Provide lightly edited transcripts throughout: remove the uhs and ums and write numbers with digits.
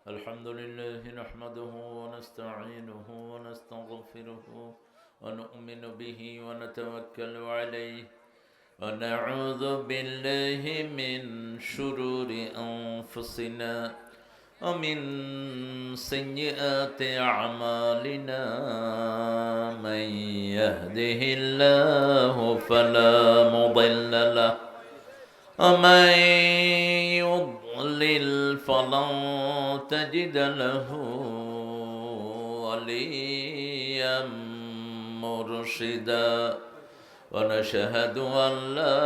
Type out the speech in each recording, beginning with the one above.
الحمد لله نحمده ونستعينه ونستغفره ونؤمن به ونتوكل عليه ونعوذ بالله من شرور أنفسنا ومن سيئات أعمالنا من يهده الله فلا مضل له ومن يضلل فلن تجد له وليا مرشدا ونشهد أن لا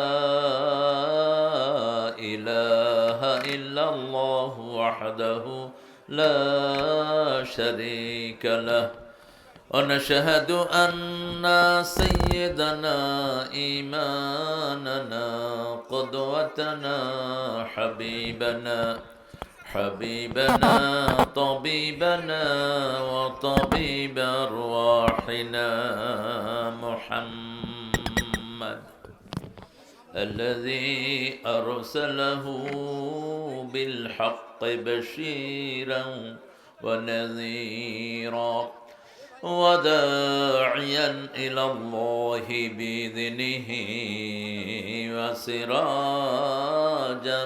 إله إلا الله وحده لا شريك له ونشهد أن سيدنا إيماننا قدوتنا حبيبنا طبيبنا وطبيب أرواحنا محمد الذي أرسله بالحق بشيرا ونذيرا وداعيا إلى الله بإذنه وسراجا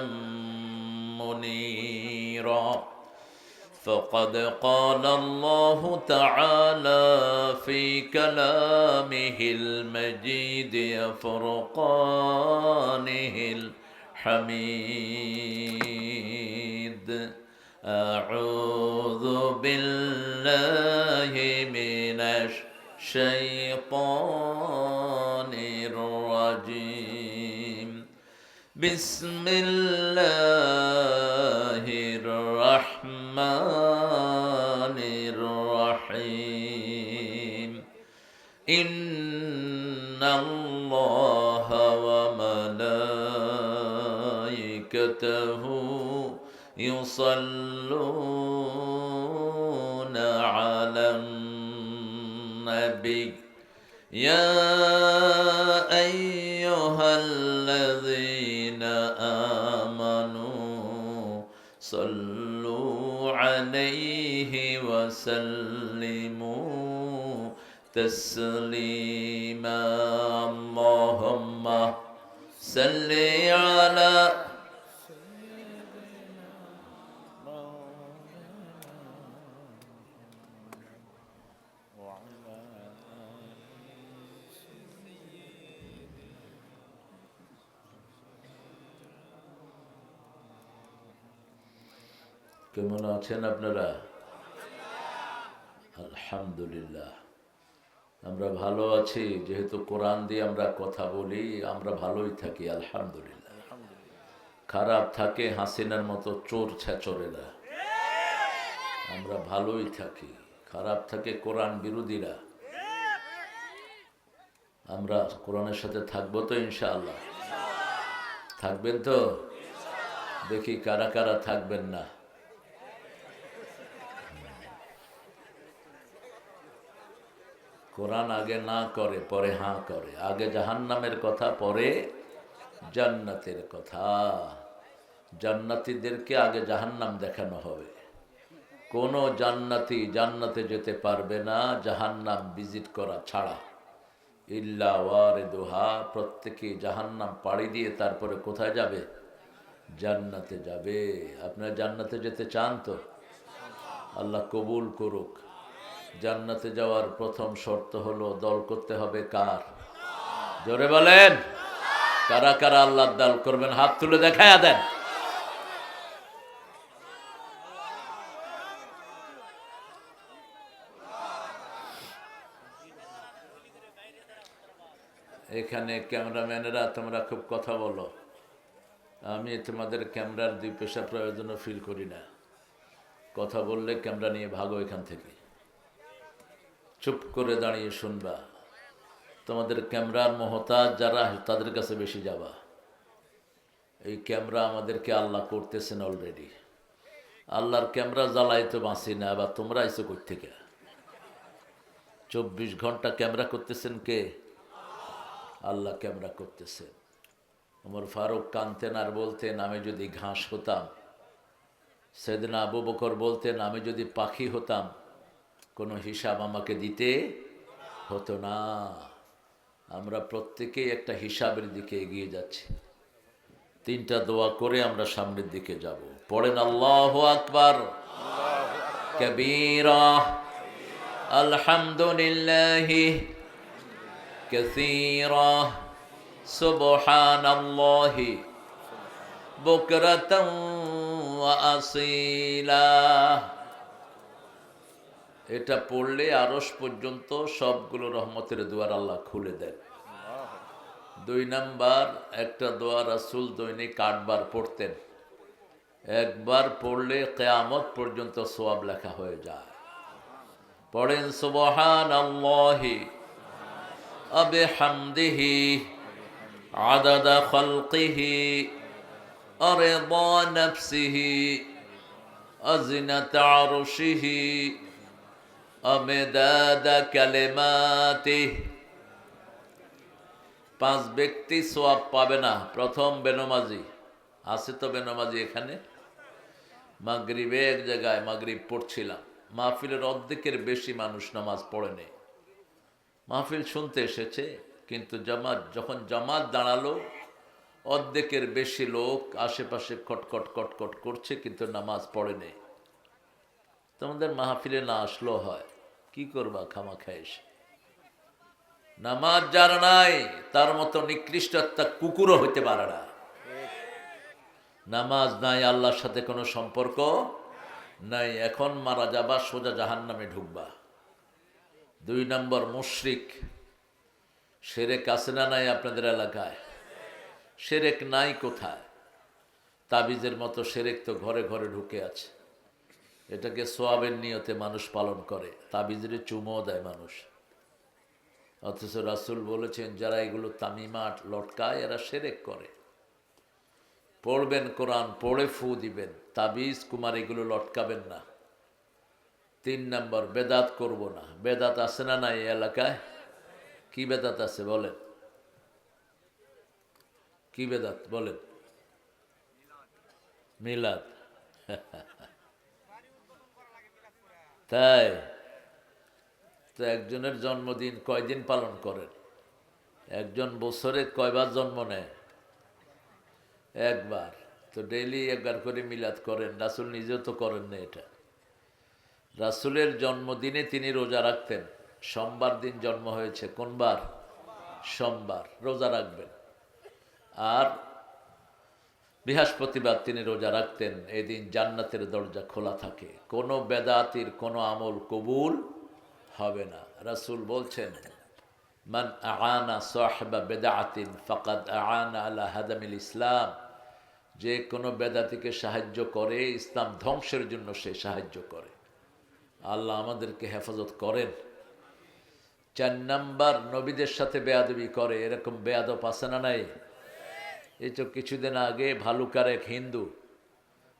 منيرا فقد قال الله تعالى في كلامه المجيد وفرقانه الحميد أعوذ بالله من الشيطان الرجيم بسم الله الرحمن الرحيم إن الله وملائكته يصلون على النبي يا أيها الذين آمنوا صلوا عليه وسلموا تسليما اللهم صل على কেমন আছেন আপনারা? আলহামদুলিল্লাহ, আমরা ভালো আছি। যেহেতু কোরআন দিয়ে আমরা কথা বলি, আমরা ভালোই থাকি আলহামদুলিল্লাহ। খারাপ থাকে হাসিনার মতো চোর ছেচরেরা, আমরা ভালোই থাকি। খারাপ থাকে কোরআন বিরোধীরা। আমরা কোরআনের সাথে থাকবো তো ইনশাআল্লাহ? থাকবেন তো? দেখি কারা কারা থাকবেন না। কোরআন আগে না করে পরে হাঁ করে। আগে জাহান্নামের কথা পরে জান্নাতের কথা। জান্নাতীদেরকে আগে জাহান্নাম দেখানো হবে। কোনো জান্নাতি জান্নাতে যেতে পারবে না জাহান্নাম ভিজিট করা ছাড়া। ইল্লা ওয়ারিদুহা, প্রত্যেকে জাহান্নাম পাড়ি দিয়ে তারপরে কোথায় যাবে? জান্নাতে যাবে। আপনারা জান্নাতে যেতে চান তো? আল্লাহ কবুল করুক। জান্নাতে যাওয়ার প্রথম শর্ত হলো দল করতে হবে কার? জোরে বলেন, কারা কারা আল্লাহর দল করবেন? হাত তুলে দেখায়া দেন। এখানে ক্যামেরাম্যানেরা তোমরা খুব কথা বলো। আমি তোমাদের ক্যামেরার দুই পেশা প্রয়োজনও ফিল করি না। কথা বললে ক্যামেরা নিয়ে ভাগো এখান থেকে। চুপ করে দাঁড়িয়ে শুনবা। তোমাদের ক্যামেরার মহতাজ যারা তাদের কাছে বেশি যাবা। এই ক্যামেরা আমাদেরকে আল্লাহ করতেছেন অলরেডি। আল্লাহর ক্যামেরা জ্বালাই তো বাঁচি না, আবার তোমরা আইসো কই থেকে? 24 ঘন্টা ক্যামেরা করতেছেন কে? আল্লাহ ক্যামেরা করতেছেন। ওমর ফারুক কানতেন আর বলতেন, আমি যদি ঘাস হতাম সেদিনা আবু বকর বলতেন, আমি যদি পাখি হতাম কোনো হিসাব আমাকে দিতে হতো না। আমরা প্রত্যেকেই একটা হিসাবের দিকে এগিয়ে যাচ্ছি। তিনটা দোয়া করে আমরা সামনের দিকে যাব। পড়েন আল্লাহু আকবার কবীরা, আলহামদুলিল্লাহি কাসীরা, সুবহানাল্লাহি বুকরাতান ওয়া আসীলা। এটা পড়লে আরশ পর্যন্ত সবগুলো রহমতের দুয়ার আল্লাহ খুলে দেন। 2 নাম্বার, একটা দোয়া রাসূল দৈনিক 8 বার পড়তেন। একবার পড়লে কিয়ামত পর্যন্ত সওয়াব লেখা হয়ে যায়। পড়েন সুবহানাল্লাহি ওয়া বিহামদিহি আদাদা খালকিহি ওয়া রিদা নাফসিহি ওয়া জিনাতা আরশিহি ওয়া মিদাদা কালিমাতিহি। 5 ব্যক্তি সওয়াব পাবে না। প্রথম বেনমাজি, আছে তো বেনমাজি এখানে? মাগরিবে এক জায়গায় মাগরিব পড়ছিলাম, মাহফিলের অর্ধেকের বেশি মানুষ নামাজ পড়ে নেই। মাহফিল শুনতে এসেছে, কিন্তু যখন জামাত দাঁড়ালো অর্ধেকের বেশি লোক আশেপাশে কটকট কটকট করছে, কিন্তু নামাজ পড়ে নেই। তোমাদের মাহফিলে না আসলেও হয়, কি করবা খামাখা এসে? নামাজ যার নাই তার মতো নিকৃষ্ট একটা কুকুরও হইতে পারে না। নামাজ নাই, আল্লাহর সাথে কোনো সম্পর্ক নাই। এখন মারা যাবা, সোজা জাহান্নামে ঢুকবা। 2 নম্বর মুশরিক। শিরক আছে না নাই আপনাদের এলাকায়? শিরক নাই কোথায়? তাবিজের মতো শিরক তো ঘরে ঘরে ঢুকে আছে। এটাকে সোয়াবের নিয়তে মানুষ পালন করে, তাবিজের চুমো দেয় মানুষ। অথচ রাসূল বলেছেন, যারা এগুলো তামিমাট লটকায় এরা শিরক করে। পড়বেন কোরআন, পড়ে ফু দিবেন, তাবিজ কুমার এগুলো লটকাবেন না। 3 নম্বর, বেদাত করব না। বেদাত আছে না নাই এলাকায়? কি বেদাত আছে বলেন? কি বেদাত বলেন? মিলাদ। তাই তো একজনের জন্মদিন কয়দিন পালন করেন? একজন বছরে কয়বার জন্ম নেয়? একবার। তো ডেইলি একবার করে মিলাদ করেন। রাসূল নিজেও তো করেন না এটা। রাসূলের জন্মদিনে তিনি রোজা রাখতেন। সোমবার দিন জন্ম হয়েছে, কোন বার? সোমবার, রোজা রাখবেন। আর বৃহস্পতিবার তিনি রোজা রাখতেন। এদিন জান্নাতের দরজা খোলা থাকে, কোনো বেদাতির কোনো আমল কবুল হবে না। রাসূল বলছেন, মান আআনা সাহিবা বিদআতিন ফাকাদ আআনা আলা হাদামিল ইসলাম। যে কোনো বেদাতিকে সাহায্য করে, ইসলাম ধ্বংসের জন্য সে সাহায্য করে। আল্লাহ আমাদেরকে হেফাজত করেন। 4 নাম্বার, নবীদের সাথে বেয়াদবি করে। এরকম বেয়াদব আছে না নাই? এই তো কিছুদিন আগে ভালুকার এক হিন্দু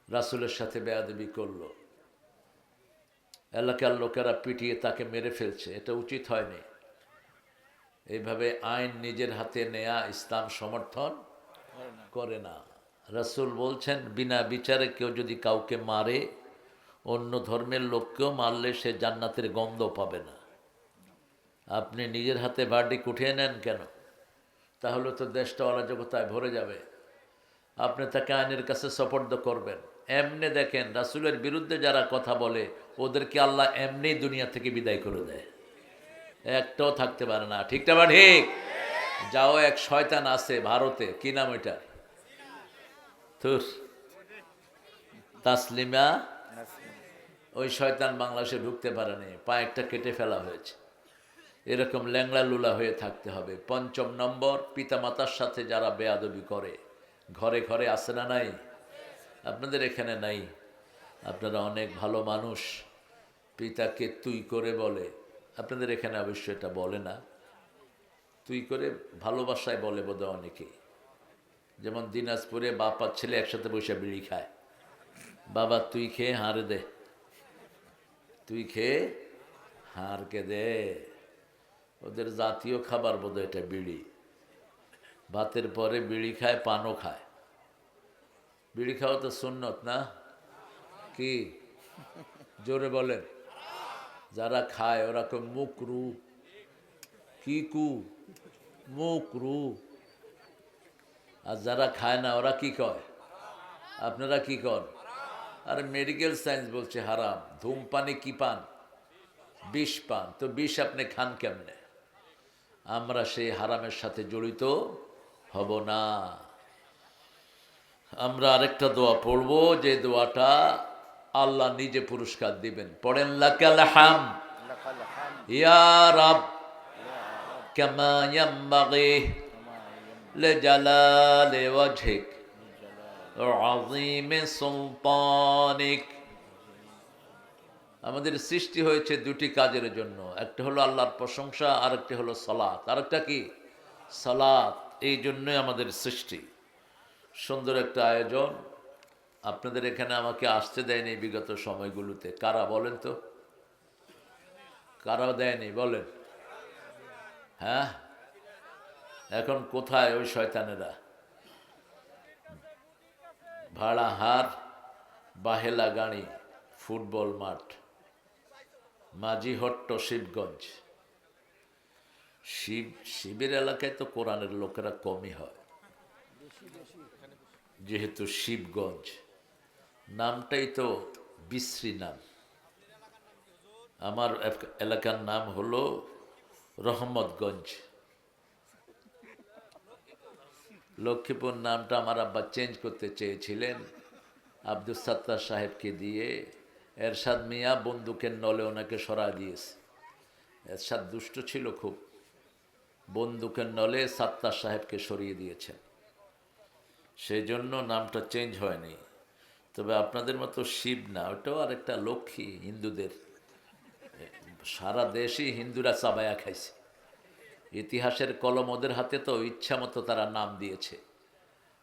রাসূলের সাথে বেয়াদবি করলো। এলাকার লোকেরা পিটিয়ে তাকে মেরে ফেলছে। এটা উচিত হয়নি। এইভাবে আইন নিজের হাতে নেয়া ইসলাম সমর্থন করে না। রাসূল বলছেন, বিনা বিচারে কেউ যদি কাউকে মারে, অন্য ধর্মের লোককেও মারলে সে জান্নাতের গন্ধ পাবে না। আপনি নিজের হাতে ভার্ডিক উঠিয়ে নেন কেন? তাহলে তো দেশটা অরাজকতায় ভরে যাবে। আপনি তাকে আইনের কাছে সোপর্দ করবেন। এমনি দেখেন, রাসূলের বিরুদ্ধে যারা কথা বলে ওদেরকে আল্লাহ এমনি দুনিয়া থেকে বিদায় করে দেয়, একটাও থাকতে পারে না। ঠিকটা বা ঠিক? যাও, এক শয়তান আছে ভারতে, কি নাম ওইটা? তুর তাসলিমা। ওই শয়তান বাংলাদেশে ঢুকতে পারেনি, পা একটা কেটে ফেলা হয়েছে। এরকম ল্যাংড়া লুলা হয়ে থাকতে হবে। 5 নম্বর, পিতামাতার সাথে যারা বেয়াদবি করে, ঘরে ঘরে আছে না নাই? আপনাদের এখানে নাই। আপনারা অনেক ভালো মানুষ, পিতাকে তুই করে বলে। আপনাদের এখানে অবশ্যই এটা বলে না। তুই করে ভালোবাসায় বলে বোধহয় অনেকেই। যেমন দিনাজপুরে বাপ আর ছেলে একসাথে বসে বিড়ি খায়। বাবা তুই খেয়ে হারে দে, তুই খেয়ে হারকে দে। ওদের জাতীয় খাবার বোধহয় এটা বিড়ি। ভাতের পরে বিড়ি খায়, পানও খায়। বিড়ি খাওয়া তো সুন্নত না? কি জোরে বলেন? যারা খায় ওরা কো মুকরু। কি কু? মুকরু। আর যারা খায় না ওরা কি কয়? আপনারা কি কন? আরে মেডিকেল সায়েন্স বলছে হারাম। ধূমপানে কি পান? বিষ পান। তো বিষ আপনি খান কেমনে? আমরা সেই হারামের সাথে জড়িত হব না। আমরা আরেকটা দোয়া পড়ব, যে দোয়াটা আল্লাহ নিজে পুরস্কার দিবেন। পড়েন লাকাল হাম ইয়া রাব কামা ইয়ানবাগি লিজালালি ওয়াজহিক আযীমি সুলতানিক। আমাদের সৃষ্টি হয়েছে দুটি কাজের জন্য, একটা হলো আল্লাহর প্রশংসা, আর একটা হলো সালাত। আরেকটা কি? সালাত। এই জন্যই আমাদের সৃষ্টি। সুন্দর একটা আয়োজন। আপনাদের এখানে আমাকে আসতে দেয়নি বিগত সময়গুলোতে। কারা বলেন তো? কারা দেয়নি বলেন? হ্যাঁ, এখন কোথায় ওই শয়তানেরা? ভাড়া হার, বাহেলা গাড়ি, ফুটবল মাঠ, মাঝিহট্ট, শিবগঞ্জ। শিবের এলাকায় তো কোরআনের লোকেরা কমই হয়, যেহেতু শিবগঞ্জ নামটাই তো বিশ্রী নাম। আমার এলাকার নাম হলো রহমতগঞ্জ। লক্ষ্মীপুর নামটা আমার আব্বা চেঞ্জ করতে চেয়েছিলেন আব্দুল সাত্তার সাহেবকে দিয়ে। এরশাদ মিয়া বন্দুকের নলে ওনাকে সরা দিয়েছে। এরশাদ দুষ্ট ছিল খুব, বন্দুকের নলে সাত্তার সাহেবকে সরিয়ে দিয়েছেন, সেই জন্য নামটা চেঞ্জ হয়নি। তবে আপনাদের মতো শিব না, ওটাও আরেকটা লক্ষ্মী হিন্দুদের। সারা দেশই হিন্দুরা চাবায়া খাইছে। ইতিহাসের কলম ওদের হাতে, তো ইচ্ছা মতো তারা নাম দিয়েছে।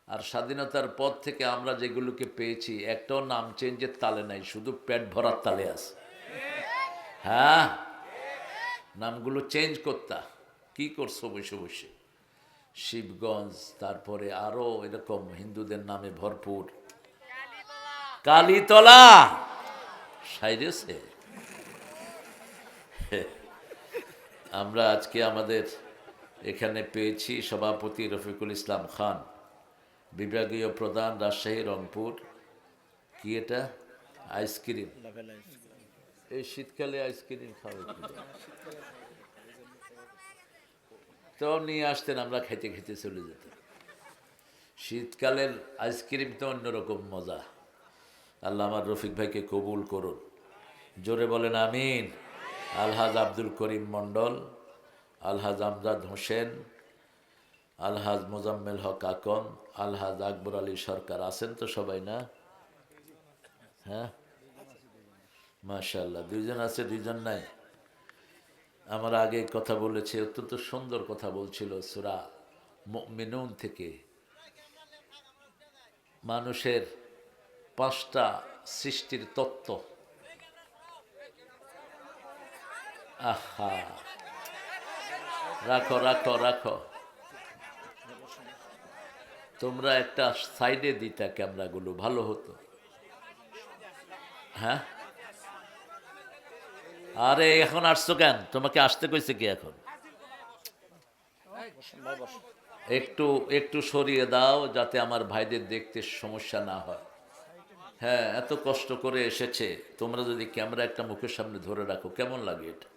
আর স্বাধীনতার পর থেকে আমরা যেগুলোকে পেয়েছি একটাও নাম চেঞ্জের তালে নাই, শুধু পেট ভরার তালে আছে। হ্যাঁ, নামগুলো চেঞ্জ করতা। কি করছো বসে বসে? শিবগঞ্জ, তারপরে আরো এরকম হিন্দুদের নামে ভরপুর। কালীতলা সাইরেছে। আমরা আজকে আমাদের এখানে পেয়েছি সভাপতি রফিকুল ইসলাম খান, বিভাগীয় প্রধান রাজশাহী রংপুর। কি এটা? আইসক্রিম। এই শীতকালে আইসক্রিম খাওয়া তো নিয়ে আসতেন, আমরা খেতে খেতে চলে যেতাম। শীতকালের আইসক্রিম তো অন্যরকম মজা। আল্লাহ আমার রফিক ভাইকে কবুল করুন, জোরে বলেন আমিন। আলহাজ আব্দুল করিম মণ্ডল, আলহাজ আমজাদ হোসেন, আলহাজ মোজাম্মেল হক আকন, আলহাজ আকবর আলী সরকার আছেন তো সবাই না? হ্যাঁ, মাশাআল্লাহ। দুইজন আছে, দুইজন নাই। আমার আগে কথা বলেছে, অত্যন্ত সুন্দর কথা বলছিল সূরা মুমিনুন থেকে। মানুষের 5টা সৃষ্টির তত্ত্ব। আহা, রাখো রাখো রাখো। তোমরা একটা সাইডে দিতা ক্যামেরাগুলো, ভালো হতো। হ্যাঁ, আরে এখন আসছো কেন? তোমাকে আসতে কইছে কি? এখন একটু একটু সরিয়ে দাও যাতে আমার ভাইদের দেখতে সমস্যা না হয়। হ্যাঁ, এত কষ্ট করে এসেছে, তোমরা যদি ক্যামেরা একটা মুখের সামনে ধরে রাখো কেমন লাগে এটা?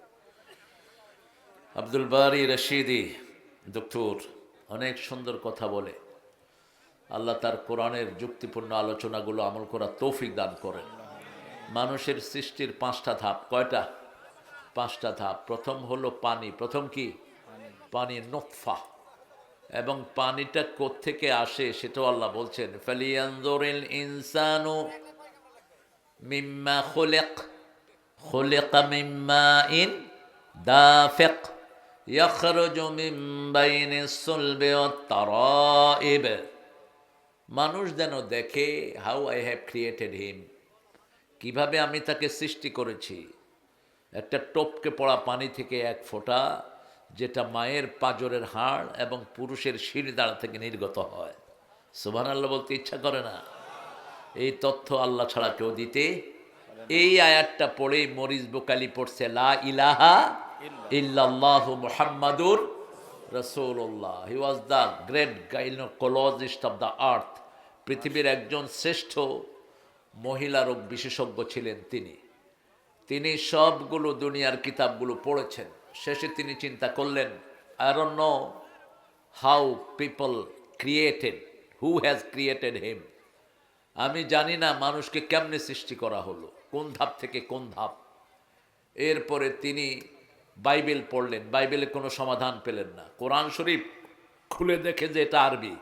আব্দুল বারী রশিদি ডক্টর অনেক সুন্দর কথা বলে। আল্লাহ তার কোরআনের যুক্তিপূর্ণ আলোচনাগুলো আমল করার তৌফিক দান করেন। মানুষের সৃষ্টির 5টা ধাপ। কয়টা? 5টা ধাপ। প্রথম হলো পানি। প্রথম কি? পানি, নুতফা। এবং পানিটা কোত্থেকে আসে সেটাও আল্লাহ বলছেন, ফালিয়ানজুরিল ইনসানু মিম্মা খুলিক, খুলিকা মিম্মা ইন দাফিক ইয়াখরুজু মিন বাইনিস সুলবি ওয়াত তারাইব। মানুষ যেন দেখে, হাউ আই হ্যাভ ক্রিয়েটেড হিম, কিভাবে আমি তাকে সৃষ্টি করেছি। একটা টপকে পড়া পানি থেকে এক ফোঁটা, যেটা মায়ের পাঁজরের হাড় এবং পুরুষের শিরদাঁড়া থেকে নির্গত হয়। সুবহানাল্লাহ বলতে ইচ্ছা করে না? এই তথ্য আল্লাহ ছাড়া কেউ দিতে। এই আয়াতটা পড়েই মরিস বুকালি পড়ছে লা ইলাহা ইল্লাল্লাহু মুহাম্মাদুর রাসূলুল্লাহ। হি was the great gynaecologist of the earth. পৃথিবীর একজন শ্রেষ্ঠ মহিলা রোগ বিশেষজ্ঞ ছিলেন তিনি। তিনি সবগুলো দুনিয়ার কিতাবগুলো পড়েছেন। শেষে তিনি চিন্তা করলেন, I don't know how people created, who has created হিম। আমি জানি না মানুষকে কেমনে সৃষ্টি করা হলো, কোন ধাপ থেকে কোন ধাপ। এরপরে তিনি বাইবেল পড়লেন, বাইবেলে কোনো সমাধান পেলেন না। কোরআন শরীফ খুলে দেখে যে এটা আরবি।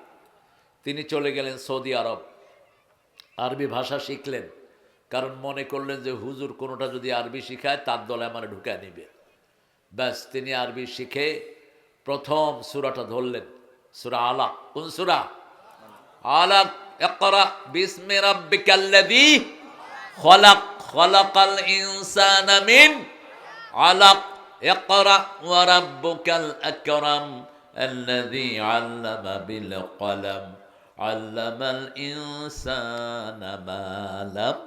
তিনি চলে গেলেন সৌদি আরব, আরবি ভাষা শিখলেন, কারণ মনে করলেন যে হুজুর কোনোটা যদি আরবি শিখায় তার দলে আমার ঢুকায় নিবে। ব্যাস, তিনি আরবি শিখে প্রথম সূরাটা ধরলেন, সূরা আলাক। কোন সূরা? আলাক। ইকরা বিসমি রাব্বিকাল্লাযী খলাক, খলাকাল ইনসানা মিন আলাক, ইকরা ওয়া রাব্বুকাল আকরাম আল্লাযী আল্লামা বিল কলম আল্লামাল ইনসানা মা লাম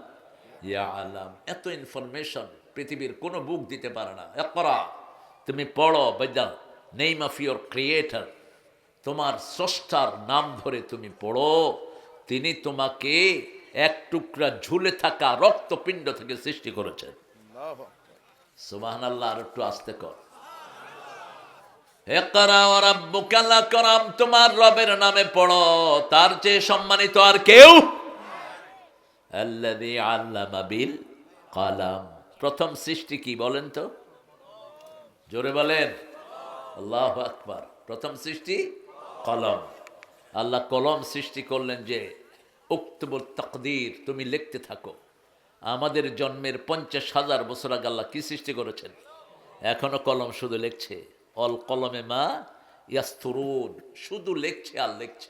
ইয়ালাম। এত ইনফরমেশন পৃথিবীর কোনো বুক দিতে পারে না। ইকরা, তুমি পড়ো, by the name of your creator, তোমার স্রষ্টার নাম ধরে তুমি পড়ো। তিনি তোমাকে এক টুকরা ঝুলে থাকা রক্তপিণ্ড থেকে সৃষ্টি করেছেন। সুবহানাল্লাহ। আর একটু আস্তে কর। ইকরা ওয়া রাব্বুকাল আকরাম, তোমার রবের নামে পড়ো, তার চেয়ে সম্মানিত আর কেউ। আল্লাযী আল্লামা বিল কলম। প্রথম সৃষ্টি কি বলেন তো? জোরে বলেন আল্লাহু আকবার। প্রথম সৃষ্টি কলম। আল্লাহ কলম সৃষ্টি করলেন যে উক্তবুত তাকদীর, তুমি লিখতে থাকো। আমাদের জন্মের 50,000 বছর আগে আল্লাহ কি সৃষ্টি করেছেন? এখনো কলম শুধু লিখছে। অল কলমে মা ইয়াস্তুরুন, শুধু লিখছে আর লিখছে।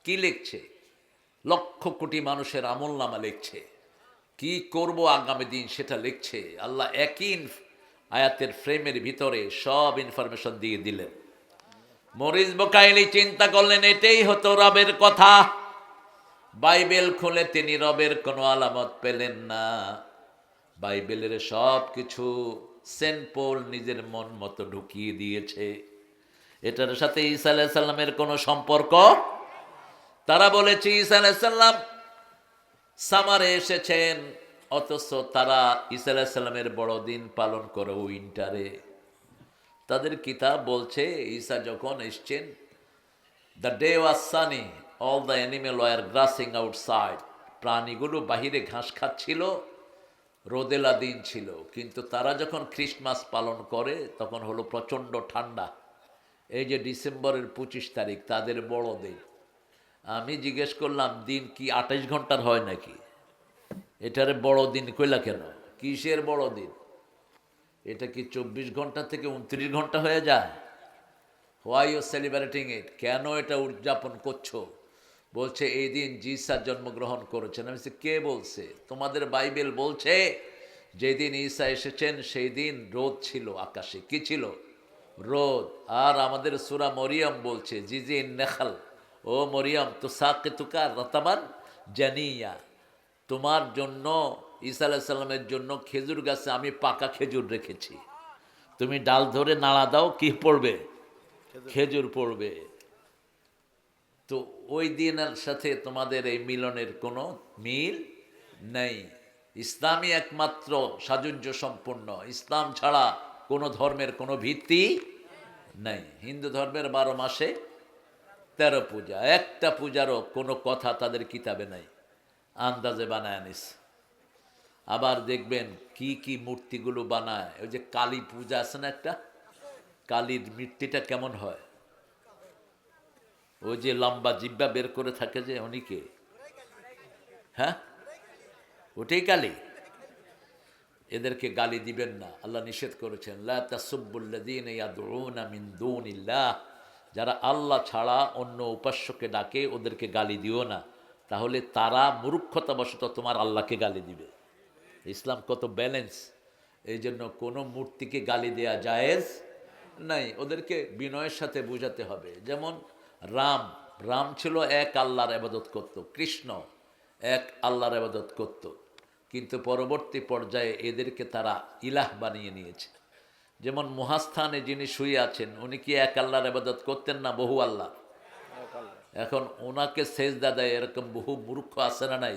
কি লিখছে? লক্ষ কোটি মানুষের আমল নামা লিখছে, কি করব আগামী দিন সেটা লিখছে। আল্লাহ একই আয়াতের ফ্রেমের ভিতরে সব ইনফরমেশন দিয়ে দিলেন। মরিস বুকাইলি চিন্তা করলেন এটাই হতো রবের কথা। বাইবেল খুলে তিনি রবের কোনো আলামত পেলেন না। বাইবেলের সব কিছু সেন্ট পল নিজের মন মতো ঢুকিয়ে দিয়েছে। এটার সাথে ঈসা আলাইহিস সালামের কোনো সম্পর্ক। তারা বলেছে ঈসা আলাইহিস সালাম সামারে এসেছেন, অথচ তারা ঈসা আলাইহিস সালামের বড়দিন পালন করে উইন্টারে। তাদের কিতাব বলছে ঈসা যখন এসছেন, the day was Sunny, all the animal war গ্রাসিং outside, প্রাণীগুলো বাহিরে ঘাস খাচ্ছিল, রোদেলা দিন ছিল। কিন্তু তারা যখন খ্রিস্টমাস পালন করে তখন হলো প্রচণ্ড ঠান্ডা। এই যে ডিসেম্বরের 25 তারিখ তাদের বড় দিন। আমি জিজ্ঞেস করলাম দিন কি 28 ঘন্টার হয় নাকি? এটারে বড় দিন কইলা কেন? কিসের বড় দিন? এটা কি 24 ঘন্টা থেকে 29 ঘন্টা হয়ে যায়? হোয়াই ইউ সেলিব্রেটিং ইট? কেন এটা উদযাপন করছো? বলছে এই দিন ঈসা জন্মগ্রহণ করেছেন। আমি বলছি কে বলছে? তোমাদের বাইবেল বলছে যেদিন ঈসা এসেছেন সেই দিন রোদ ছিল আকাশে। কি ছিল? রোদ। আর আমাদের সূরা মরিয়ম বলছে জিজিন নেখাল, ও মরিয়ম তুসাকিতুকা রাতাবান জানিয়া, তোমার জন্য ঈসা আলাইহিস সালামের জন্য খেজুর গাছে আমি পাকা খেজুর রেখেছি। তুমি ডাল ধরে নাড়া দাও, কি পড়বে? খেজুর পড়বে। তো ওই দিনের সাথে তোমাদের এই মিলনের কোনো মিল নেই। ইসলামই একমাত্র সাজুজ্য সম্পূর্ণ। ইসলাম ছাড়া কোনো ধর্মের কোনো ভিত্তি নেই। হিন্দু ধর্মের 12 মাসে 13 পূজা, একটা পূজারও কোনো কথা তাদের কিতাবে নাই, আন্দাজে বানায় নিস। আবার দেখবেন কি কি মূর্তিগুলো বানায়। ওই যে কালী পূজা আছে না একটা, কালীর মূর্তিটা কেমন হয়? ওই যে লম্বা জিব্বা বের করে থাকে যে অনেকে, হ্যাঁ ওটাই কালী। এদেরকে গালি দিবেন না, আল্লাহ নিষেধ করেছেন লা তাসুব্বুল্লাযীনা ইয়াদউনা মিন দুনিল্লাহ, যারা আল্লাহ ছাড়া অন্য উপাস্যকে ডাকে ওদেরকে গালি দিও না, তাহলে তারা মূর্খতাবশত তোমার আল্লাহকে গালি দিবে। ইসলাম কত ব্যালেন্স। এই জন্য কোনো মূর্তিকে গালি দেয়া জায়েজ নাই, ওদেরকে বিনয়ের সাথে বোঝাতে হবে। যেমন রাম ছিল এক আল্লাহর ইবাদত করত, কৃষ্ণ এক আল্লাহর ইবাদত করত, কিন্তু পরবর্তী পর্যায়ে এদেরকে তারা ইলাহ বানিয়ে নিয়েছে। যেমন মহাস্থানে যিনি শুয়ে আছেন, উনি কি এক আল্লাহর ইবাদত করতেন না বহু আল্লাহ? এখন ওনাকে সেজদা দেয় এরকম বহু মূর্খ আছে না নাই?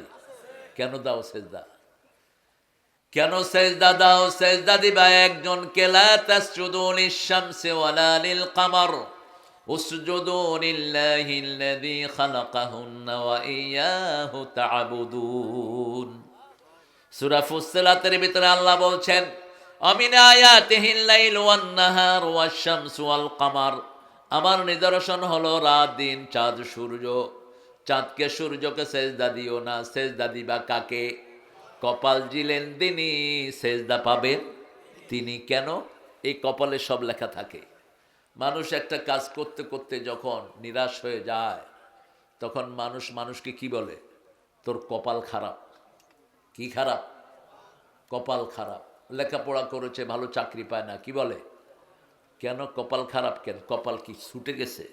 কেন দাও সেজদা? কেন সেজদা দাও? সেজদা দিবা একজনকে, লা তাসজুদু লিশ-শামসি ওয়ালা লিল-কামার উসজুদু লিল্লাহিল্লাযী খালাকাহুন্না ওয়া ইয়্যাহু তা'বুদুন। সূরা ফুসসিলাতের ভিতরে আল্লাহ বলছেন, আমিন আয়াতিহিল লাইলু ওয়ান নাহার ওয়াশ-শামসু ওয়াল কামার, আমার নিদর্শন হলো রাত দিন চাঁদ সূর্য। চাঁদকে সূর্যকে সেজদা দিও না, সেজদা দিবা কাকে? কপাল জিলেন তিনি, সেজদা পাবেন তিনি। কেন? এই কপালে সব লেখা থাকে। মানুষ একটা কাজ করতে করতে যখন নিরাশ হয়ে যায়, তখন মানুষকে কি বলে? তোর কপাল খারাপ। কি খারাপ? কপাল খারাপ। লেখাপড়া করেছে, ভালো চাকরি পায় না, কি বলে? কেন কপাল খারাপ? কেন কপাল কি ছুটে গেছে?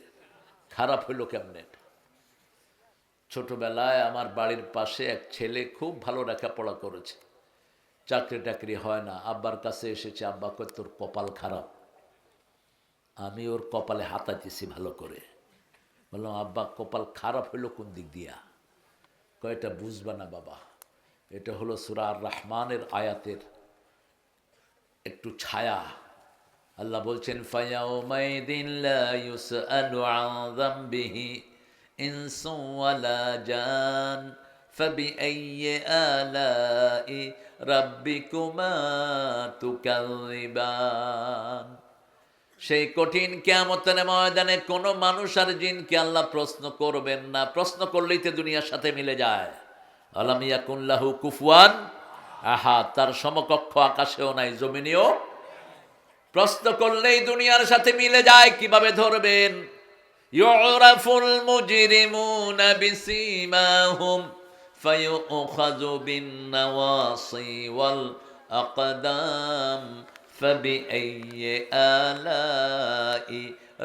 খারাপ হইল কেমনে? ছোটবেলায় আমার বাড়ির পাশে এক ছেলে খুব ভালো লেখাপড়া করেছে, চাকরি টাকরি হয় না, আব্বার কাছে এসেছে, আব্বা কয় তোর কপাল খারাপ। আমি ওর কপালে হাতাইতেছি ভালো করে, বললাম আব্বা কপাল খারাপ হইল কোন দিক দিয়া? কয় এটা বুঝবা না বাবা, এটা হলো সূরা আর রহমানের আয়াতের একটু ছায়া। আল্লাহ বলছেন, ফায়াউমাইদিন লা ইউসআলু আন যামবিহি ইনসু ওয়ালা জান ফাবিআইয়ি আলাই রাব্বিকুমা তুকাযযিবান। সেই কঠিন কিয়ামতের ময়দানে কোনো মানুষ আর জিনকে আল্লাহ প্রশ্ন করবেন না। প্রশ্ন করলেই তো দুনিয়ার সাথে মিলে যায়। আলাম ইয়াকুন লাহু কুফুয়ান আহাদ, তার সমকক্ষ আকাশেও নাই, জমিনেও। প্রশ্ন করলেই দুনিয়ার সাথে মিলে যায়, কিভাবে ধরবেন? ইউরাফুল মুজরিমুনা বিসীমাহুম ফায়ুখাযু বিন-নাওয়াসি ওয়াল আকদাম ফাবিআইয়ি আলাই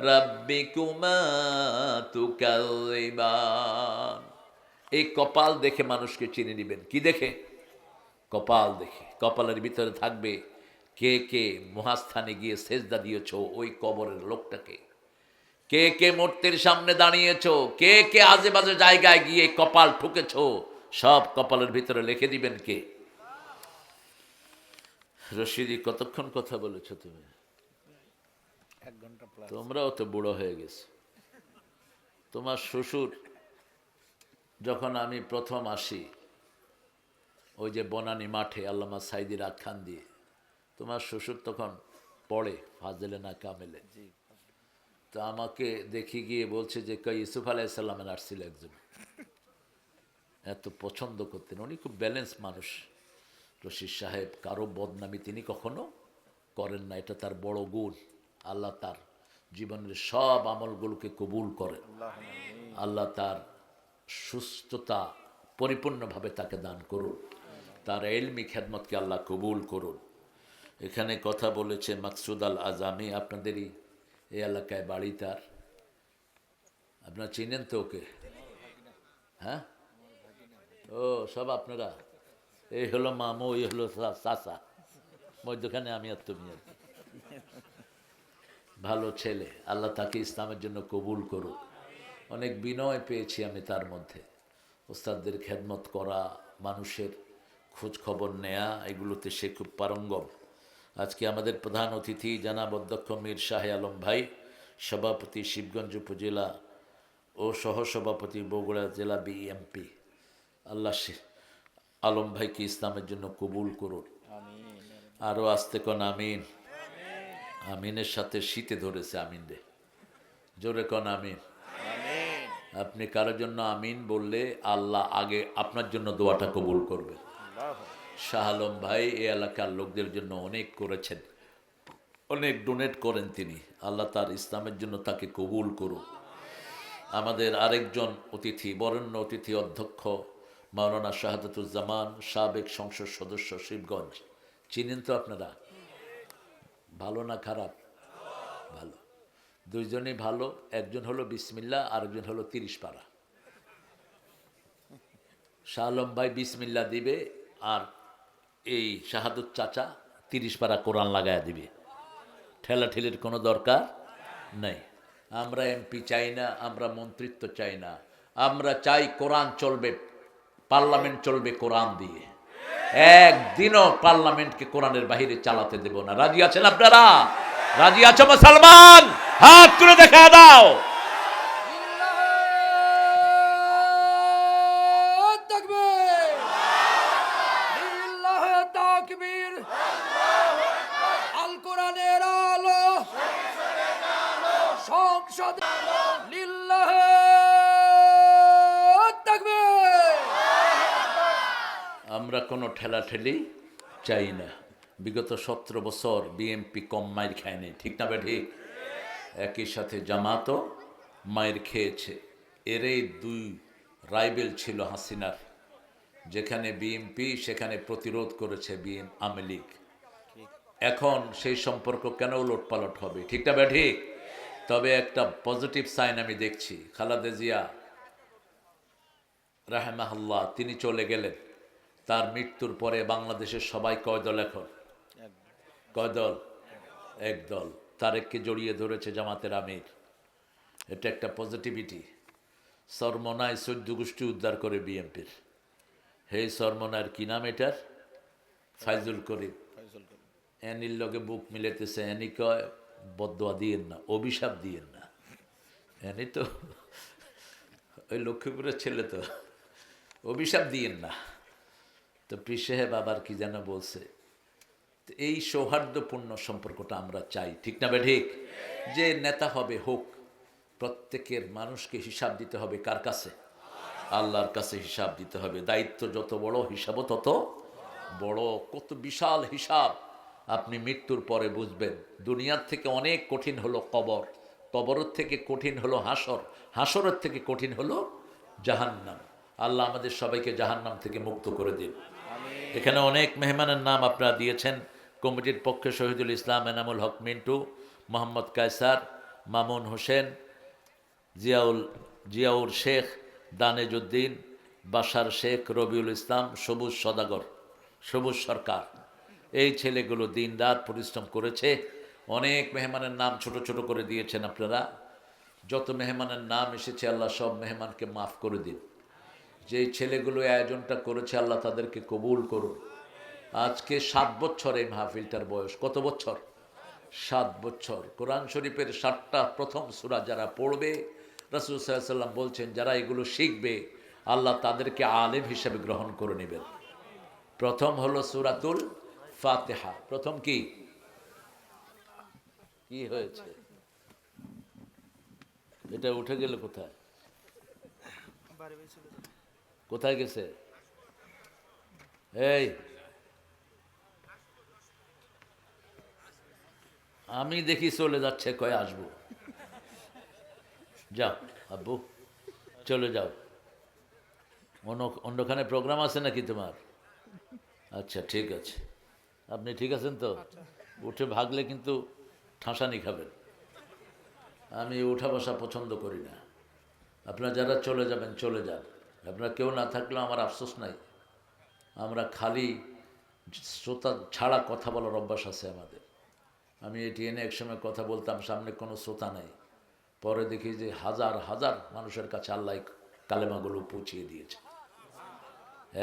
রাব্বিকুমা তুকাযযিবান। এই কপাল দেখে মানুষকে চিনে নেবেন। কি দেখে? কপাল দেখে। কপালের ভিতরে থাকবে কে কে মহাস্থানে গিয়ে সেজদা দিয়েছ ওই কবরের লোকটাকে, কে কে মূর্তির সামনে দাঁড়িয়েছ, কে কে আজে বাজে জায়গায় গিয়ে কপাল ঠুকেছ, সব কপালের ভিতরে লিখে দিবেন কে। রশিদি কতক্ষণ কথা বলেছ তুমি? 1 ঘন্টা প্লাস। তোমরাও তো বুড়ো হয়ে গেছো। তোমার শ্বশুর যখন আমি প্রথম আসি ওই যে বনানী মাঠে আল্লামা সাইদির আখ্যান দিয়ে, তোমার শ্বশুর তখন পড়ে ফাজেলে না কামেলে। তো আমাকে দেখি গিয়ে বলছে যে কই ইউসুফ আলাইসাল্লামের আসছিল একজন, এত পছন্দ করতেন উনি, খুব ব্যালেন্স মানুষ। রশিদ সাহেব কারো বদনামি তিনি কখনো করেন না, এটা তার বড় গুণ। আল্লাহ তার জীবনের সব আমলগুলোকে কবুল করেন, আল্লাহ তার সুস্থতা পরিপূর্ণভাবে তাকে দান করুন, তার এলমি খেদমতকে আল্লাহ কবুল করুন। এখানে কথা বলেছে মাকসুদ আল আজামি, আপনাদেরই এই এলাকায় বাড়ি তার, আপনারা চিনেন তো ওকে? হ্যাঁ, ও সব আপনারা, এই হলো মামু, এই হলো চাচা, মধ্যখানে আমি আর তুমি আর কি। ভালো ছেলে, আল্লাহ তাকে ইসলামের জন্য কবুল করুক। অনেক বিনয় পেয়েছি আমি তার মধ্যে, ওস্তাদদের খেদমত করা, মানুষের খোঁজ খবর নেয়া, এগুলোতে সে খুব পারঙ্গম। আজকে আমাদের প্রধান অতিথি জনাব অধ্যক্ষ মীর শাহে আলম ভাই, সভাপতি শিবগঞ্জ উপজেলা ও সহসভাপতি বগুড়া জেলা বিএমপি। আল্লাহ আলম ভাইকে ইসলামের জন্য কবুল করুন। আরও আসতে কন আমিন। আমিনের সাথে শীতে ধরেছে আমিন রে, জোরে কন আমিন। আপনি কারোর জন্য আমিন বললে আল্লাহ আগে আপনার জন্য দোয়াটা কবুল করবে। শাহ আলম ভাই এই এলাকার লোকদের জন্য অনেক করেছেন, অনেক ডোনেট করেন তিনি, আল্লাহ তার ইসলামের জন্য তাকে কবুল করুন। আমাদের আরেকজন অতিথি, বরেণ্য অতিথি অধ্যক্ষ মাওলানা শাহাদাতুজ্জামান, সাবেক সংসদ সদস্য শিবগঞ্জ, চিনেন তো আপনারা? ভালো না খারাপ? ভালো, দুইজনই ভালো। একজন হলো বিসমিল্লাহ, আরেকজন হলো 30 পারা। শাহ আলম ভাই বিসমিল্লা দিবে, আর এই শাহাদুত চাচা 30 পারা কোরআন লাগায়া দিবে। ঠেলাঠেলির কোনো দরকার নেই। আমরা এমপি চাই না, আমরা মন্ত্রিত্ব চাই না, আমরা চাই কোরআন চলবে, পার্লামেন্ট চলবে কোরআন দিয়ে। একদিনও পার্লামেন্টকে কোরআনের বাহিরে চালাতে দেব না। রাজি আছেন আপনারা? রাজি আছো মুসলমান? হাত তুলে দেখা দাও। আল কোরআনের আলো সংসদ লিল্লাহে তাকবীর। আমরা কোনো ঠেলাঠেলি চাই না। বিগত 17 বছর বিএমপি কম মায়ের খায়নি, ঠিক না বেঠিক? একই সাথে জামাতও মায়ের খেয়েছে। এরই 2 রাইবেল ছিল হাসিনার, যেখানে বিএমপি সেখানে প্রতিরোধ করেছে আওয়ামী লীগ। এখন সেই সম্পর্ক কেন উলটপালট হবে, ঠিক না বেঠিক? তবে একটা পজিটিভ সাইন আমি দেখছি। খালেদা জিয়া রাহেমাহুল্লাহ তিনি চলে গেলেন। তার মৃত্যুর পরে বাংলাদেশের সবাই কয় দল এখন? কয় দল? এক দল। তারেককে জড়িয়ে ধরেছে জামাতের আমির। এটা একটা পজিটিভিটি। সরমনায় 14 গোষ্ঠী উদ্ধার করে বিএনপির। হে সরমনার কি নাম এটার? ফাইজুল করিম। এনির লগে বুক মিলেতেছে। এনি কয় বদদোয়া দিয়েন না, অভিশাপ দিয়েন না। এনি তো ওই লক্ষ্মীপুরের ছেলে, তো অভিশাপ দিয়েন না। তো পীর সাহেব আবার কি যেন বলছে। এই সৌহার্দ্যপূর্ণ সম্পর্কটা আমরা চাই, ঠিক না ঠিক? যে নেতা হবে হোক, প্রত্যেকের মানুষকে হিসাব দিতে হবে কার কাছে? আল্লাহর কাছে হিসাব দিতে হবে। দায়িত্ব যত বড়, হিসাবও তত বড়। কত বিশাল হিসাব আপনি মৃত্যুর পরে বুঝবেন। দুনিয়ার থেকে অনেক কঠিন হলো কবর, কবরের থেকে কঠিন হলো হাসর, হাসরের থেকে কঠিন হলো জাহান্নাম। আল্লাহ আমাদের সবাইকে জাহান্নাম থেকে মুক্ত করে দিন। এখানে অনেক মেহমানের নাম আপনারা দিয়েছেন। কমিটির পক্ষে শহীদুল ইসলাম, এনামুল হক মিন্টু, মোহাম্মদ কায়সার, মামুন হোসেন, জিয়াউর শেখ, দানেজউদ্দিন, বাশার শেখ, রবিউল ইসলাম, সবুজ সদাগর, সবুজ সরকার। এই ছেলেগুলো দিন রাত পরিশ্রম করেছে। অনেক মেহমানের নাম ছোট ছোট করে দিয়েছেন আপনারা। যত মেহমানের নাম এসেছে আল্লাহ সব মেহমানকে মাফ করে দিন। যেই ছেলেগুলো আয়োজনটা করেছে আল্লাহ তাদেরকে কবুল করুন। আজকে 7 বছর এই মাহফিলটার বয়স। কত বছর? 7 বছর। কোরআন শরীফের 7টা প্রথম সূরা যারা পড়বে, রাসূল সাল্লাল্লাহু আলাইহি ওয়াসাল্লাম বলছেন যারা এগুলো শিখবে আল্লাহ তাদেরকে আলেম হিসেবে গ্রহণ করে নেবেন। প্রথম হলো সূরাতুল ফাতিহা। প্রথম কি কি হয়েছে? এটা উঠে গেল কোথায়? কোথায় গেছে? এই আমি দেখি চলে যাচ্ছে, কয় আসবো। যাও আব্বু, চলে যাও। অন্যখানে প্রোগ্রাম আছে নাকি তোমার? আচ্ছা ঠিক আছে, আপনি ঠিক আছেন তো? উঠে ভাগলে কিন্তু ঠাঁসানি খাবেন। আমি উঠা বসা পছন্দ করি না। আপনারা যারা চলে যাবেন চলে যান। আপনারা কেউ না থাকলেও আমার আফসোস নাই। আমরা খালি শ্রোতা ছাড়া কথা বলার অভ্যাস আছে আমাদের। আমি এটিএনে একসময় কথা বলতাম, সামনে কোনো শ্রোতা নাই। পরে দেখি যে হাজার হাজার মানুষের কাছে আল্লাহ কালেমাগুলো পৌঁছিয়ে দিয়েছে।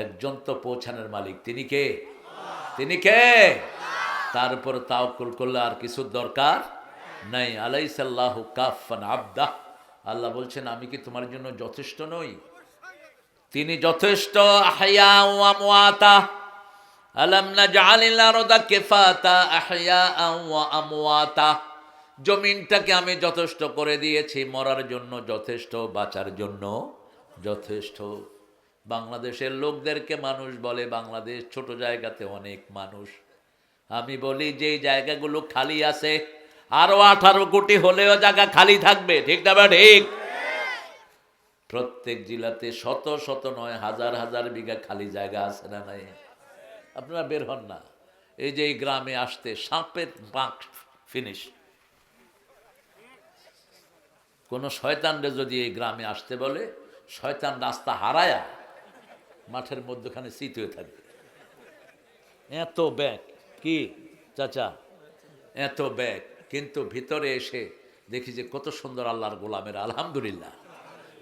একজন তো পৌঁছানোর মালিক, তিনি কে? তিনি কে? তার উপর তাওয়াক্কুল করলে আর কিছুর দরকার নাই। আলাইসাল্লাহু কাফান আবদা। আল্লাহ বলছেন আমি কি তোমার জন্য যথেষ্ট নই? তিনি যথেষ্ট। আহইয়া ওয়া আমওয়াতা, আলাম নাজআলিল আরদা কিফাতা আহইয়া ওয়া আমওয়াতা। জমিনটাকে আমি যথেষ্ট করে দিয়েছি, মরার জন্য যথেষ্ট, বাঁচার জন্য যথেষ্ট। বাংলাদেশের লোকদেরকে মানুষ বলে বাংলাদেশ ছোট জায়গাতে অনেক মানুষ। আমি বলি যেই জায়গাগুলো খালি আছে আরো 18 কোটি হলেও জায়গা খালি থাকবে, ঠিক না বা ঠিক? প্রত্যেক জেলাতে শত শত নয় হাজার হাজার বিঘা খালি জায়গা আছে না নাই? আপনারা বের হন না। এই যে এই গ্রামে আসতে সাপের পাঁক ফিনিশ। কোন শয়তানরে যদি এই গ্রামে আসতে বলে, শয়তান রাস্তা হারায়া মাঠের মধ্যখানে শীত হয়ে থাকবে, এত ব্যাগ কি চাচা, এত ব্যাগ, কিন্তু ভিতরে এসে দেখি যে কত সুন্দর আল্লাহর গোলামের, আলহামদুলিল্লাহ,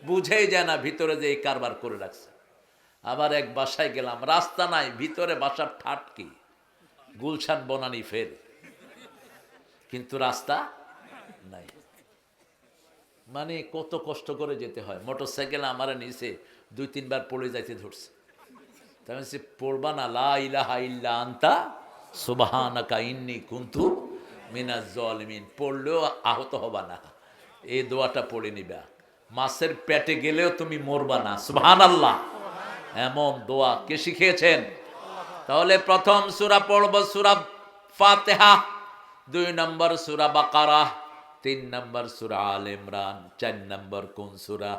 বুঝেই যায় না ভিতরে যে এই কারবার করে রাখছে। আবার এক বাসায় গেলাম, রাস্তা নাই, ভিতরে বাসার ঠাট কি, গুলশান বনানি ফের, কিন্তু রাস্তা নাই। মানে কত কষ্ট করে যেতে হয়। মোটর সাইকেল আমার নিচে 2-3 বার পড়ে যাইতে ধরছে। তাই সে পড়বা না, লা ইলাহা ইল্লা আনতা সুবহানাকা ইন্নী কুনতু মিনাজ জালিমিন, পড়লেও আহত হবা না, এই দোয়াটা পড়ে নিবা। মাছের পেটে গেলেও তুমি মরবা না, সুবহানাল্লাহ, এমন দোয়া কে শিখিয়েছেন? তাহলে প্রথম সূরা পড়ব সূরা ফাতিহা, 2 নম্বর সূরা বাকারা, 3 নম্বর সূরা আলে ইমরান, 4 নম্বর কোন সূরা?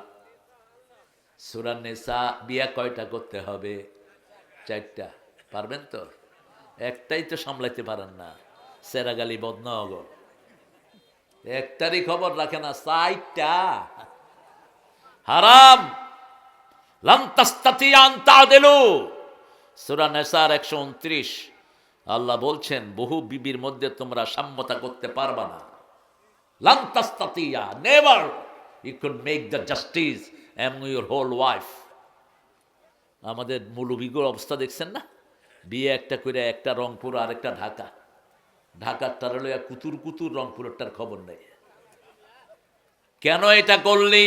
সূরা নিসা। বিয়া কয়টা করতে হবে? 4টা। পারবেন তো? একটাই তো সামলাইতে পারেন না, সেরাগালি বদনগর, একটারই খবর রাখে না, 4টা হারাম। লান তাস্তাতিয়া আন তা'দিলু, সূরা নিসার 129। আল্লাহ বলছেন বহু বিবির মধ্যে তোমরা সাম্যতা করতে পারবা না। লান তাস্তাতিয়া, never you could make the justice among your whole wife. আমাদের মৌলবীগুলোর অবস্থা দেখছেন না, বিয়ে একটা করে, একটা রংপুর আর একটা ঢাকা, ঢাকারটার লইয়া কুতুর কুতুর, রংপুরেরটার খবর নেই। কেন এটা করলি?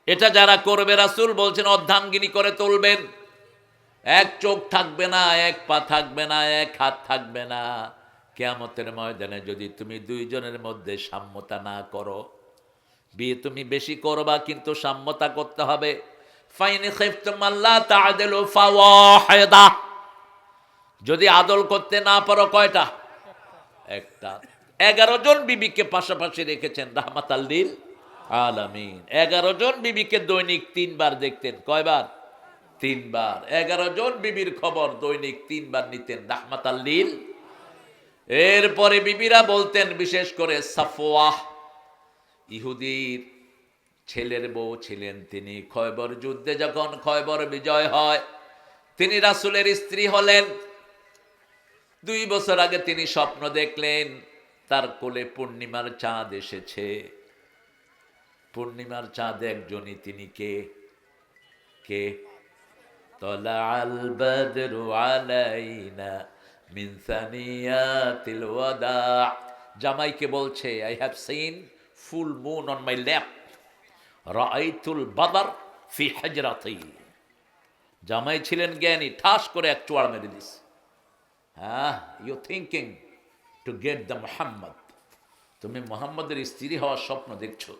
এটা যারা করবে রাসূল বলছেন অর্ধাঙ্গিনী করে তুলবেন, এক চোখ থাকবে না, এক পা থাকবে না, এক হাত থাকবে না। কিয়ামতের ময়দানে যদি তুমি 2 জনের মধ্যে সাম্যতা না করো, বিয়ে তুমি বেশি করবা কিন্তু সাম্যতা করতে হবে। ফাইন খিফতুম আল্লা তা'দিলু ফাওয়াহিদা, যদি আদল করতে না পারো কয়টা? একটা। 11 জন বিবিকে পাশাপাশি রেখেছেন রাহমাতাল লিল আলামিন। 11 জন বিবিকে দৈনিক 3 বার দেখতেন। কয়বার? 3 বার। 11 জন বিবির খবর দৈনিক 3 বার নিতেন রাহমাতাল লিল। এরপরে বিবিরা বলতেন, বিশেষ করে সাফওয়াহ, ইহুদির ছেলের বউ ছিলেন তিনি, খয়বর যুদ্ধে যখন খয়বর বিজয় হয় তিনি রাসূলের স্ত্রী হলেন। 2 বছর আগে তিনি স্বপ্ন দেখলেন তার কোলে পূর্ণিমার চাঁদ এসেছে। পূর্ণিমার চাঁদ একজনই, তিনি কে? কে? তলাআল বদরু আলাইনা মিন সানিয়াতিল ওয়াদা। জামাইকে বলছে, I have seen full moon on my ল্যাপ, রাআইতুল বাদর ফি হাজরাতি। জামাই ছিলেন জ্ঞানী, ঠাস করে এক চোয়াড় মেরে দিস। হ্যাঁ, you thinking to get the Muhammad, তুমি মুহাম্মদের স্ত্রী হওয়ার স্বপ্ন দেখছো।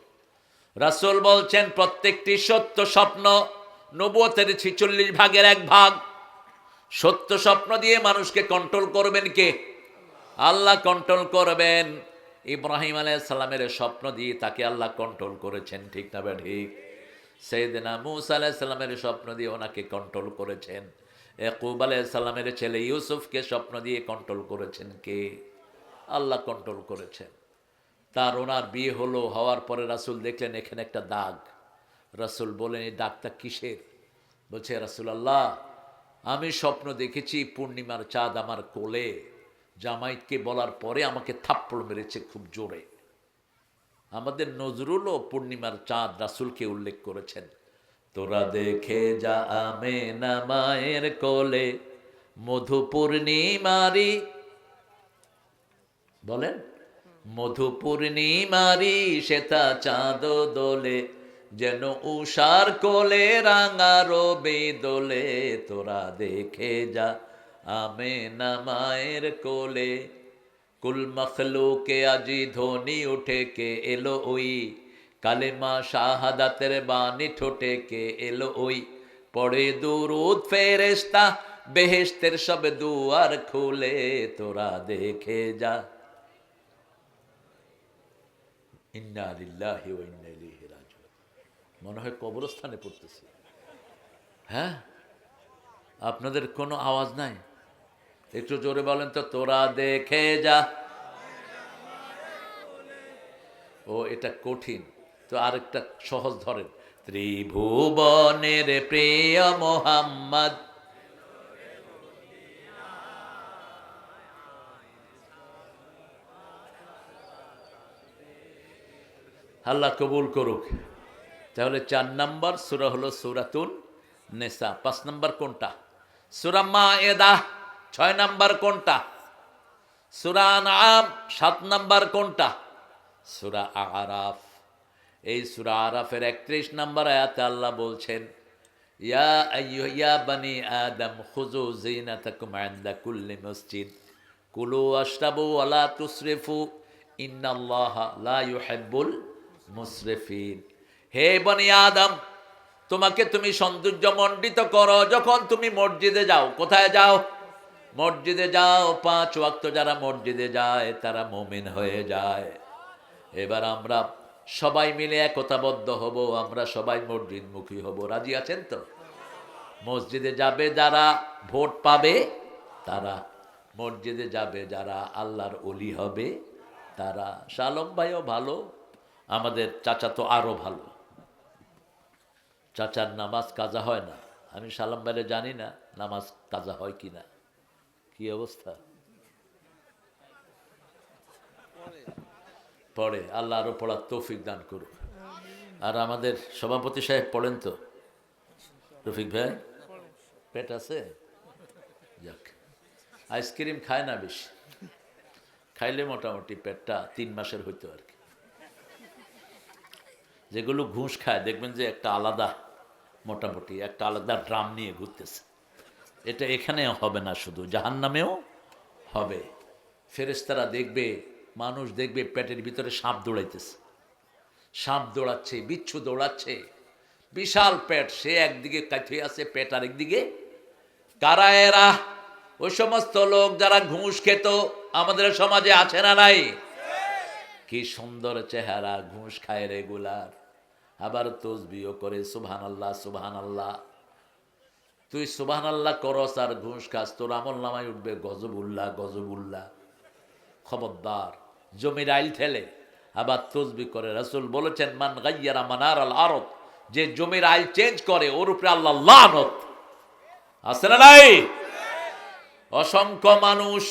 রাসূল বলছেন প্রত্যেকটি সত্য স্বপ্ন নবুয়তের 46 ভাগের 1 ভাগ। সত্য স্বপ্ন দিয়ে মানুষকে কন্ট্রোল করবেন কে? আল্লাহ কন্ট্রোল করবেন। ইব্রাহিম আলাইহিস সালামের স্বপ্ন দিয়ে তাকে আল্লাহ কন্ট্রোল করেছেন, ঠিক না ঠিক? সাইয়েদনা মূসা আলাইহিস সালামের স্বপ্ন দিয়ে ওনাকে কন্ট্রোল করেছেন। ইয়াকুব আলাইহিস সালামের ছেলে ইউসুফকে স্বপ্ন দিয়ে কন্ট্রোল করেছেন কে? আল্লাহ কন্ট্রোল করেছেন। তার ওনার বিয়ে হলো, হওয়ার পরে রাসূল দেখলেন এখানে একটা দাগ। রাসূল বলেন, এই দাগটা কিসের? বলছে, রাসূলুল্লাহ আমি স্বপ্ন দেখেছি পূর্ণিমার চাঁদ আমার কোলে। জামাইকে বলার পরে আমাকে থাপ্পড় মেরেছে খুব জোরে। আমাদের নজরুলও পূর্ণিমার চাঁদ রাসূলকে উল্লেখ করেছেন। তোরা দেখে যা আমেনা মায়ের কোলে মধু পূর্ণিমারি, বলেন মধু পূর্ণিমারি শ্বেতা চাঁদ দোলে, যেন উষার কোলে রাঙা রবি দোলে। তোরা দেখে যা আমেনা মায়ের কোলে, কুল মখলুকে আজি ধ্বনি উঠে কে এলো ওই, কালেমা শাহাদাতের বাণী ঠোঁটে কে এলো ওই, পড়ে দুরুদ ফেরেশতা বেহেশতের সব দুয়ার খুলে। তোরা দেখে যা। ইন্না লিল্লাহি ওয়া ইন্না ইলাইহি রাজিউন। মনে হয় কবরস্থানে পড়তেছি। হ্যাঁ, আপনাদের কোনো আওয়াজ নাই? একটু জোরে বলেন তো, তোরা দেখে যা। ও এটা কঠিন, তো আরেকটা সহজ ধরেন। ত্রিভুবনের প্রিয় মোহাম্মদ, আল্লাহ কবুল করুক। তাহলে 4 নম্বর সূরা হলো সূরাতুন নিসা। 5 নম্বর কোনটা? সূরা মায়েদা। 6 নম্বর কোনটা? সূরা আনআম। 7 নম্বর কোনটা? সূরা আরাফ। এই সূরা আরাফের 31 নম্বর আয়াতে আল্লাহ বলছেন, ইয়া বানি আদম খুযু যিনাতাকুম ইনদা কুল্লি মসজিদ কুলু ওয়াশরাবু ওয়া লা তুসরিফু ইন্নাল্লাহা লা ইউহিব্বুল মুসরিফিন। হে বনি আদম, তোমাকে তুমি সৌন্দর্যমণ্ডিত করো যখন তুমি মসজিদে যাও। কোথায় যাও? মসজিদে যাও। 5 ওয়াক্ত যারা মসজিদে যায় তারা মুমিন হয়ে যায়। এবার আমরা সবাই মিলে একতাবদ্ধ হব, আমরা সবাই মসজিদমুখী হব। রাজি আছেন তো? মসজিদে যাবে যারা ভোট পাবে তারা, মসজিদে যাবে যারা আল্লাহর ওলি হবে তারা। শালম ভাইও ভালো, আমাদের চাচা তো আরো ভালো। চাচার নামাজ কাজা হয় না। আমি শালম ভাইরে জানি না নামাজ কাজা হয় কিনা, কি অবস্থা? পড়ে, আল্লাহ আরো পড়ার তৌফিক দান করুক। আর আমাদের সভাপতি সাহেব পড়েন তো? রফিক ভাই পেট আছে? যাক, আইসক্রিম খায় না বেশি, খাইলে মোটামুটি পেটটা 3 মাসের হইতো আর কি। যেগুলো ঘুষ খায় দেখবেন যে একটা আলাদা, মোটামুটি একটা আলাদা ড্রাম নিয়ে ঘুরতেছে। এটা এখানে হবে না, শুধু জাহান্নামেও হবে। ফেরেশতারা দেখবে, মানুষ দেখবে পেটের ভিতরে সাপ দৌড়াইতেছে, সাপ দৌড়াচ্ছে, বিচ্ছু দৌড়াচ্ছে, বিশাল পেট, সে একদিকে কাঠে আছে, পেট আরেকদিকে। কারা এরা? ওই সমস্ত লোক যারা ঘুষ খেত আমাদের সমাজে আছে না নাই? কি সুন্দর চেহারা, ঘুষ খায় রেগুলার, আবার তসবিও করে সুবহানাল্লাহ সুবহানাল্লাহ। তুই সুবহানাল্লাহ করস আর ঘুষ খাস, তোর আমল নামায় উঠবে গজবুল্লাহ গজবুল্লাহ। খবরদার। জমির আইল ঠেলে আবার তসবি করে। রাসূল বলেছেন, মান গায়্যারা মানার আল আরদ, যে জমির আইল চেঞ্জ করে ওর উপরে আল্লাহ লানত। আছে না নাই? অসংখ্য মানুষ,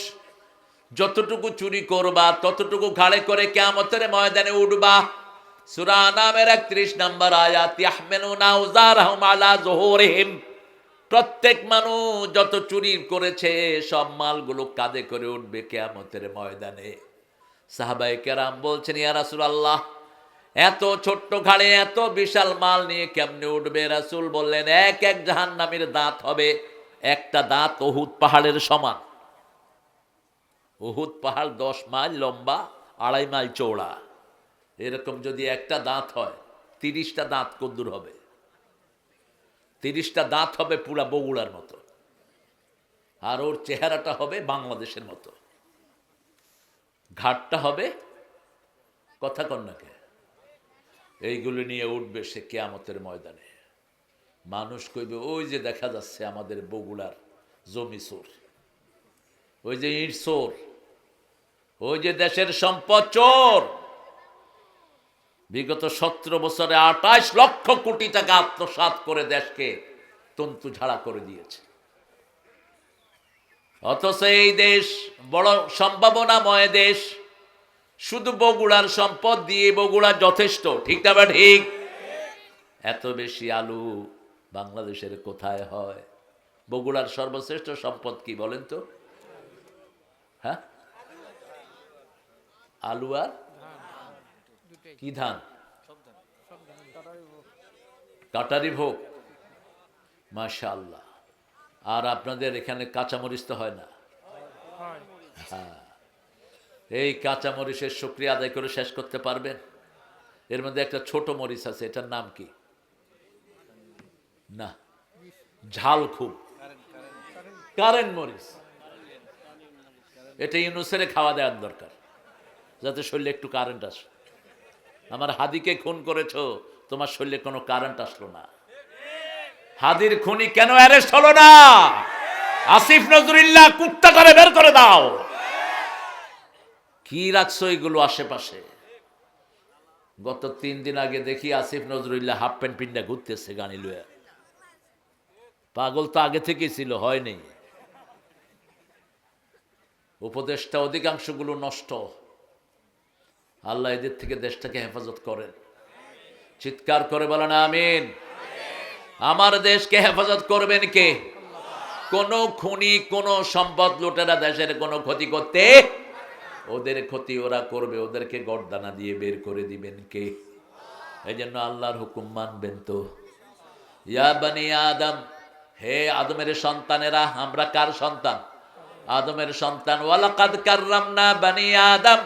যতটুকু চুরি করবা ততটুকু ঘাড়ে করে কিয়ামতের ময়দানে উঠবা। সূরা আনামের 31 নম্বর আয়াত, ইয়াহমিলুনা আওজারহুম আলা যুহুরিহিম। প্রত্যেক মানুষ যত চুরি করেছে সব মালগুলো কাঁধে করে উঠবে কিয়ামতের ময়দানে। সাহাবায়ে কেরাম বলছেন, ইয়া রাসূলুল্লাহ, এত ছোট্ট ঘাড়ে এত বিশাল মাল নিয়ে কেমনে উঠবে? রাসূল বললেন, এক এক জাহান্নামীর দাঁত হবে, একটা দাঁত উহুদ পাহাড়ের সমান। উহুদ পাহাড় 10 মাইল লম্বা, 2.5 মাইল চওড়া। এরকম যদি একটা দাঁত হয়, 30টা দাঁত কদ্দুর হবে? 30টা দাঁত হবে পুরা বগুড়ার মতো। আর ওর চেহারাটা হবে বাংলাদেশের মতো, ঘাটটা হবে কথা কন্যাকে। এইগুলো নিয়ে উঠবে সে কিয়ামতের ময়দানে। মানুষ কইবে, ওই যে দেখা যাচ্ছে আমাদের বগুড়ার জমি চোর, ওই যে ইট চোর, ওই যে দেশের সম্পদ চোর। বিগত 17 বছরে 28 লক্ষ কোটি টাকা আত্মসাৎ করে দেশকে তন্তু ঝাড়া করে দিয়েছে। অথচ এই দেশ বড় সম্ভাবনাময় দেশ, শুধু বগুড়ার সম্পদ দিয়ে বগুড়া যথেষ্ট। ঠিক না? ঠিক। এত বেশি আলু বাংলাদেশের কোথায় হয়? বগুড়ার সর্বশ্রেষ্ঠ সম্পদ কি বলেন তো? হ্যাঁ, আলু আর কি ধান? কাটারি ভোগ। মাশাআল্লাহ। আর আপনাদের এখানে কাঁচামরিচ তো হয় না? হ্যাঁ, এই কাঁচামরিচের শুকরিয়া আদায় করে শেষ করতে পারবেন? এর মধ্যে একটা ছোট মরিচ আছে, এটার নাম কি? না, ঝাল খুব, কারেন্ট মরিচ। এটা ইউনুসের খাওয়া দেওয়ার দরকার, যাতে শরীরে একটু কারেন্ট আসে। আমার হাদিকে খুন করেছো, তোমার শরীরে কোনো কারেন্ট আসলো না। হাদির খুনি কেন অ্যারেস্ট হলো না? আসিফ নজরুল্লাহ কুত্তা করে বের করে দাও। কি রাখছো এগুলো আশেপাশে? গত 3 দিন আগে দেখি আসিফ নজরুল্লাহ হাফ প্যান্ট পিন্ডা ঘুরতেছে গাড়ি লয়ে। পাগল তো আগে থেকেই ছিল, হয়নি। উপদেশটা অধিকাংশগুলো নষ্ট। আল্লাহ এদের থেকে দেশটাকে হেফাজত করেন। চিৎকার করে বলেন আমিন। আমার দেশকে হেফাজত করবেন কে? কোন খুনি, কোন সম্পদ লুটেরা দেশের কোনো ক্ষতি করতে, ওদের ক্ষতি ওরা করবে, ওদেরকে গর্দানা দিয়ে বের করে দিবেন কে? এই জন্য আল্লাহর হুকুম মানবেন তো। ইয়া বানি আদম, হে আদমের সন্তানেরা। আমরা কার সন্তান? আদমের সন্তান। ওয়ালাকাদ কাররামনা বানি আদম।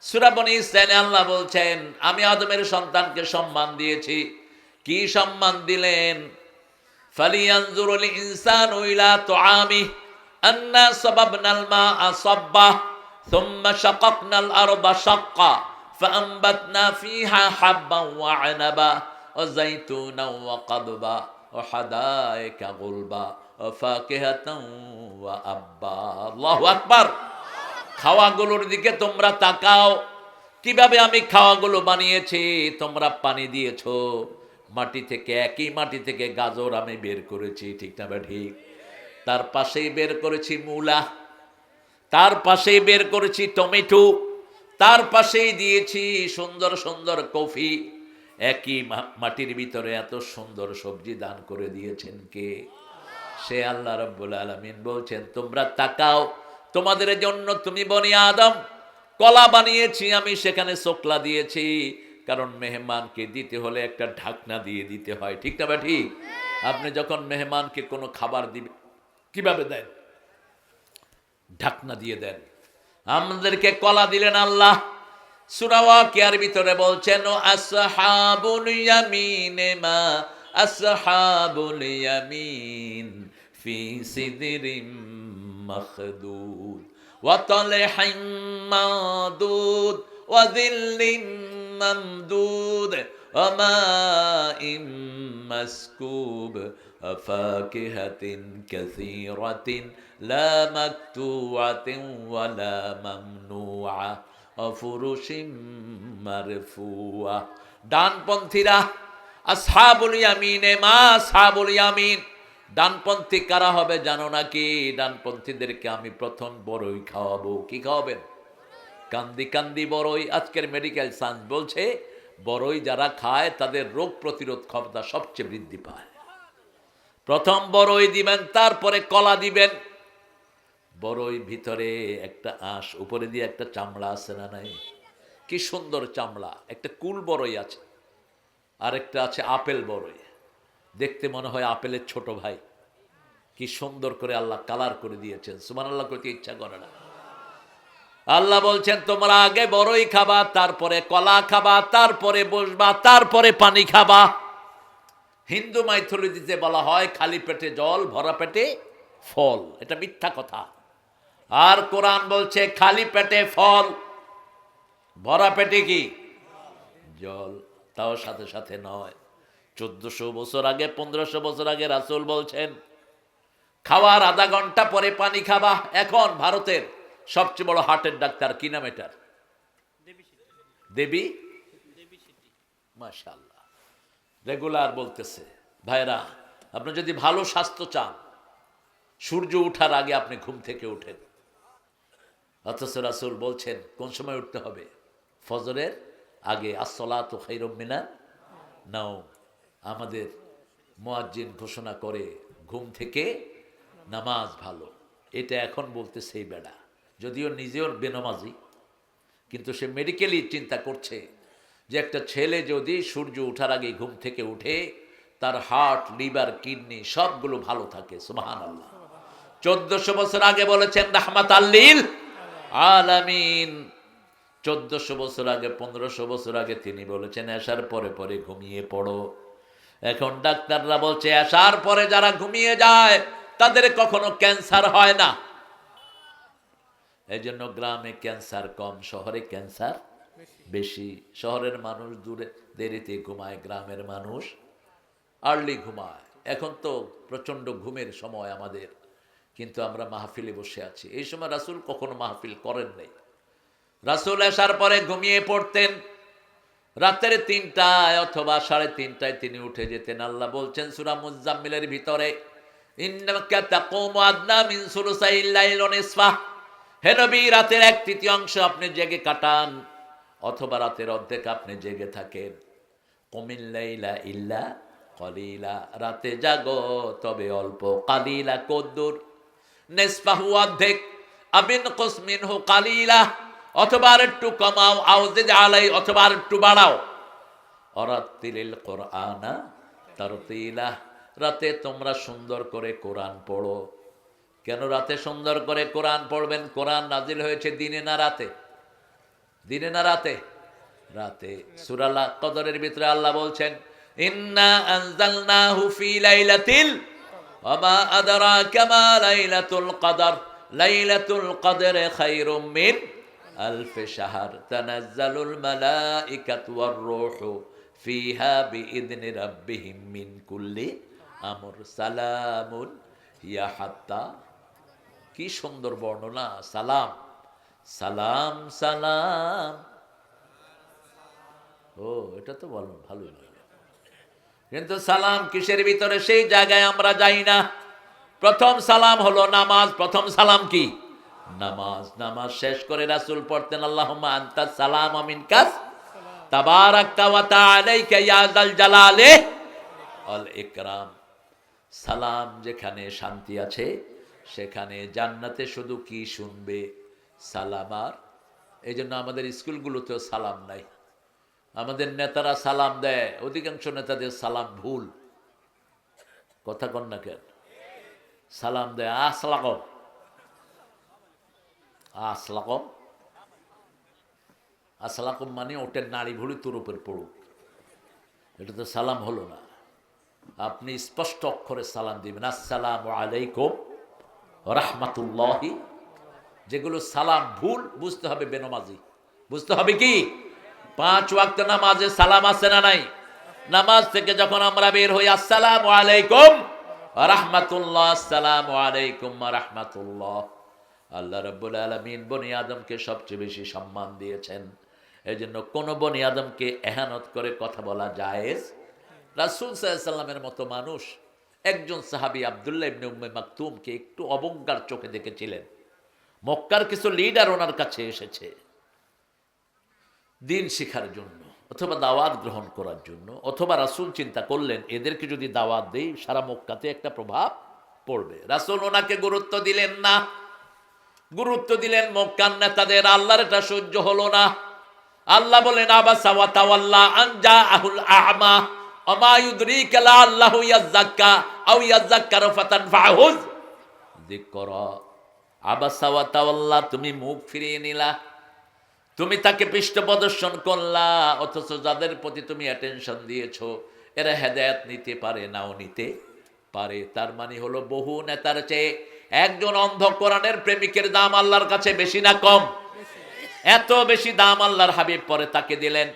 সূরা বনী ইসরাঈলে আল্লাহ বলছেন, আমি আদমের সন্তানকে সম্মান দিয়েছি। কি সম্মান দিলেন? ফালিয়ানজুরুল ইনসানু ইলা তুআমিহি আন্না সাবাবনাল মা'a সাব্বা থুম্মা শাকাকনাল আরদা শাক্কা ফাআনবাতনা ফিহা হাব্বান ওয়া আনাবা ওয়া যাইতুনা ওয়া কাদবা ওয়া হাদায়েকা গুলবা ওয়া ফাকিহাতান ওয়া আব্বা। আল্লাহু আকবার। খাওয়াগুলোর দিকে তোমরা তাকাও, কিভাবে আমি খাওয়াগুলো বানিয়েছি। তোমরা পানি দিয়েছো মাটি থেকে, একই মাটি থেকে গাজর আমি বের করেছি, ঠিক না? ঠিক। তার পাশেই বের করেছি মূলা, তার পাশেই বের করেছি টমেটো, তার পাশেই দিয়েছি সুন্দর সুন্দর কফি। একই মাটির ভিতরে এত সুন্দর সবজি দান করে দিয়েছেন কে? সে আল্লাহ রাব্বুল আলামিন বলছেন, তোমরা তাকাও, তোমাদের জন্য তুমি বনি আদম কলা বানিয়েছি আমি, সেখানে চোকলা দিয়েছি। কারণ মেহমানকে দিতে হলে একটা ঢাকনা দিয়ে দিতে হয়, ঠিক না? ঠিক। আপনি যখন মেহমানকে কোনো খাবার দিবেন কিভাবে দেন? ঢাকনা দিয়ে দেন। আমাদেরকে কলা দিলেন আল্লাহ। সূরা ওয়াকিয়ার ভিতরে বলছেন, আসহাবুল ইয়ামিন মা আসহাবুল ইয়ামিন ফি সিদরিম মাখদুদ ওয়া তালহিম মাদুদ ওয়া যিল্লিম মামদুদ ওয়া মাইম মাসকুব ওয়া ফাকিহাতিন কাসীরাতিন লা মাকতুআতিন ওয়া লা মামনুআ ওয়া ফুরুশিম মারফুআ। ডানপন্থীরা আসহাবুল ইয়ামিনে মা আসহাবুল ইয়ামিন। ডানপন্থী কারা হবে জানো নাকি? ডানপন্থীদেরকে আমি প্রথম বড়ই খাওয়াবো। কি খাওয়াবেন? কান্দি কান্দি বড়ই। আজকের মেডিকেল সায়েন্স বলছে বড়ই যারা খায় তাদের রোগ প্রতিরোধ ক্ষমতা সবচেয়ে বৃদ্ধি পায়। প্রথম বড়ই দিবেন, তারপরে কলা দিবেন। বড়ই ভিতরে একটা আঁশ, উপরে দিয়ে একটা চামড়া আছে না নাই? কি সুন্দর চামড়া। একটা কুল বড়ই আছে, আর একটা আছে আপেল বড়ই। দেখতে মনে হয় আপেলের ছোট ভাই। কি সুন্দর করে আল্লাহ কালার করে দিয়েছেন। সুবহানাল্লাহ করতে ইচ্ছা করে না? আল্লাহ বলছেন তোমরা আগে বড়ই খাবা, তারপরে কলা খাবা, তারপরে বসবা, তারপরে পানি খাবা। হিন্দু মাইথোলজিতে বলা হয় খালি পেটে জল, ভরা পেটে ফল। এটা মিথ্যা কথা। আর কোরআন বলছে খালি পেটে ফল, ভরা পেটে কি? জল। তাও সাথে সাথে নয়। 1400 বছর আগে, 1500 বছর আগে রাসূল বলছেন খাওয়ার আধা ঘন্টা পরে পানি খাবা। এখন ভারতের সবচেয়ে বড় হার্টের ডাক্তার, কি নাম এটার? দেবী। মাশাআল্লাহ, রেগুলার বলতেছে ভাইরা, আপনি যদি ভালো স্বাস্থ্য চান, সূর্য ওঠার আগে আপনি ঘুম থেকে উঠেন। অথচ রাসূল বলছেন কোন সময় উঠতে হবে? ফজরের আগে। আসসালাতু খায়রুম মিনান নাওম। আমাদের মুয়াজ্জিন ঘোষণা করে ঘুম থেকে নামাজ ভালো। এটা এখন বলতেছে এই বেড়া, যদিও নিজেও বেনামাজি, কিন্তু সে মেডিকেলি চিন্তা করছে যে একটা ছেলে যদি সূর্য ওঠার আগে ঘুম থেকে উঠে, তার হার্ট, লিভার, কিডনি সবগুলো ভালো থাকে। সুবহানাল্লাহ। 1400 বছর আগে বলেছেন রাহমাতাল লিল আলামিন। 1400 বছর আগে, 1500 বছর আগে তিনি বলেছেন এশার পরে পরে ঘুমিয়ে পড়ো। এখন ডাক্তাররা বলছে এশার পরে যারা ঘুমিয়ে যায় তাদের কখনো ক্যান্সার হয় না। এই জন্য গ্রামে ক্যান্সার কম, শহরে ক্যান্সার বেশি। শহরের মানুষ দূরে দেরিতে ঘুমায়, গ্রামের মানুষ আর্লি ঘুমায়। এখন তো প্রচণ্ড ঘুমের সময় আমাদের, কিন্তু আমরা মাহফিলে বসে আছি। এই সময় রাসূল কখনো মাহফিল করেন নাই। রাসূল এশার পরে ঘুমিয়ে পড়তেন। রাতের 3টায় অথবা 3:30টায় তিনি উঠে যেতেন। আল্লাহ বলছেন সূরা মুজাম্মিলের ভিতরে, ইন্নাকা তাকুমু আদনা মিন সুলুসাইল লাইল ওয়া নিসফাহ, হে নবী রাতের 1/3 আপনি জেগে কাটান অথবা রাতের অর্ধেক আপনি জেগে থাকেন। কুমিল লাইলা ইল্লা কলিলা, রাতে জাগো তবে অল্প। কালিলা কদ্দুর, নিসফাহু অর্ধেক, আবিন কুস মিনহু কালিলা, অথবা আর একটু কমাও, আউজিদ আলাই, অথবা আর একটু বাড়াও। অরাত্তিলিল কোরআনা তারতিলা, রাতে তোমরা সুন্দর করে কোরআন পড়ো। কেন রাতে সুন্দর করে কোরআন পড়বেন? কোরআন নাজিল হয়েছে দিনে না রাতে? দিনে না রাতে? রাতে। সূরা আল কদরের ভিতরে আল্লাহ বলছেন, ইন্না আনজালনাহু ফি লাইলাতিল ওয়া মা আদরাকা মা লাইলাতুল কদর, লাইলাতুল কদরে খায়রুম মিন আলফি শাহর, তানাজ্জালুল মালাইকাতু ওয়ার রূহু ফিহা বিইذনি রাব্বিহিম মিন কুল্লি আমর, সালামুন হিয়া হাত্তা। কি সুন্দর বর্ণনা! সালাম সালাম সালাম। ও, এটা তো বলো ভালোই লাগে, কিন্তু সালাম কিসের ভিতরে? সেই জায়গায় আমরা যাই না। প্রথম সালাম হলো নামাজ। প্রথম সালাম কি? নামাজ। নামাজ শেষ করে রাসূল পড়তেন, আল্লাহুম্মা আনতাস সালাম ওয়া মিনকাস তাবারাকতা ওয়া তাআলাইকা ইয়া যাল জালালি ওয়াল ইকরাম। সালাম যেখানে শান্তি আছে সেখানে জান্নাতে শুধু কি শুনবে? সালাম। আর এই জন্য আমাদের স্কুলগুলোতেও সালাম নাই। আমাদের নেতারা সালাম দেয়, অধিকাংশ নেতাদের সালাম ভুল। কথা কন না কেন? সালাম দেয় আসসালাম, আসসালাম, আসসালাম মানে ওটের নাড়ি ভুড়ি তোর উপর পড়ুক। এটা তো সালাম হলো না। আপনি স্পষ্ট অক্ষরে সালাম দিবেন, আসসালামু আলাইকুম রাহমাতুল্লাহি। যেগুলো সালাম ভুল বুঝতে হবে বেনমাজি, বুঝতে হবে কি 5 ওয়াক্ত নামাজে সালাম আছে না নাই? নামাজ থেকে যখন আমরা বের হই, আসসালামু আলাইকুম রাহমাতুল্লাহ, আসসালামু আলাইকুম রাহমাতুল্লাহ। আল্লাহ রাব্বুল আলামিন বনি আদমকে সবচেয়ে বেশি সম্মান দিয়েছেন। এই জন্য কোন বনি আদমকে এহানত করে কথা বলা জায়েজ। রাসূল সাল্লাল্লাহু আলাইহি সাল্লামের মতো মানুষ একজন সাহাবী আব্দুল্লাহ ইবনে উম্মে মাকতুমকে একটু অবজ্ঞার চোখে দেখেছিলেন। মক্কার কিছু লিডার ওনার কাছে এসেছে দিন শিখার জন্য অথবা দাওয়াত গ্রহণ করার জন্য, অথবা রাসূল চিন্তা করলেন এদেরকে যদি দাওয়াত দেই সারা মক্কাতে একটা প্রভাব পড়বে। রাসূল ওনাকে গুরুত্ব দিলেন না। গুরুত্ব দিলেন মক্কার নেতাদের। আল্লাহর এটা সহ্য হলো না। আল্লাহ বলেন, আবাসা ওয়া তাওয়াল্লা আন জাআহুল আ'মা ওয়া মা ইউদরিকা লাআল্লাহু ইয়াযাক্কা আও ইয়াযাক্কারু ফাতানফাহুজ যিকরা। আবাসা ওয়া তাওয়াল্লা, তুমি মুখ ফিরিয়ে নিলা, তুমি তাকে পৃষ্ঠ প্রদর্শন করলা, অথচ যাদের প্রতি তুমি অ্যাটেনশন দিয়েছো এরা হেদায়েত নিতে পারে, নাও নিতে পারে। তার মানে হলো বহু নেতার চেয়ে একজন অন্ধ কোরআনের প্রেমিকের দাম আল্লাহর কাছে বেশি না কম? এত বেশি দাম আল্লাহর হাবিব পরে তাকে দিলেন।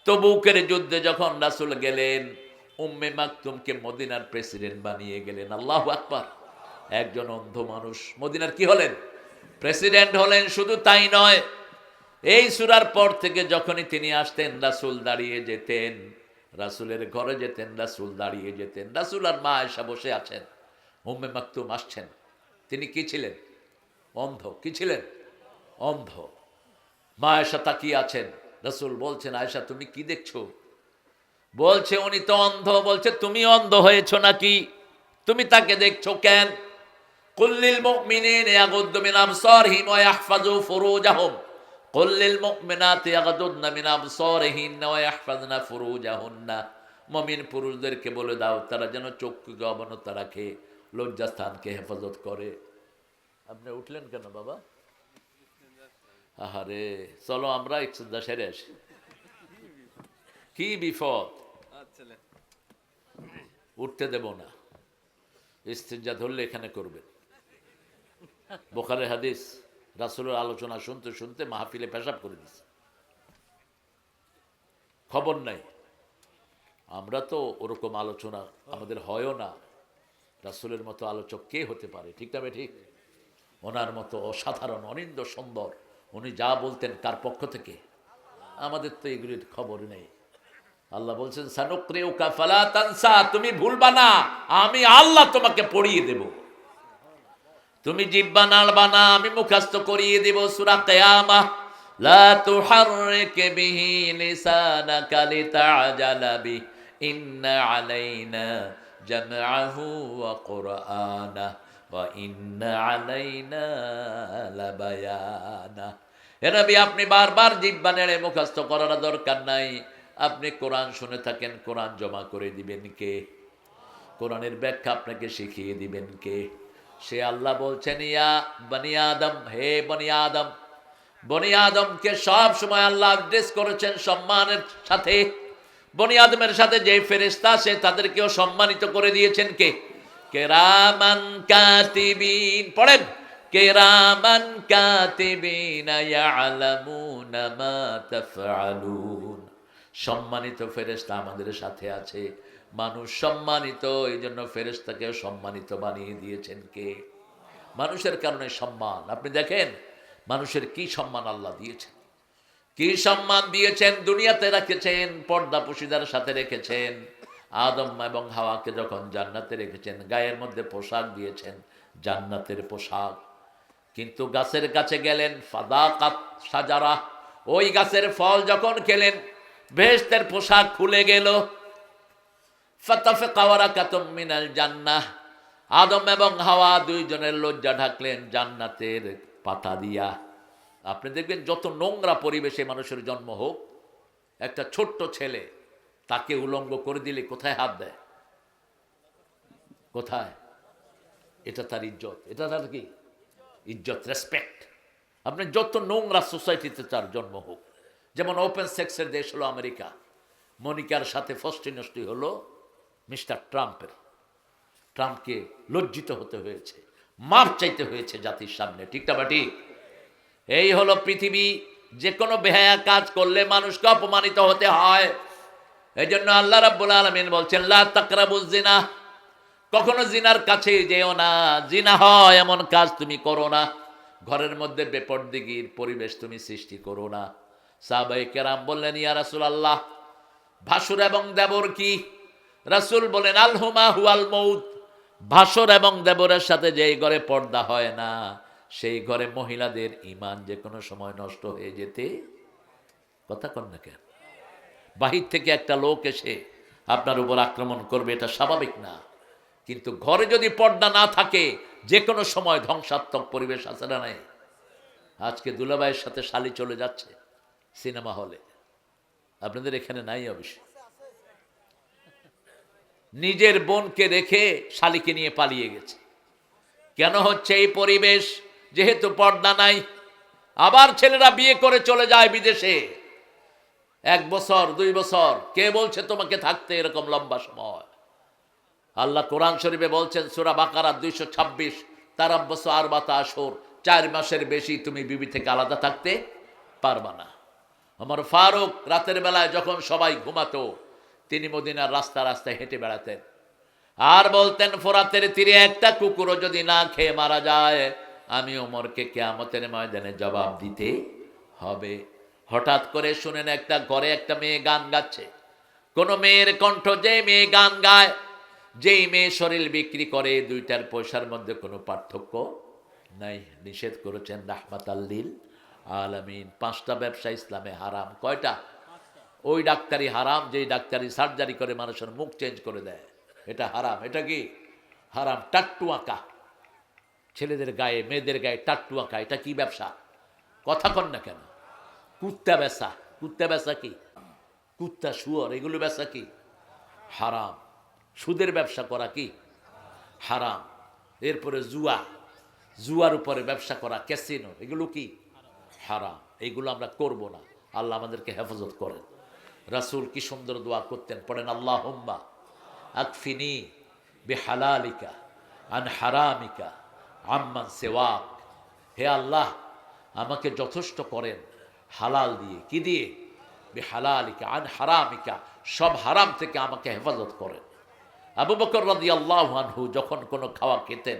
তবুকের যুদ্ধে যখন রাসূল গেলেন, উম্মে মাকতুমকে মদিনার প্রেসিডেন্ট বানিয়ে গেলেন। আল্লাহু আকবার! একজন অন্ধ মানুষ মদিনার কি হলেন? প্রেসিডেন্ট হলেন। শুধু তাই নয়, এই সূরার পর থেকে যখনই তিনি আসতেন রাসূল দাঁড়িয়ে যেতেন, রাসূলের ঘরে যেতেন রাসূল দাঁড়িয়ে যেতেন। রাসূল আর মা আয়েশা বসে আছেন, উম্মে মাকতুম আসছেন। তিনি কি ছিলেন? অন্ধ। কি ছিলেন? অন্ধ। মা আয়েশা তাকিয়ে আছেন। রাসূল বলছেন, আয়েশা তুমি কি দেখছো? বলছে উনি তো অন্ধ। বলছে তুমি অন্ধ হয়েছো নাকি? তুমি তাকে দেখছো কেন? কুল্লিল মুমিনিনা ইয়াগুদ্দু মিন আবসারিহিম ওয়া ইয়াহফাযু ফুরুজাহুম, কুল্লিল মুমিনাতি ইয়াগুদ্দুনা মিন আবসারিহিন্না ওয়া ইয়াহফাযনা ফুরুজাহুন্না। মুমিন পুরুষদেরকে বলে দাও তারা যেন চক্ষুকে অবনত রাখে, লজ্জাস্থানকে হেফাজত করে। আপনি উঠলেন কেন বাবা? আহারে, চলো আমরা ইস্তেঞ্জা সেরে আসি। কি বিপদ! উঠতে দেব না। ইস্তেঞ্জা ধরলে এখানে করবেন। বুখারীর হাদিস, রাসূলের আলোচনা শুনতে শুনতে মাহফিলে পেশাব করে দিচ্ছে। খবর নাই। আমরা তো ওরকম আলোচনা আমাদের হয়ও না। রাসূলের মতো আলোচক কে হতে পারে? ঠিক না ঠিক? ওনার মতো অসাধারণ অনিন্দ্য সুন্দর উনি যা বলতেন কার পক্ষ থেকে? আমাদের তো এগুলির খবর নেই। আল্লাহ বলছেন সানুকরিউকা ফালা তানসা, তুমি ভুলবা না, আমি আল্লাহ তোমাকে পড়িয়ে দেব। তুমি জিহ্বা নাড়বা না, আমি মুখস্থ করিয়ে দেব। সূরা কিয়ামাহ, লা তুহাররিক বিহি লিসানাকা লিতা'জালা বি ইন্না আলাইনা জামআহু ওয়া কুরআনা ওয়া ইন্না আলাইনা লাবায়ানা। হে নবী, আপনি বারবার জিহ্বা নেড়ে মুখস্থ করার দরকার নাই। আপনি কোরআন শুনে থাকেন, কোরআন জমা করে দিবেন কে? কোরআনের ব্যাখ্যা আপনাকে শিখিয়ে দিবেন কে? সে আল্লাহ বলছেন, ইয়া বনি আদম, হে বনি আদম। বনি আদমকে সব সময় আল্লাহ অ্যাড্রেস করেছেন সম্মানের সাথে। বনি আদমের সাথে যে ফেরেশতা, সে তাদেরকেও সম্মানিত করে দিয়েছেন কে? কিরামান কাতিবিন। পড়েন, কিরামান কাতিবিন ইয়ালামুনা মা তাফআলুন। সম্মানিত ফেরেশতা আমাদের সাথে আছে। মানুষ সম্মানিত, এই জন্য ফেরেশতাকে সম্মানিত বানিয়ে দিয়েছেন কে? মানুষের কারণে সম্মান। আপনি দেখেন মানুষের কি সম্মান আল্লাহ দিয়েছেন, কি সম্মান দিয়েছেন। দুনিয়াতে রেখেছেন, পর্দা পুশিদার সাথে রেখেছেন। আদম এবং হাওয়াকে যখন জান্নাতে রেখেছেন, গায়ের মধ্যে পোশাক দিয়েছেন, জান্নাতের পোশাক। কিন্তু গাছের কাছে গেলেন, ফাদাকাত সাজারা, ওই গাছের ফল যখন খেলেন, বেহেশতের পোশাক খুলে গেল। ফাতাফাকা ওয়ারাকাতুম মিনাল জান্নাহ, আদম এবং হাওয়া দুইজনের লজ্জা ঢাকলেন জান্নাতের পাতা দিয়া। আপনি দেখবেন যত নোংরা পরিবেশে মানুষের জন্ম হোক, একটা ছোট্ট ছেলে তাকে উলঙ্গ করে দিলে কোথায় হাত দেয়? কোথায়? এটা তার ইজ্জত, এটা তার কি ইজ্জত, রেসপেক্ট। আপনি যত নোংরা সোসাইটিতে তার জন্ম হোক, যেমন ওপেন সেক্সের দেশ হলো আমেরিকা, মনিকার সাথে ফষ্টি নষ্টি হলো মিস্টার ট্রাম্পের। ট্রাম্পকে লজ্জিত হতে হয়েছে, মাপ চাইতে হয়েছে জাতির সামনে, ঠিক না ঠিক? এই হলো পৃথিবী। যে কোনো বেহায়া কাজ করলে মানুষকে অপমানিত হতে হয়। এই জন্য আল্লাহ রাব্বুল আলামিন বলছেন, লা তাকরাবুজ জিনা, কখনো জিনার কাছে যেও না। জিনা হয় এমন কাজ তুমি করো না। ঘরের মধ্যে বেপরদিগির পরিবেশ তুমি সৃষ্টি করো না। সাহাবায়ে কেরাম বললেন, ইয়া রাসূলুল্লাহ, ভাসুর এবং দেবর কি? রাসূল বলেন, আলহুমা হুয়াল মউত। ভাসুর এবং দেবরের সাথে যেই ঘরে পর্দা হয় না, সেই ঘরে মহিলাদের ঈমান যে কোনো সময় নষ্ট হয়ে যেতে, কথা কন না কেন? বাহির থেকে একটা লোক এসে আপনার উপর আক্রমণ করবে, এটা স্বাভাবিক না। কিন্তু ঘরে যদি পর্দা না থাকে, যে কোনো সময় ধ্বংসাত্মক পরিবেশ আছে না নাই? আজকে দুলাভাইয়ের সাথে শালি চলে যাচ্ছে সিনেমা হলে, আপনাদের এখানে নাই অবশ্য। নিজের বোনকে রেখে শালিকে নিয়ে পালিয়ে গেছে। কেন হচ্ছে এই পরিবেশ? যেহেতু পর্দা নাই। আবার ছেলেরা বিয়ে করে চলে যায় বিদেশে, 1 বছর 2 বছর। কে বলছে তোমাকে থাকতে এরকম লম্বা সময়? আল্লাহ কোরআন শরীফে বলছেন, সূরা বাকারা 226, তারাব্বাসু আরবাতা আশহুর, 4 মাসের বেশি তুমি বিবি থেকে আলাদা থাকতে পারবা না। আমার ফারুক রাতের বেলায় যখন সবাই ঘুমাতো, তিনি মদিনার রাস্তা রাস্তায় হেঁটে বেড়াতেন আর বলতেন, ফোরাতের তীরে একটা কুকুরও যদি না খেয়ে মারা যায়, আমি ওমরকে কিয়ামতের ময়দানে জবাব দিতে হবে। হঠাৎ করে শুনেন একটা ঘরে একটা মেয়ে গান গাচ্ছে। কোন মেয়ের কণ্ঠ, যে মেয়ে গান গায়, যেই মেয়ে শরীর বিক্রি করে, দুইটার পয়সার মধ্যে কোনো পার্থক্য নাই। নিষেধ করেছেন রাহমাতাল লিল আলামিন। 5টা ব্যবসা ইসলামে হারাম। কয়টা? ওই ডাক্তারি হারাম, যেই ডাক্তারি সার্জারি করে মানুষের মুখ চেঞ্জ করে দেয়, এটা হারাম। এটা কি হারাম? টাট্টু আঁকা, ছেলেদের গায়ে মেয়েদের গায়ে টাট্টু আঁকা, এটা কি ব্যবসা? কথা কন না কেন? কুত্তা বেচা, কুত্তা বেচা কি? কুত্তা শুয়োর এগুলো বেচা কি? হারাম। সুদের ব্যবসা করা কি? হারাম। এরপরে জুয়া, জুয়ার উপরে ব্যবসা করা, ক্যাসিনো, এগুলো কি? হারাম। এইগুলো আমরা করব না। আল্লাহ আমাদেরকে হেফাজত করেন। রাসূল কি সুন্দর দোয়া করতেন, পড়েন, আল্লাহুম্মা আকফিনি বিহালালিকা আন হারামিকা আম্মান সিওয়াক। হে আল্লাহ, আমাকে যথেষ্ট করেন হালাল দিয়ে। কি দিয়ে? বিহালালিকা আন হারামিকা, সব হারাম থেকে আমাকে হেফাজত করেন। আবু বকর রাদিয়াল্লাহু আনহু যখন কোনো খাওয়া খেতেন,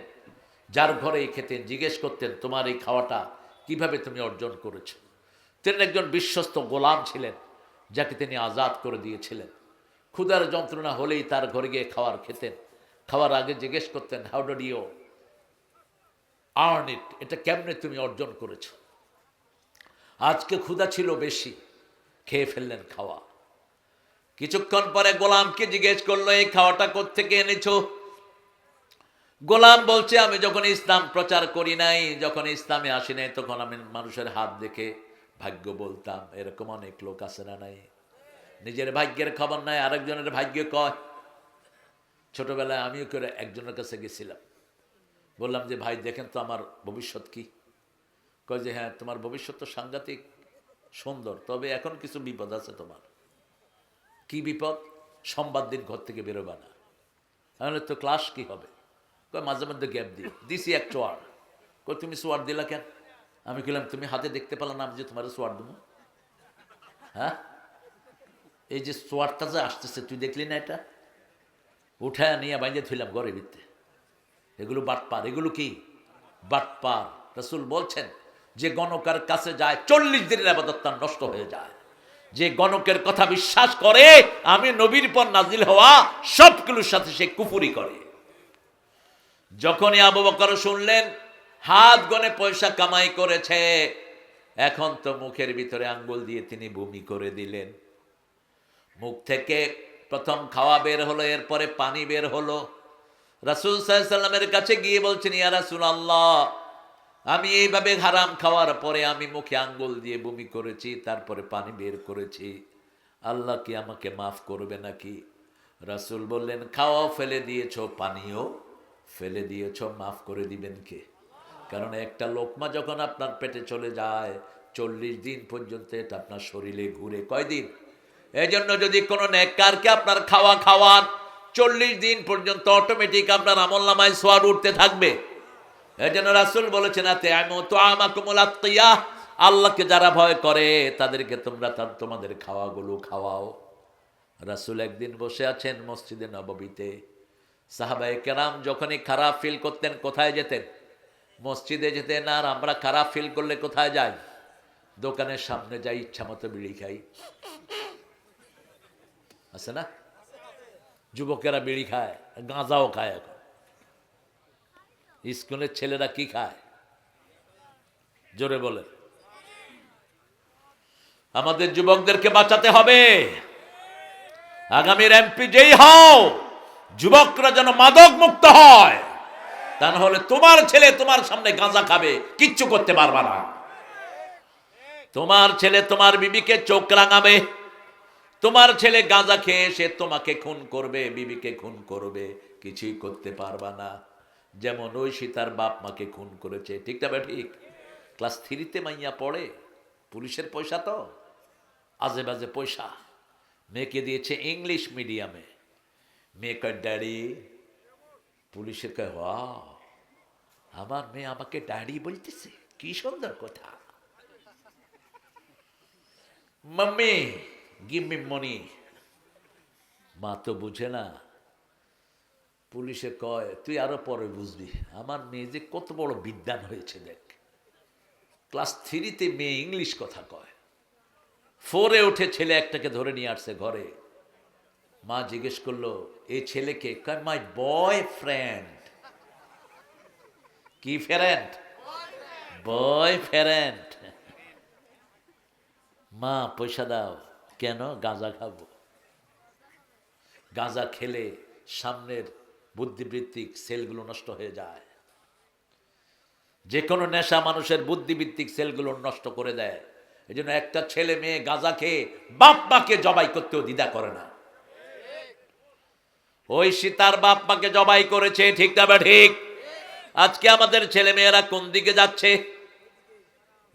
যার ঘরেই খেতেন, জিজ্ঞেস করতেন, তোমার এই খাওয়াটা কিভাবে তুমি অর্জন করেছো? তিনি একজন বিশ্বস্ত গোলাম ছিলেন, যাকে তিনি আজাদ করে দিয়েছিলেন। ক্ষুধার যন্ত্রণা হলেই তার ঘরে গিয়ে খাবার খেতেন। খাওয়ার আগে জিজ্ঞেস করতেন, হাউ ডিড ইউ আর্ন ইট, এটা কেমনে তুমি অর্জন করেছ? আজকে ক্ষুধা ছিল বেশি, খেয়ে ফেললেন খাওয়া। কিছুক্ষণ পরে গোলামকে জিজ্ঞেস করলো, এই খাওয়াটা কোত্থেকে এনেছো? গোলাম বলছে, আমি যখন ইসলাম প্রচার করি নাই, যখন ইসলামে আসি নাই, তখন আমি মানুষের হাত দেখে ভাগ্য বলতাম। এরকম অনেক লোক আছে না নাই? নিজের ভাগ্যের খবর নাই, আরেকজনের ভাগ্য কয়। ছোটবেলায় আমিও করে একজনের কাছে গেছিলাম, বললাম যে ভাই দেখেন তো আমার ভবিষ্যৎ কি? কয় যে হ্যাঁ, তোমার ভবিষ্যৎ তো সাংঘাতিক সুন্দর, তবে এখন কিছু বিপদ আছে তোমার। কি বিপদ? সোমবার দিন ঘর থেকে বেরোবা না। তাহলে তো ক্লাস কি হবে? কয় মাঝে মধ্যে গ্যাপ দিই, দিছি এক চোয়ার। কয় তুমি সোয়ার দিলা কেন? আমি বললাম তুমি হাতে দেখতে পেলাম না, আমি যে তোমার সোয়ার দেবো? হ্যাঁ, এই যে সোয়ারটা যে আসতেছে তুই দেখলি না? এটা উঠায় নিয়ে বাইরে থইলাম ঘরের ভিতরে। এগুলো বাটপার। এগুলো কি বাটপার? রাসূল বলছেন, যে গণকের কাছে যায় 40 দিনের ইবাদত তার নষ্ট হয়ে যায়। যে গণকের কথা বিশ্বাস করে, আমি নবীর পর নাজিল হওয়া সবগুলোর সাথে সে কুফরি করে। যখনই আবু বকর শুনলেন হাত গনে পয়সা কামাই করেছে, এখন তো মুখের ভিতরে আঙ্গুল দিয়ে তিনি বমি করে দিলেন। মুখ থেকে প্রথম খাওয়া বের হলো, এরপরে পানি বের হলো। রাসূল সাল্লাল্লাহু আলাইহি ওয়াসাল্লামের কাছে গিয়ে বলছেন, ইয়া রাসূলুল্লাহ, আমি এইভাবে হারাম খাওয়ার পরে আমি মুখে আঙ্গুল দিয়ে বমি করেছি, তারপরে পানি বের করেছি, আল্লাহ কি আমাকে মাফ করবে নাকি? রাসূল বললেন, খাওয়াও ফেলে দিয়েছ, পানিও ফেলে দিয়েছ, মাফ করে দিবেন কে? কারণ একটা লোকমা যখন আপনার পেটে চলে যায় 40 দিন পর্যন্ত এটা আপনার শরীরে ঘুরে। কয়দিন? এই জন্য যদি কোনো নেককারকে আপনার খাওয়া খাওয়ান, 40 দিন পর্যন্ত অটোমেটিক আপনার আমলনামায় সোয়াব উঠতে থাকবে। এই জন্য রাসূল বলেছেন, আল্লাহকে যারা ভয় করে তাদেরকে তোমরা তোমাদের খাওয়াগুলো খাওয়াও। রাসূল একদিন বসে আছেন মসজিদে নববীতে। সাহাবায়ে কেরাম যখনই খারাপ ফিল করতেন কোথায় যেতেন? মসজিদে যেতেন। আর আমরা খারাপ ফিল করলে কোথায় যাই? দোকানের সামনে যাই, ইচ্ছা মতো বিড়ি খাই। আছে না? যুবকেরা বিড়ি খায়, গাঁজাও খায়। এখন স্কুলের ছেলেরা কি খায়? জোরে বলেন। আমাদের যুবকদেরকে বাঁচাতে হবে। আগামীর এমপি যেই হও, যুবকরা যেন মাদক মুক্ত হয়। তা না হলে তোমার ছেলে তোমার সামনে গাঁজা খাবে, কিচ্ছু করতে পারবা না। তোমার ছেলে তোমার বিবিকে চোখ রাঙাবে। তোমার ছেলে গাঁজা খেয়ে সে তোমাকে খুন করবে, বিবিকে খুন করবে, কিছুই করতে পারবা না। যেমন ওই সীতার বাপ মাকে খুন করেছে। ঠিক না? ঠিক। ক্লাস 3-তে মাইয়া পড়ে, পুলিশের পয়সা তো আজে বাজে পয়সা, মেয়েকে দিয়েছে ইংলিশ মিডিয়ামে। মেয়ে কয় ড্যাডি, পুলিশের কয় ওয়াও, আমার মেয়ে আমাকে ড্যাডি বলতেছে, কি সুন্দর কথা। মাম্মি গিভ মি মনি। মা তো বুঝে না। পুলিশে কয় তুই আরো পরে বুঝবি, আমার মেয়ে যে কত বড় বিদ্বান হয়েছে দেখ। ক্লাস 3-তে মেয়ে ইংলিশ কথা কয়। 4-এ উঠে ছেলে একটাকে ধরে নিয়ে আসছে ঘরে। মা জিজ্ঞেস করলো এই ছেলেকে? কয় মাই বয়ফ্রেন্ড। কি ফ্রেন্ড? বয়ফ্রেন্ড। মা পয়সা দাও। কেন? গাঁজা খাবো। গাঁজা খেলে সামনের বুদ্ধিবৃত্তিক সেলগুলো নষ্ট হয়ে যায়। যে কোনো নেশা মানুষের বুদ্ধিবৃত্তিক সেলগুলো নষ্ট করে দেয়। এই জন্য একটা ছেলে মেয়ে গাঁজা খেয়ে বাপ মাকে জবাই করতেও দ্বিধা করে না। ওই সীতার বাপ মাকে জবাই করেছে। ঠিক না? ঠিক। আজকে আমাদের ছেলে মেয়েরা কোন দিকে যাচ্ছে?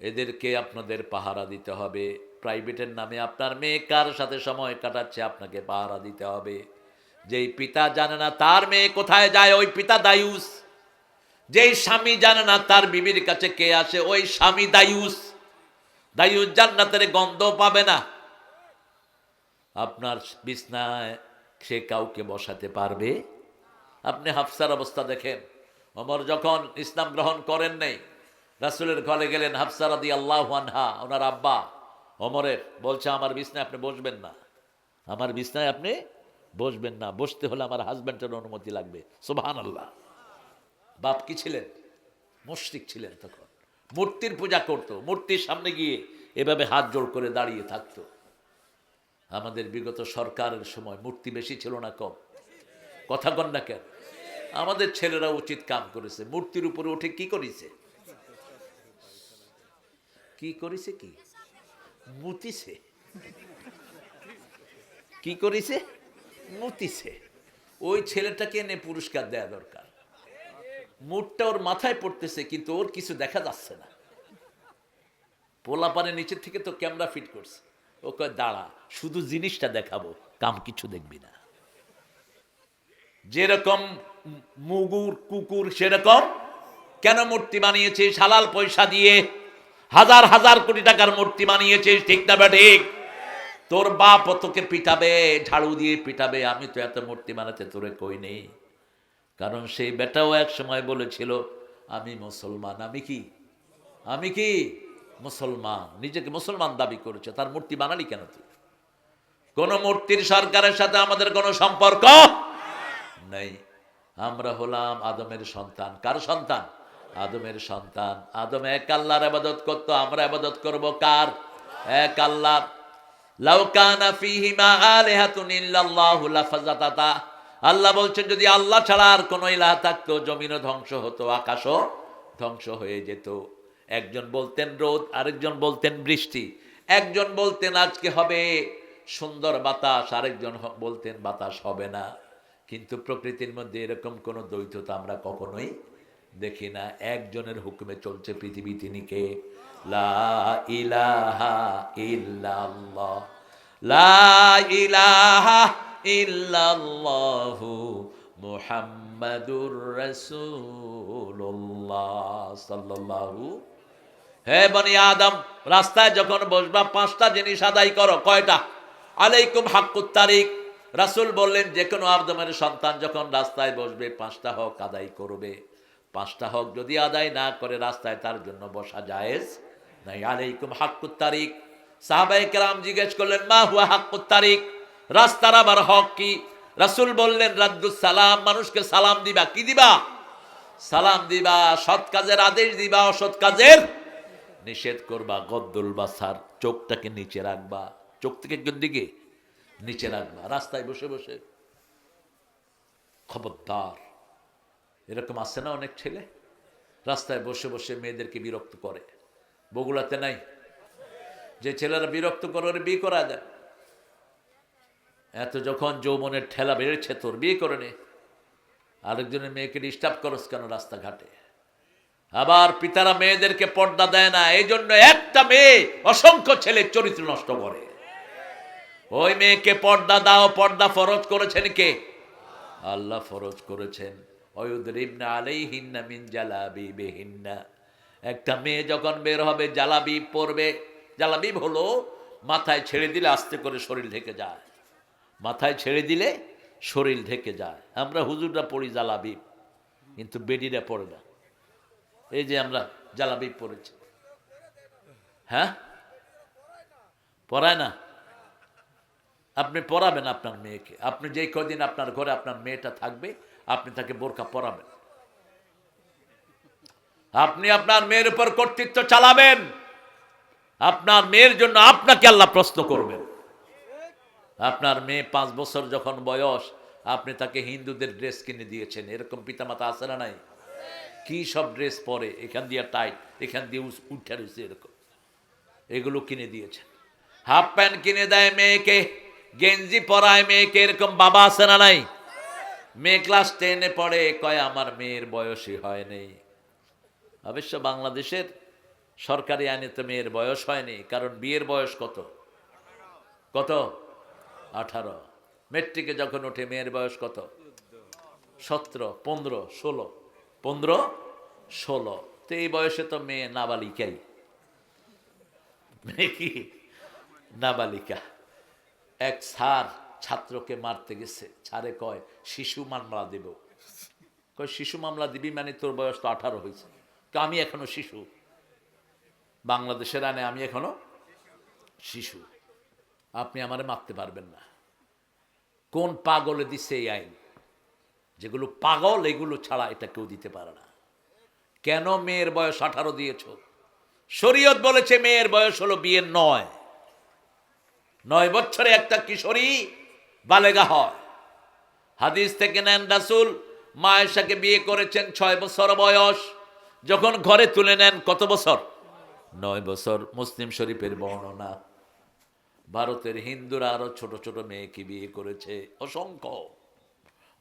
এদেরকে আপনাদের পাহারা দিতে হবে। প্রাইভেটের নামে আপনার মেয়ে কার সাথে সময় কাটাচ্ছে আপনাকে পাহারা দিতে হবে। যেই পিতা জানে না তার মেয়ে কোথায় যায়, ওই পিতা দায়ুস। যেই স্বামী জানে না তার বিবির কাছে কে আসে, ওই স্বামী দায়ুস। দায়ুস জান্নাতের গন্ধ পাবে না। আপনার বিছনায় সে কাউকে বসাতে পারবে? আপনি হাফসার অবস্থা দেখেন। ওমর যখন ইসলাম গ্রহণ করেন নাই, রাসূলের ঘরে গেলেন। হাফসা রাদিয়াল্লাহু আনহা, ওনার আব্বা ওমরের বলছে আমার বিছনায় আপনি বসবেন না, আমার বিছনায় আপনি বসবেন না, বসতে হলে আমার হাজব্যান্ডের অনুমতি লাগবে। সুবহানাল্লাহ। বাপ কি ছিলেন? মুশরিক ছিলেন তখন, মূর্তির পূজা করত, মূর্তির সামনে গিয়ে এভাবে হাত জোড় করে দাঁড়িয়ে থাকতো। আমাদের বিগত সরকারের সময় মূর্তি বেশি ছিল না কম? কথা কন না কেন? আমাদের ছেলেরা উচিত কাম করেছে, মূর্তির উপরে উঠে কি করেছে? কি করেছে? কি মুতিছে? কি করেছে? মুতিছে। ওই ছেলেটাকে এনে পুরস্কার দেয়া দরকার। মুটটা ওর মাথায় পড়তেছে কিন্তু ওর কিছু দেখা যাচ্ছে না। পোলাপানের নিচের থেকে তো ক্যামেরা ফিট করছে। ও কয় দাঁড়া, শুধু জিনিসটা দেখাবো, কাম কিছু দেখবি না। যেরকম মুগুর কুকুর সেরকম কেন মূর্তি বানিয়েছিস? হালাল পয়সা দিয়ে হাজার হাজার কোটি টাকার মূর্তি বানিয়েছিস, ঠিক না ঠিক? তোর বাপ তোকে পিটাবে, ঝাড়ু দিয়ে পিটাবে। আমি তো এত মূর্তি বানাতে তোরে কই নেই। কারণ সেই বেটাও এক সময় বলেছিল আমি মুসলমান। আমি কি মুসলমান, নিজেকে মুসলমান দাবি করেছে। তার মূর্তি বানালি কেন তুই? কোন মূর্তির সরকারের সাথে আমাদের কোনো সম্পর্ক নেই। আমরা হলাম আদমের সন্তান। কার সন্তান? আদমের সন্তান। আদম এক আল্লাহর ইবাদত করতো, আমরা ইবাদত করব কার? এক আল্লাহ। লাউ কানা ফীহিমা আলিহাতুন ইল্লাল্লাহু লাফাযাতাতা। আল্লাহ বলছেন যদি আল্লাহ ছাড়া আর কোনো ইলাহ থাকতো, জমিনও ধ্বংস হতো, আকাশও ধ্বংস হয়ে যেত। একজন বলতেন রোদ, আরেকজন বলতেন বৃষ্টি, একজন বলতেন আজকে হবে সুন্দর বাতাস, আরেকজন বলতেন বাতাস হবে না। কিন্তু প্রকৃতির মধ্যে এরকম কোনো দ্বৈততা আমরা কখনোই দেখি না। একজনের হুকুমে চলছে পৃথিবী, তিনি কে? লা ইলাহা ইল্লাল্লাহ, লা ইলাহা ইল্লাল্লাহু মুহাম্মাদুর রাসূলুল্লাহ সাল্লাল্লাহু। হে বনি আদম, রাস্তায় যখন বসবা 5টা জিনিস আদায় করো। কয়টা? আলাইকুম হাক্কুত তারিক। রাসূল বললেন যে কোনো আদমের সন্তান যখন রাস্তায় বসবে 5টা হক আদায় করবে। 5টা হক যদি আদায় না করে রাস্তায় তার জন্য বসা জায়েজ নাই। আলাইকুম হাক্কুত তারিক। সাহাবায়ে কেরাম জিজ্ঞেস করলেন মা হুয়া হাক্কুত তারিক, রাস্তার আবার হক কি? রাসূল বললেন রাদ্দুস সালাম, মানুষকে সালাম দিবা। কি দিবা? সালাম দিবা। সৎ কাজের আদেশ দিবা, অসৎ কাজের নিষেধ করবা। গদ্দুল বাসার, চোখটাকে নিচে রাখবা। চোখ থেকে কোন দিকে? নিচে রাখবা। রাস্তায় বসে বসে খবরদার। এরকম আছে না অনেক ছেলে রাস্তায় বসে বসে মেয়েদেরকে বিরক্ত করে। বগুড়াতে নাই? যে ছেলেরা বিরক্ত করে ওর বিয়ে করা দেন। এত যখন যৌবনের ঠেলা বেড়েছে তোর বিয়ে করে নে। আরেকজনের মেয়েকে ডিস্টার্ব করস কেন রাস্তাঘাটে? আবার পিতারা মেয়েদেরকে পর্দা দেয় না, এই জন্য একটা মেয়ে অসংখ্য ছেলে চরিত্র নষ্ট করে। ওই মেয়েকে পর্দা দাও। পর্দা ফরজ করেছেন কে? আল্লাহ ফরজ করেছেন। ওয়ুদরিবনা আলাইহিন্না মিন জালাবিবিহিন্না। একটা মেয়ে যখন বের হবে জালাবিব পরবে। জালাবিব হলো মাথায় ছেড়ে দিলে আস্তে করে শরীর ঢেকে যায়। মাথায় ছেড়ে দিলে শরীর ঢেকে যায়। আমরা হুজুররা পড়ি জালাবিব, কিন্তু বেডিরা পড়ে না। এই যে আমরা জালাবিব পড়েছি, হ্যাঁ পড়ায় না। আপনি পড়াবেন আপনার মেয়েকে। আপনি যেই কদিন আপনার ঘরে আপনার মেয়েটা থাকবে আপনি তাকে বোরকা পরাবেন। আপনি আপনার মেয়ের উপর কর্তৃত্ব চালাবেন। আপনার মেয়ের জন্য আপনাকে আল্লাহ প্রশ্ন করবেন। আপনার মেয়ে 5 বছর যখন বয়স, আপনি তাকে হিন্দুদের ড্রেস কিনে দিয়েছেন। এরকম পিতামাতা আছে না নাই? কি সব ড্রেস পরে, এখান দিয়ে টাইট, এখান দিয়ে উঠে রয়েছে, এরকম এগুলো কিনে দিয়েছেন। হাফ প্যান্ট কিনে দেয় মেয়েকে, গেঞ্জি পরায় মেয়েকে। এরকম বাবা আছে না নাই? মেয়ে ক্লাস 10-এ পড়ে, কয় আমার মেয়ের বয়সই হয়নি। অবশ্য বাংলাদেশের সরকারি আইনে তো মেয়ের বয়স হয়নি, কারণ বিয়ের বয়স কত? 18। মেট্রিকে যখন ওঠে মেয়ের বয়স কত? 17, 15, 16। 15, 16। তো এই বয়সে তো মেয়ে নাবালিকাই। মেয়ে কি? নাবালিকা। এক স্যার ছাত্রকে মারতে গেছে। ছাড়ে কয় শিশু মামলা দেব। কয় শিশু মামলা দিবি মানে তোর বয়স তো 18 হয়েছে। তো আমি এখনো শিশু, বাংলাদেশের আইনে আমি এখনো শিশু, আপনি আমারে মারতে পারবেন না। কোন পাগলে দিচ্ছে এই আইন? যেগুলো পাগল এগুলো ছাড়া এটা কেউ দিতে পারে না। কেন মেয়ের বয়স 18 দিয়েছ? শরীয়ত বলেছে মেয়ের বয়স হলো বিয়ের 9 বছরে একটা কিশোরী বালেগা হয়। হাদিস থেকে নেন, রাসূল মা আয়েশাকে বিয়ে করেছেন 6 বছর বয়স, যখন ঘরে তুলে নেন কত বছর? 9 বছর। মুসলিম শরীফের বর্ণনা। ভারতের হিন্দুরা আরো ছোট ছোট মেয়েকে বিয়ে করেছে, অসংখ্য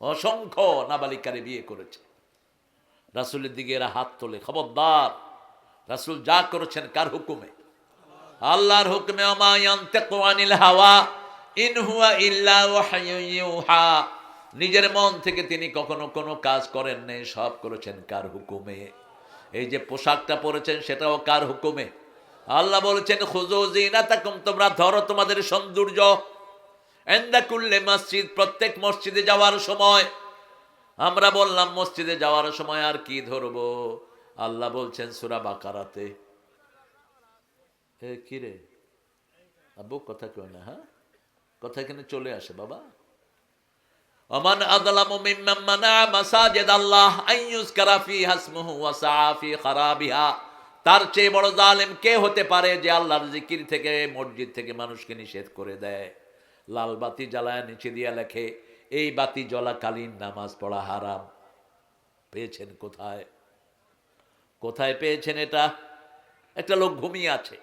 অসংখ্য নাবালিকারে বিয়ে করেছে। রাসূলের দিকে এরা হাত তোলে, খবরদার। রাসূল যা করেছেন কার হুকুমে? আল্লাহর হুকুমে। ওমা ইয়ানতিকু আনিল হাওয়া ইন হুয়া ইল্লা ওয়াহয়ুন ইউহা। নিজের মন থেকে তিনি কখনো কোনো কাজ করেন নাই, সব করেছেন কার হুকুমে? এই যে পোশাকটা পরেছেন সেটাও কার হুকুমে? আল্লাহ বলেছেন খুযু যিনাতাকুম, তোমরা ধরো তোমাদের সৌন্দর্য। ইনদা কুল্লি মসজিদ, প্রত্যেক মসজিদে যাওয়ার সময়। আমরা বললাম মসজিদে যাওয়ার সময় আর কি ধরবো? আল্লাহ বলছেন সূরা বাকারাতে, কি রে আব্বু কথা কই না? হ্যাঁ, কথা এখানে চলে আসে বাবা। ওমান আযলামু মিম্মান মানা মাসাজিদ আল্লাহ আন ইউযকারা ফিহা ইসমুহু ওয়া সাআ ফি খারাবিহা। তার চেয়ে বড় জালেম কে হতে পারে যে আল্লাহর জিকির থেকে, মসজিদ থেকে মানুষকে নিষেধ করে দেয়? লাল বাতি জ্বালায় নিচে দিয়া লেখে এই বাতি জ্বলাকালীন নামাজ পড়া হারাম। পেয়েছেন কোথায়? কোথায় পেয়েছেন এটা? একটা লোক ঘুমিয়ে আছে,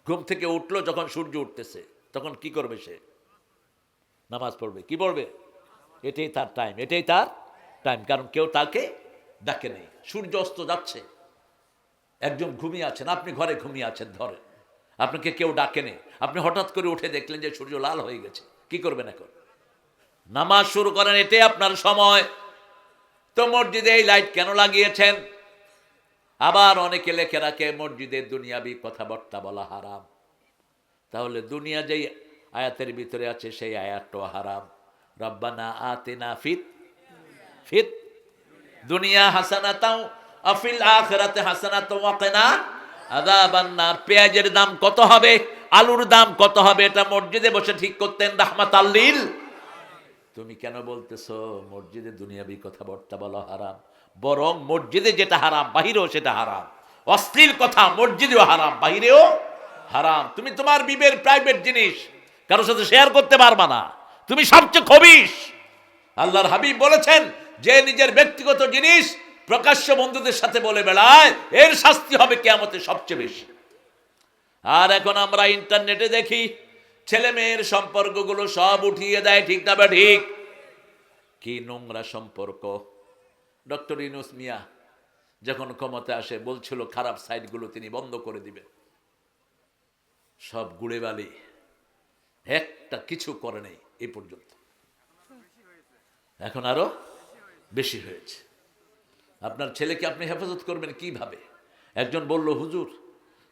ঘুম থেকে উঠলো যখন সূর্য উঠতেছে, তখন কি করবে সে? নামাজ পড়বে। কি পড়বে? এটাই তার টাইম, এটাই তার টাইম, কারণ কেউ তাকে ডাকে নেই। সূর্য অস্ত যাচ্ছে, একজন ঘুমিয়ে আছেন, আপনি ঘরে ঘুমিয়ে আছেন, ধরেন আপনাকে কেউ ডাকে নেই, আপনি হঠাৎ করে উঠে দেখলেন যে সূর্য লাল হয়ে গেছে, কি করবেন এখন? নামাজ শুরু করেন, এটাই আপনার সময়। তো মসজিদে এই লাইট কেন লাগিয়েছেন? আবার অনেকে লেখে রাখে মসজিদে দুনিয়াবি কথাবার্তা বলা হারাম। তাহলে দুনিয়া যেই আয়াতের ভিতরে আছে সেই আয়াতটাও হারাম। রব্বানা আতিনা ফিত দুনিয়া হাসানাতাও আফিল আখিরাতে হাসানাতাও ওয়া কিনা আযাবান নার। পেঁয়াজের দাম কত হবে, আলুর দাম কত হবে, এটা মসজিদে বসে ঠিক করতেন রাহমাতাল লিল। তুমি কেন বলতেছো মসজিদে দুনিয়াবি কথাবার্তা বলা হারাম? বরং মসজিদে যেটা হারাম বাহিরেও সেটা হারাম। অশ্লীল কথা মসজিদেও হারাম, বাহিরেও হারাম। তুমি তোমার বিবের প্রাইভেট জিনিস কারোর সাথে শেয়ার করতে পারবা না, তুমি সবচেয়ে খবিশ। আল্লাহর হাবিব বলেছেন যে নিজের ব্যক্তিগত জিনিস প্রকাশ্য বন্ধুদের সাথে বলে বেড়ায়, এর শাস্তি হবে কিয়ামতে সবচেয়ে বেশি। আর এখন আমরা ইন্টারনেটে দেখি ছেলে মেয়ের সম্পর্কগুলো সব উঠিয়ে দেয়, ঠিক না বা ঠিক? কি নোংরা সম্পর্ক। ডক্টর ইউনূস মিয়া যখন ক্ষমতা আসে বলছিল খারাপ সাইটগুলো তিনি বন্ধ করে দিবেন, সব গুড়ে বালি, একটা কিছু করে নেই এই পর্যন্ত। এখন আরো বেশি হয়েছে। আপনার ছেলেকে আপনি হেফাজত করবেন কিভাবে? একজন বলল হুজুর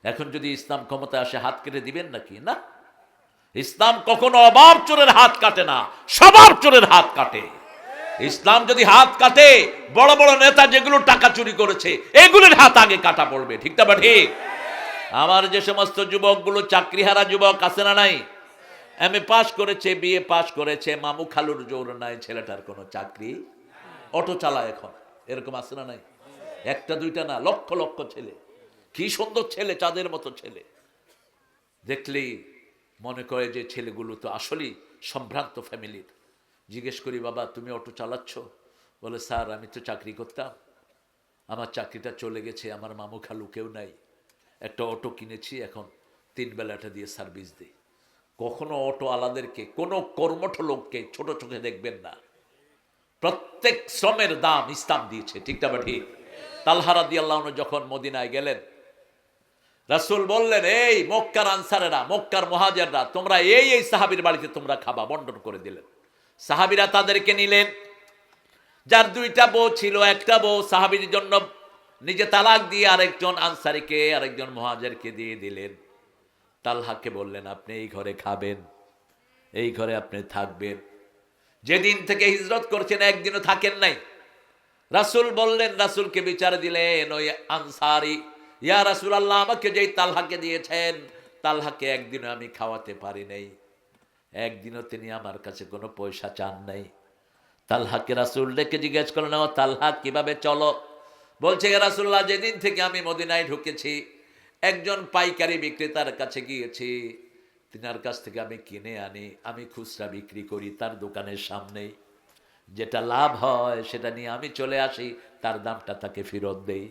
এখন যদি ইসলাম ক্ষমতা আসে হাত কেটে দিবেন নাকি? না, ইসলাম কখনো অভাব চোরের হাত কাটে না, স্বভাব চোরের হাত কাটে। ইসলাম যদি হাত কাটে, বড় বড় নেতা যেগুলো টাকা চুরি করেছে এগুলোর হাত আগে কাটা পড়বে, ঠিক না বা ঠিক? আমার যে সমস্ত যুবকগুলো চাকরিহারা যুবক আছে না নাই, এমএ পাস করেছে, বিএ পাস করেছে, মামু খালুর জোর নাই, ছেলেটার কোনো চাকরি, অটো চালায় এখন, এরকম আছে না নাই? একটা দুইটা না, লক্ষ লক্ষ ছেলে। কি সুন্দর ছেলে, চাঁদের মতো ছেলে। দেখলেই মনে করে যে ছেলেগুলো তো আসলেই সম্ভ্রান্ত ফ্যামিলির। জিজ্ঞেস করি বাবা তুমি অটো চালাচ্ছ? বলে স্যার আমি তো চাকরি করতাম, আমার চাকরিটা চলে গেছে, আমার মামু খালু কেউ নাই, একটা অটো কিনেছি, এখন 3 বেলাটা দিয়ে সার্ভিস দিই। কখনো অটো আলাদেরকে, কোনো কর্মঠ লোককে ছোট চোখে দেখবেন না। প্রত্যেক শ্রমের দাম ইসলাম দিয়েছে, ঠিক না ঠিক? তালহা রাদিয়াল্লাহু আনহু যখন মদিনায় গেলেন, রাসূল বললেন এই মক্কার আনসারেরা, মক্কার মুহাজিররা, তোমরা এই এই সাহাবীর বাড়িতে তোমরা খাবা, বন্টন করে দিলেন। সাহাবীরা তাদেরকে নিলেন। যার 2টা বউ ছিল, একটা বউ সাহাবীর জন্য নিজে তালাক দিয়ে আরেকজন আনসারীকে, আরেকজন মুহাজিরকে দিয়ে দিলেন। তালহাকে বললেন আপনি এই ঘরে খাবেন, এই ঘরে আপনি থাকবেন। যেদিন থেকে হিজরত করছেন একদিনও থাকেন নাই। রাসূল বললেন, রাসূলকে বিচার দিলেন ওই আনসারী, ইয়া রাসূলুল্লাহ আমাকে যেই তালহাকে দিয়েছেন তালহাকে একদিনও আমি খাওয়াতে পারি নাই, একদিনও তিনি আমার কাছে কোনো পয়সা চান নাই। তালহাকে রাসূল ডেকে জিজ্ঞেস করলেন, ও তালহা কিভাবে চলো? বলছে, ইয়া রাসূলুল্লাহ, যেদিন থেকে আমি মদিনায় ঢুকেছি একজন পাইকারি বিক্রেতার কাছে গিয়েছি, তিনার কাছ থেকে আমি কিনে আনি, আমি খুচরা বিক্রি করি তার দোকানের সামনেই, যেটা লাভ হয় সেটা নিয়ে আমি চলে আসি, তার দামটা তাকে ফেরত দেই।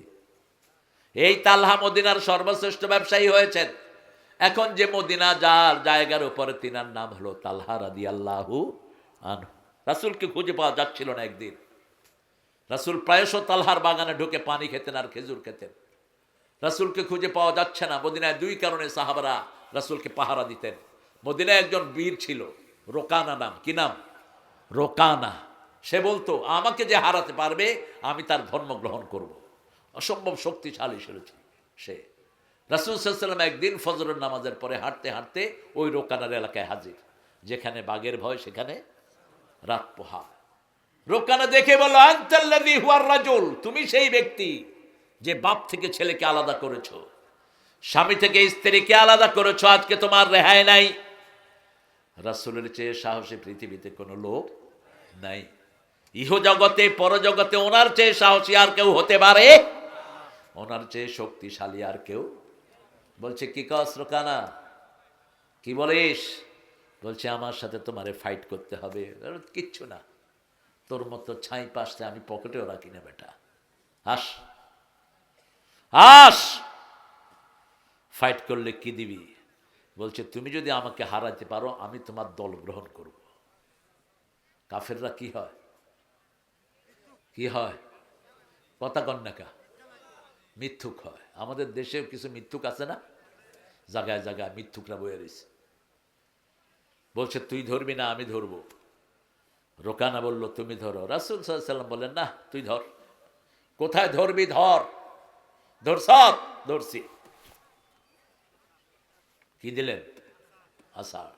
এই তালহা মদিনার সর্বশ্রেষ্ঠ ব্যবসায়ী হয়েছেন। এখন যে মদিনা যার জায়গার উপরে তিনার নাম হলো তালহা রাদিয়াল্লাহু আনহু। রাসূলকে খুঁজে পাওয়া যাচ্ছিল না। একদিন রাসূল প্রায়শ তালহার বাগানে ঢুকে পানি খেতেন আর খেজুর খেতেন। রাসূলকে খুঁজে পাওয়া যাচ্ছে না। মদিনায় দুই কারণে সাহাবারা রাসূলকে পাহারা দিতেন। মদিনায় একজন বীর ছিল, রোকানা নাম। কি নাম? রোকানা। সে বলতো, আমাকে যে হারাতে পারবে আমি তার ধর্ম গ্রহণ করব। অসম্ভব শক্তিশালী ছিল সে। রাসূল সাল্লাল্লাহু আলাইহি ওয়াসাল্লাম একদিন ফজরের নামাজের পরে হাঁটতে হাঁটতে ওই রোকানার এলাকায় হাজির। যেখানে বাঘের ভয় সেখানে রাত পোহায়। রোকানা দেখে বলল, আনতাল্লাযী হুয়ার রাজুল, তুমি সেই ব্যক্তি যে বাপ থেকে ছেলেকে আলাদা করেছো, স্বামী থেকে স্ত্রীকে আলাদা করেছো, আজকে তোমার রেহাই নাই। রাসূলের চেয়ে সাহসী পৃথিবীতে কোনো লোক নাই। ইহ জগতে পরজগতে ওনার চেয়ে সাহসী আর কেউ হতে পারে? ওনার চেয়ে শক্তিশালী আর কেউ? বলছে, কি কস রোকানা, কি বলিস? বলছে, আমার সাথে তোমারে ফাইট করতে হবে। কিচ্ছু না, তোর মতো ছাই পাশে আমি পকেটেও রাখি না বেটা, আস আস, ফাইট করলে কি দিবি? বলছে, তুমি যদি আমাকে হারাতে পারো আমি তোমার দল গ্রহণ করব। কাফেররা কি হয়? কি হয়? কথা কন্যাকা মিথ্যুক হয়। আমাদের দেশেও কিছু মিথ্যুক আছে না, জায়গায় জায়গায় মিথ্যুকরা বয়ে রয়েছে। বলছে, তুই ধরবি না আমি ধরবো। রোকানা বলল, তুমি ধরো। রাসূল সাল্লাল্লাহু আলাইহি ওয়াসাল্লাম বললেন, না তুই ধর। কোথায় ধরবি? ধর। ধরছ? ধরছি। কি দিলেন? আষাঢ়।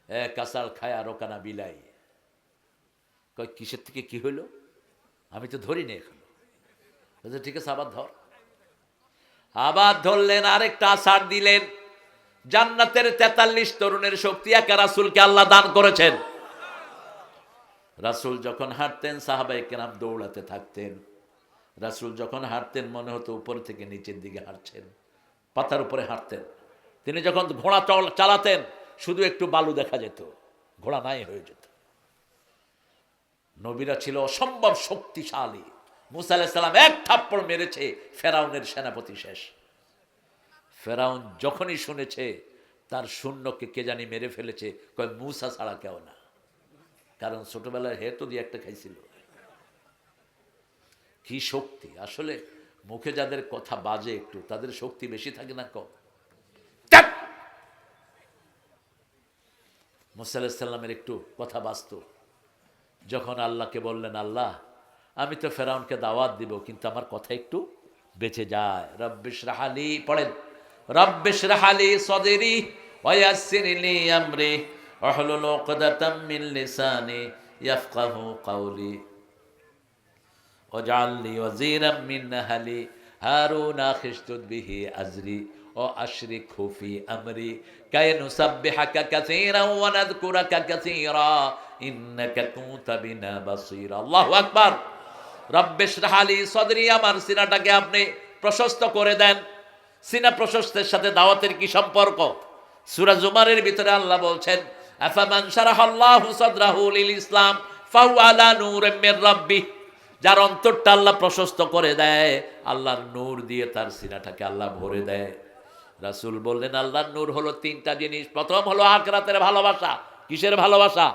এক আষাঢ় খায়া রোকানা বিলাই। কয়, কিসের থেকে কি হইলো? আমি তো ধরিনি এখনো। বলছে, ঠিক আছে, আবার ধর। আবার ধরলেন, আরেকটা আষাঢ় দিলেন। জান্নাতের 43 তরুণের শক্তি একা রাসূলকে আল্লাহ দান করেছেন। রাসূল যখন হাঁটতেন সাহাবায়ে কেরাম দৌড়াতে থাকতেন। রাসূল যখন হাঁটতেন মনে হতো উপর থেকে নিচের দিকে হাঁটছেন, পাতার উপরে হাঁটতেন। তিনি যখন ঘোড়া চালাতেন শুধু একটু বালু দেখা যেত, ঘোড়া নাই হয়ে যেত। নবীরা ছিল অসম্ভব শক্তিশালী। মুসা আলাইহিস সালাম এক থাপ্পড় মেরেছে, ফেরাউনের সেনাপতি শেষ। ফেরাউন যখনই শুনেছে তার সৈন্যকে কে জানি মেরে ফেলেছে, কয় মুসা ছাড়া কেউ না। কারণ ছোটবেলায় হেতো দিয়ে একটা খাইছিল। কি শক্তি! আসলে মুখে যাদের কথা বাজে একটু, তাদের শক্তি বেশি থাকে না কম? মুসা আলাইহিস সালামের একটু কথা বাজত। যখন আল্লাহকে বললেন, আল্লাহ আমি তো ফেরাউনকে দাওয়াত দিব, কিন্তু আমার কথা একটু বেঁচে যায়। রব্বিশরাহ লি, পড়েন, রব্বিশরাহ লি সদরি ওয়া ইয়াসসির লি আমরি ওয়াহলুল উকদাতাম মিন লিসানি ইয়াফকাহু কাওলি ওয়াজআল লি ওয়াজিরাম মিন আহলি হারুন আখিশতুদ বিহি আজরি ও আশরিকহু ফি আমরি কাই নুসাব্বিহাকা কাসীরান ওয়া নাযকুরাকা কাসীরা ইন্নাকা কুনতা বিনা বাসীরা। আল্লাহু আকবার। রব্বিশরাহ লি সদরি, আমার সিনাটাকে আপনি প্রশস্ত করে দেন। সিনা প্রশস্তের সাথে দাওয়াতের কি সম্পর্ক? সূরা জুমারের ভিতরে আল্লাহ বলছেন, আফামান শারাহাল্লাহু সাদরাহু লিল ইসলাম ফাহুয়া আলা নূরিম মির রাব্বিহ। যার অন্তরটা আল্লাহ প্রশস্ত করে দেয়, আল্লাহর নূর দিয়ে তার সিনাটাকে আল্লাহ ভরে দেয়। রাসূল বললেন, আল্লাহর নূর হলো তিনটা জিনিস। প্রথম হলো আখিরাতের ভালোবাসা। কিসের ভালোবাসা?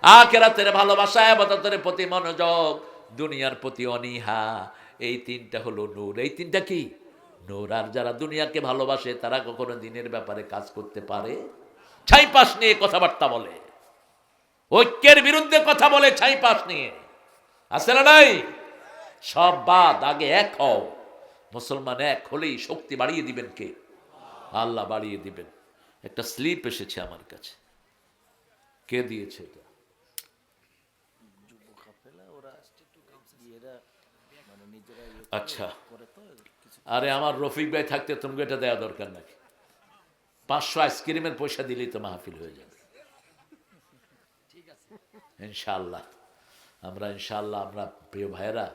আখিরাতের ভালোবাসা, ইবাদতের প্রতি মনোযোগ, দুনিয়ার প্রতি অনীহা। এই তিনটা হলো নূর। এই তিনটা কি? নূর। আর যারা দুনিয়াকে ভালোবাসে তারা কখনো দিনের ব্যাপারে কাজ করতে পারে? ছাইপাশ নিয়ে কথাবার্তা বলে, ঐক্যের বিরুদ্ধে কথা বলে, ছাইপাশ নিয়ে। আছে না নাই? সব বাদ, আগে এক হও। মুসলমান এক হলেই শক্তি বাড়িয়ে দিবেন কে? আল্লাহ বাড়িয়ে দিবেন। একটা স্লিপ এসেছে আমার কাছে, কে দিয়েছে এটা? আচ্ছা, আরে আমার রফিক ভাই থাকতে তোমাকে এটা দেওয়া দরকার নাকি? 500 আইসক্রিমের পয়সা দিলেই তো মাহফিল হয়ে যাবে ইনশাআল্লাহ। আমরা প্রিয় ভাইয়েরা,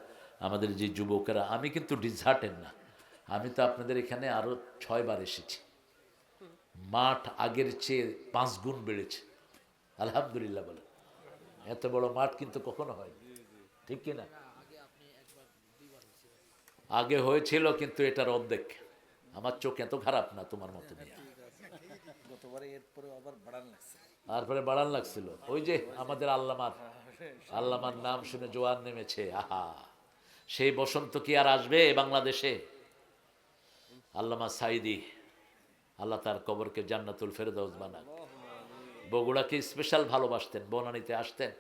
আমাদের যে যুবকেরা, আমি কিন্তু ডিসহার্টেন না, আমি তো আপনাদের এখানে আরো 6 বার এসেছি, মাঠ আগের চেয়ে 5 গুণ বেড়েছে, আলহামদুলিল্লাহ বলে। এত বড় মাঠ কিন্তু কখনো হয়নি, ঠিক কিনা? আগে হয়েছিল কিন্তু এটার অর্ধেক। আমার চোখ এত খারাপ না তোমার মতো নিয়ে। গতবারে এরপরে আবার বাড়ান লাগছে। তারপরে বাড়ান লাগছিল, ওই যে আমাদের আল্লামার নাম শুনে জোয়ার নেমেছে। আহা, সেই বসন্ত কি আর আসবে বাংলাদেশে? আল্লামা সাইদি, আল্লাহ তার কবরকে জান্নাতুল ফেরদাউস বানাক। বগুড়াকে স্পেশাল ভালোবাসতেন, বনানীতে আসতেন,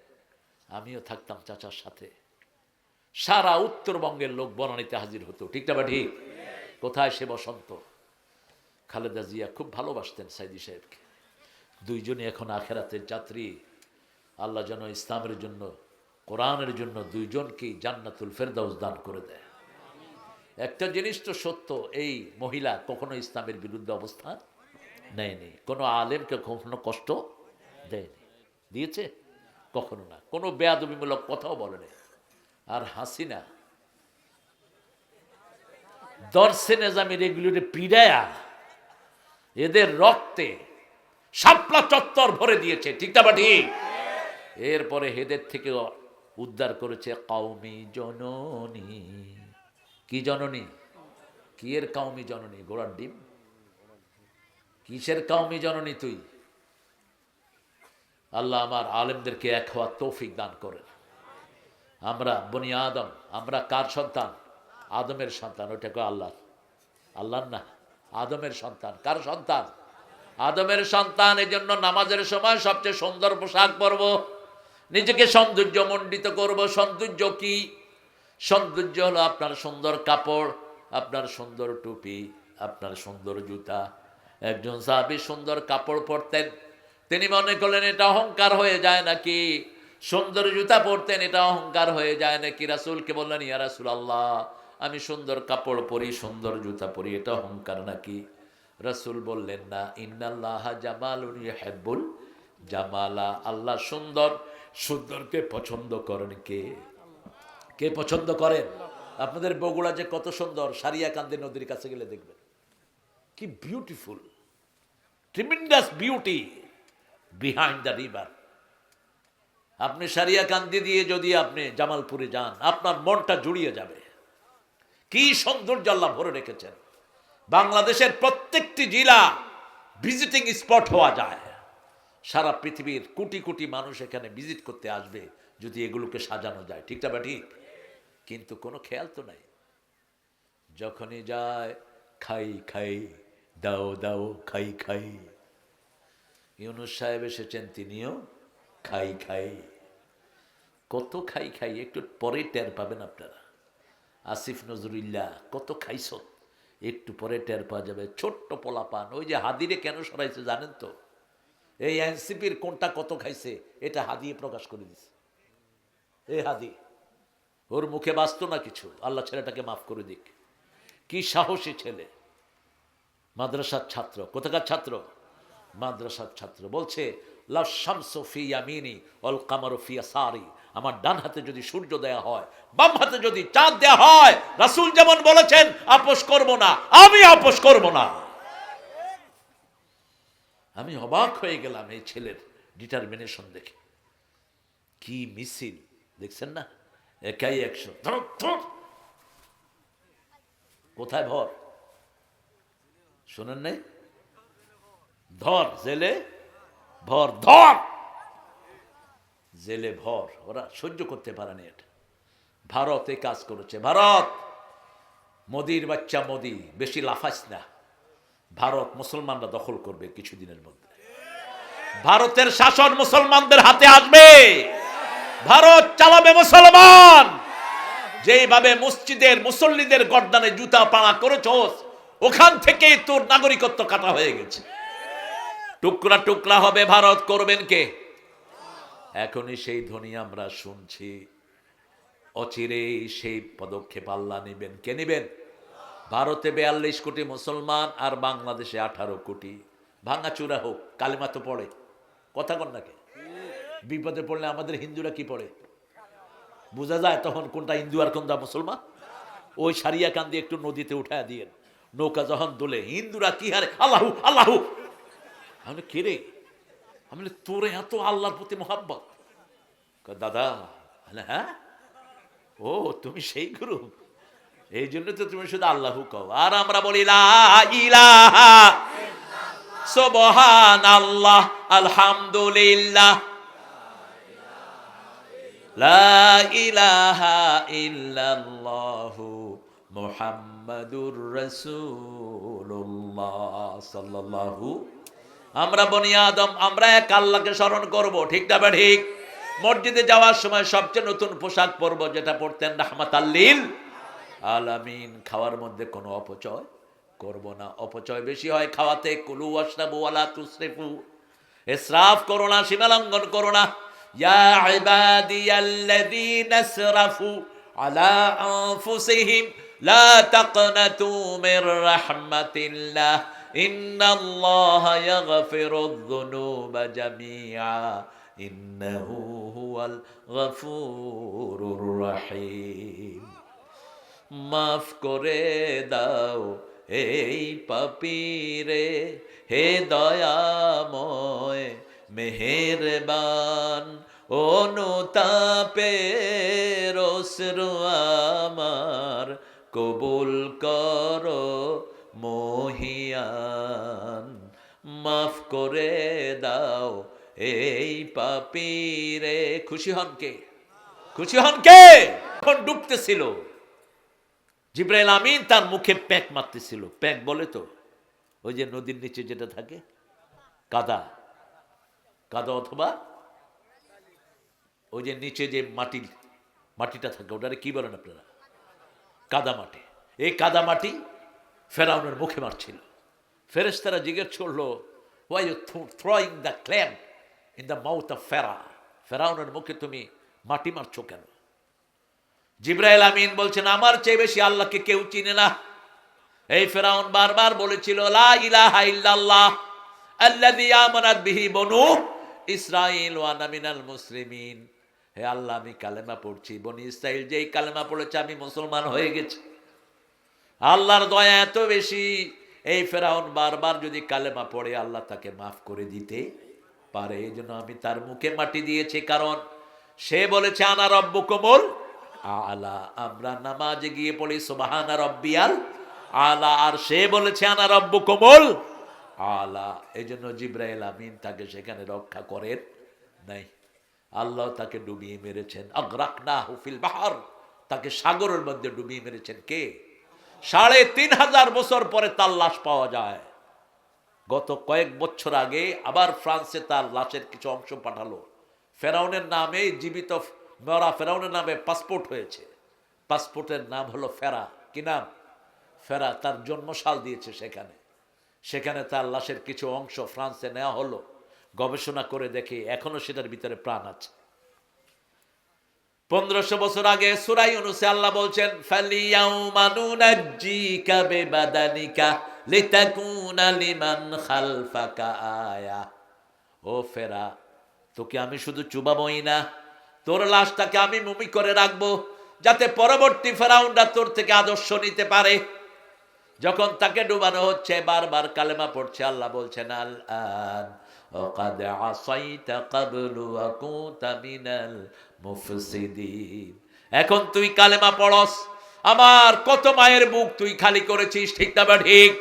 আমিও থাকতাম চাচার সাথে। সারা উত্তরবঙ্গের লোক বনানীতে হাজির হতো, ঠিক না বা ঠিক? কোথায় সে বসন্ত? খালেদা জিয়া খুব ভালোবাসতেন সাইদি সাহেবকে। দুইজনই এখন আখেরাতের যাত্রী। আল্লাহ যেন ইসলামের জন্য, কোরআনের জন্য দুইজনকেই জান্নাতুল ফেরদাউস দান করে দেয়। একটা জিনিস তো সত্য, এই মহিলা কখনো ইসলামের বিরুদ্ধে অবস্থান নেয়নি, কোনো আলেমকে কখনো কষ্ট দেয়নি। দিয়েছে? কখনো না। কোনো বেয়াদবিমূলক কথাও বলেনি। আর হাসিনা দর্শে নেজামি রেগুলেটে পিড়ায়া এদের রক্তে শাপলা চত্বর ভরে দিয়েছে, ঠিক না ঠিক? এরপরে হেদের থেকে উদ্ধার করেছে কওমি জননী। কি জননী? কি এর কওমি জননী? ঘোড়ার ডিম? কিসের কওমি জননী তুই? আল্লাহ আমার আলেমদেরকে এক হওয়ার তৌফিক দান করেন। আমরা বনি আদম, আমরা কার সন্তান? আদমের সন্তান। ওইটাকে আল্লাহর না, আদমের সন্তান। কার সন্তান? আদমের সন্তান। এই জন্য নামাজের সময় সবচেয়ে সুন্দর পোশাক পরব, নিজেকে সৌন্দর্য মণ্ডিত করব। সৌন্দর্য কি? সৌন্দর্য হলো আপনার সুন্দর কাপড়, আপনার সুন্দর টুপি, আপনার সুন্দর জুতা। একজন সাহাবী সুন্দর কাপড় পরতেন, তিনি মনে করলেন এটা অহংকার হয়ে যায় নাকি? সুন্দর জুতা পরতেন, এটা অহংকার হয়ে যায় নাকি? রাসূলকে বললেন, ইয়া রাসূলুল্লাহ, আমি সুন্দর কাপড় পরি, সুন্দর জুতা পরি, এটা অহংকার নাকি? রাসূল বললেন, না, ইন্নাল্লাহা জামালুন ইউহিব্বুল জামালা। আল্লাহ সুন্দর, সুন্দরকে পছন্দ করেন কে? কে পছন্দ করেন? আপনাদের বগুড়া যে কত সুন্দর, সারিয়াকান্দি নদীর কাছে গেলে দেখবেন কি beautiful, tremendous beauty behind the river. আপনি সারিয়াকান্দি দিয়ে যদি আপনি জামালপুরে যান, আপনার মনটা জুড়িয়ে যাবে। কি সৌন্দর্য আল্লাহ ভরে রেখেছেন। বাংলাদেশের প্রত্যেকটি জেলা ভিজিটিং স্পট হওয়া যায়। সারা পৃথিবীর কোটি কোটি মানুষ এখানে ভিজিট করতে আসবে যদি এগুলোকে সাজানো যায়, ঠিক না? ঠিক। কিন্তু কোনো খেয়াল তো নাই। যখনই যায় খাই খাই, দাও দাও খাই খাই। ইউনূস সাহেব এসেছেন, তিনিও খাই খাই। কত খাই খাই একটু পরে টের পাবেন আপনারা। আসিফ নজরুল্লাহ কত খাইছ, একটু পরে টের পাওয়া যাবে। ছোট্ট পোলাপান, ওই যে হাদিরে কেন সরাইছে জানেন তো? এই এনসিপির কোনটা কত খাইছে এটা হাদিয়ে প্রকাশ করে দিছে। এই হাদি, ওর মুখে বাঁচত না কিছু, আল্লাহ ছেলেটাকে মাফ করে দিক। কি সাহসী ছেলে, মাদ্রাসার ছাত্র। কোথাকার ছাত্র? মাদ্রাসার ছাত্র। বলছে লাউ শামসু ফি ইয়ামিনি ওয়াল কামারু ফি ইয়াসারি। আমার ডান হাতে যদি সূর্য দেয়া হয়, বাম হাতে যদি চাঁদ দেয়া হয়, রাসূল যেমন বলেছেন আপোষ করব না, আমি আপোষ করব না। আমি অবাক হয়ে গেলাম এই ছেলের ডিটারমিনেশন দেখে। কি মিছিল দেখছেন না? একাই 100। কোথায় ভর? শোনেন নাই? ধর জেলে ভর, ধর জেলে ভর। ওরা সহ্য করতে পারেনি এটা। ভারত এই কাজ করেছে। ভারত, মোদির বাচ্চা মোদি, বেশি লাফাস না। ভারত মুসলমানরা দখল করবে কিছুদিনের মধ্যে। ভারতের শাসন মুসলমানদের হাতে আসবে। ভারত চালাবে মুসলমান। যেইভাবে মসজিদের মুসল্লিদের গর্দানে জুতা পাড়া করেছস, ওখান থেকেই তোর নাগরিকত্ব কাটা হয়ে গেছে। টুকরা টুকরা হবে ভারত, করবেন কে? এখনই সেই ধ্বনি আমরা শুনছি। অচিরেই সেই পদক্ষেপ আল্লাহ নেবেন। কে নেবেন? ভারতে 42 কোটি মুসলমান আর বাংলাদেশে 18 কোটি। ভাঙাচুরা হোক, কালেমা তো পড়ে, কথা কন নাকি? বিপদে পড়লে আমাদের হিন্দুরা কি পড়ে বোঝা যায় তখন কোনটা হিন্দু আর কোনটা মুসলমান। ওই সারিয়া কান দিয়ে একটু নদীতে উঠায় দিয়ে নৌকা যখন দোলে হিন্দুরা কি হারে আল্লাহু আল্লাহু। আমি কে রে? আমি বলি, তোরে এত আল্লাহর প্রতি মোহাব্বত? দাদা, হ্যাঁ, ও তুমি সেই গুরু, এই জন্য তো তুমি শুধু আল্লাহু কও। আর আমরা বলি লা ইলাহা সুবহানাল্লাহ আলহামদুলিল্লাহ লা ইলাহা ইল্লাল্লাহু মুহাম্মাদুর রাসূলুল্লাহ সাল্লাল্লাহু। আমরা বনি আদম, আমরা এক আল্লাহকে স্মরণ করব, ঠিক না ঠিক? মসজিদে যাওয়ার সময় সবচেয়ে নতুন পোশাক পরব, যেটা পরতেন রাহমাতাল লিল আলামিন। খাওয়ার মধ্যে কোনো অপচয় করব না, অপচয় বেশি হয় খাওয়াতে। কুলু ওয়াশরাবু ওয়ালা তুসরিফু, ইসরাফ করো না, সীমা লঙ্ঘন করো না। ইয়া ইবাদিয়াল্লাযীনা আসরাফু আলা আনফুসিহিম লা তাকনাতু মির রাহমাতিল্লাহ ইন্নাল্লাহা ইয়াগফিরুয যুনুবা জামিআ ইন্নাহু হুয়াল গফুরুর রহিম। মাফ করে দাও এই পাপীরে, হে দয়াময় মেহেরবান, অনুতাপের অশ্রু আমার কবুল করো মহিয়ান। মাফ করে দাও এই পাপীরে। খুশি হন কে? খুশি হন কে? এখন ডুবতেছিল, জিবরাইল আমিন তার মুখে প্যাক মারতেছিল। প্যাক বলে তো ওই যে নদীর নিচে যেটা থাকে, কাদা, কাদা অথবা ওই যে নিচে যে মাটিটা থাকে, ওটারে কি বলেন আপনারা? কাদা মাটি। এই কাদা মাটি ফেরাউনের মুখে মারছিল। ফেরেশতারা জিজ্ঞেস করলো, why you throwing the clam in the mouth of Pharaoh? ফেরাউনের মুখে তুমি মাটি মারছো কেন? জিবরাইল আমিন বলছেন, আমার চেয়ে বেশি আল্লাহকে কেউ চিনে না। এই ফেরাউন বারবার বলেছিল লা ইলাহা ইল্লাল্লাহ আল্লাযী আমানাত বিহি বনু ইসরাঈল ওয়া আনা মিনাল মুসলিমিন। হে আল্লাহ, আমি কালেমা পড়ছি, বনি ইসরাঈল যেই কালেমা পড়েছে আমি মুসলমান হয়ে গেছি। আল্লাহর দয়া এত বেশি, এই ফেরাউন বারবার যদি কালেমা পড়ে আল্লাহ তাকে মাফ করে দিতে পারে। এই জন্য আমি তার মুখে মাটি দিয়েছি, কারণ সে বলেছে আনা রব্বুকুমুল আলা। আমরা নামাজে গিয়ে পড়ি সুবহানা রব্বিয়াল আলা, আর সে বলেছে আনা রব্বুকুমুল আলা। এই জন্য জিবরাইল আমিন তাকে সেখানে রক্ষা করেন নাই, আল্লাহ তাকে ডুবিয়ে মেরেছেন। আগরাকনাহু ফিল বাহর, তাকে সাগরের মধ্যে ডুবিয়ে মেরেছেন কে? ৩৫০০ বছর পরে তার লাশ পাওয়া যায়। গত কয়েক বছর আগে আবার ফ্রান্সে তার লাশের কিছু অংশ পাঠালো। ফেরাউনের নামে জীবিত মরা ফেরাউনের নামে পাসপোর্ট হয়েছে, পাসপোর্টের নাম হলো ফেরা। কি নাম? ফেরা। তার জন্মসাল দিয়েছে সেখানে। সেখানে তার লাশের কিছু অংশ ফ্রান্সে নেওয়া হলো, গবেষণা করে দেখে এখনো সেটার ভিতরে প্রাণ আছে। 1500 বছর আগে সূরা ইউনূসে আল্লাহ বলছেন ফালিয়াউমা নুনাজ্জিকা বিবাদানিকা লিতাকুনা লিমান খালফাকা আয়া। ও ফেরা, তোকে আমি শুধু চুবাবই না, তোর লাশটাকে আমি মুমি করে রাখবো, যাতে পরবর্তী ফেরাউনরা তোর থেকে আদর্শ নিতে পারে। যখন তাকে ডুবানো হচ্ছে বারবার কালেমা পড়ছে, আল্লাহ বলছেন আল আন ওয়াকাদ আসাইতা ক্বাবলু ওয়া কুনতা মিনাল মুফসিদিন। এখন তুই কালেমা পড়স, আমার কত মায়ের বুক তুই খালি করেছিস, ঠিক না বা ঠিক?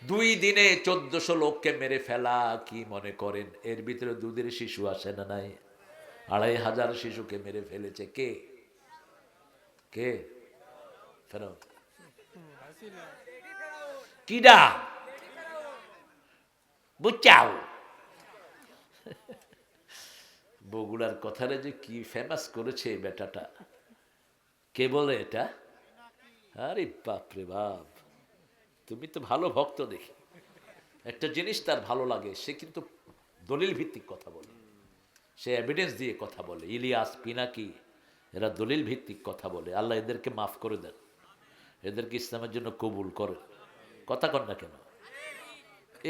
2 দিনে 1400 লোককে মেরে ফেলা, কি মনে করেন এর ভিতরে দুধের শিশু আসে না? নাই, 2500 শিশুকে মেরে ফেলেছে কে? কে? ফেরাউন। কিডা বুঝাও? বগুড়ার কথাটা যে কি ফেমাস করেছে বেটাটা, কে বলে এটা? আরে বাপরে বাপ, তুমি তো ভালো ভক্ত দেখি। একটা জিনিস তার ভালো লাগে, সে কিন্তু দলিল ভিত্তিক কথা বলে, সে এভিডেন্স দিয়ে কথা বলে। ইলিয়াস, পিনাকি, এরা দলিল ভিত্তিক কথা বলে। আল্লাহ এদেরকে মাফ করে দেন, এদেরকে ইসলামের জন্য কবুল করেন। কথা কন না কেন?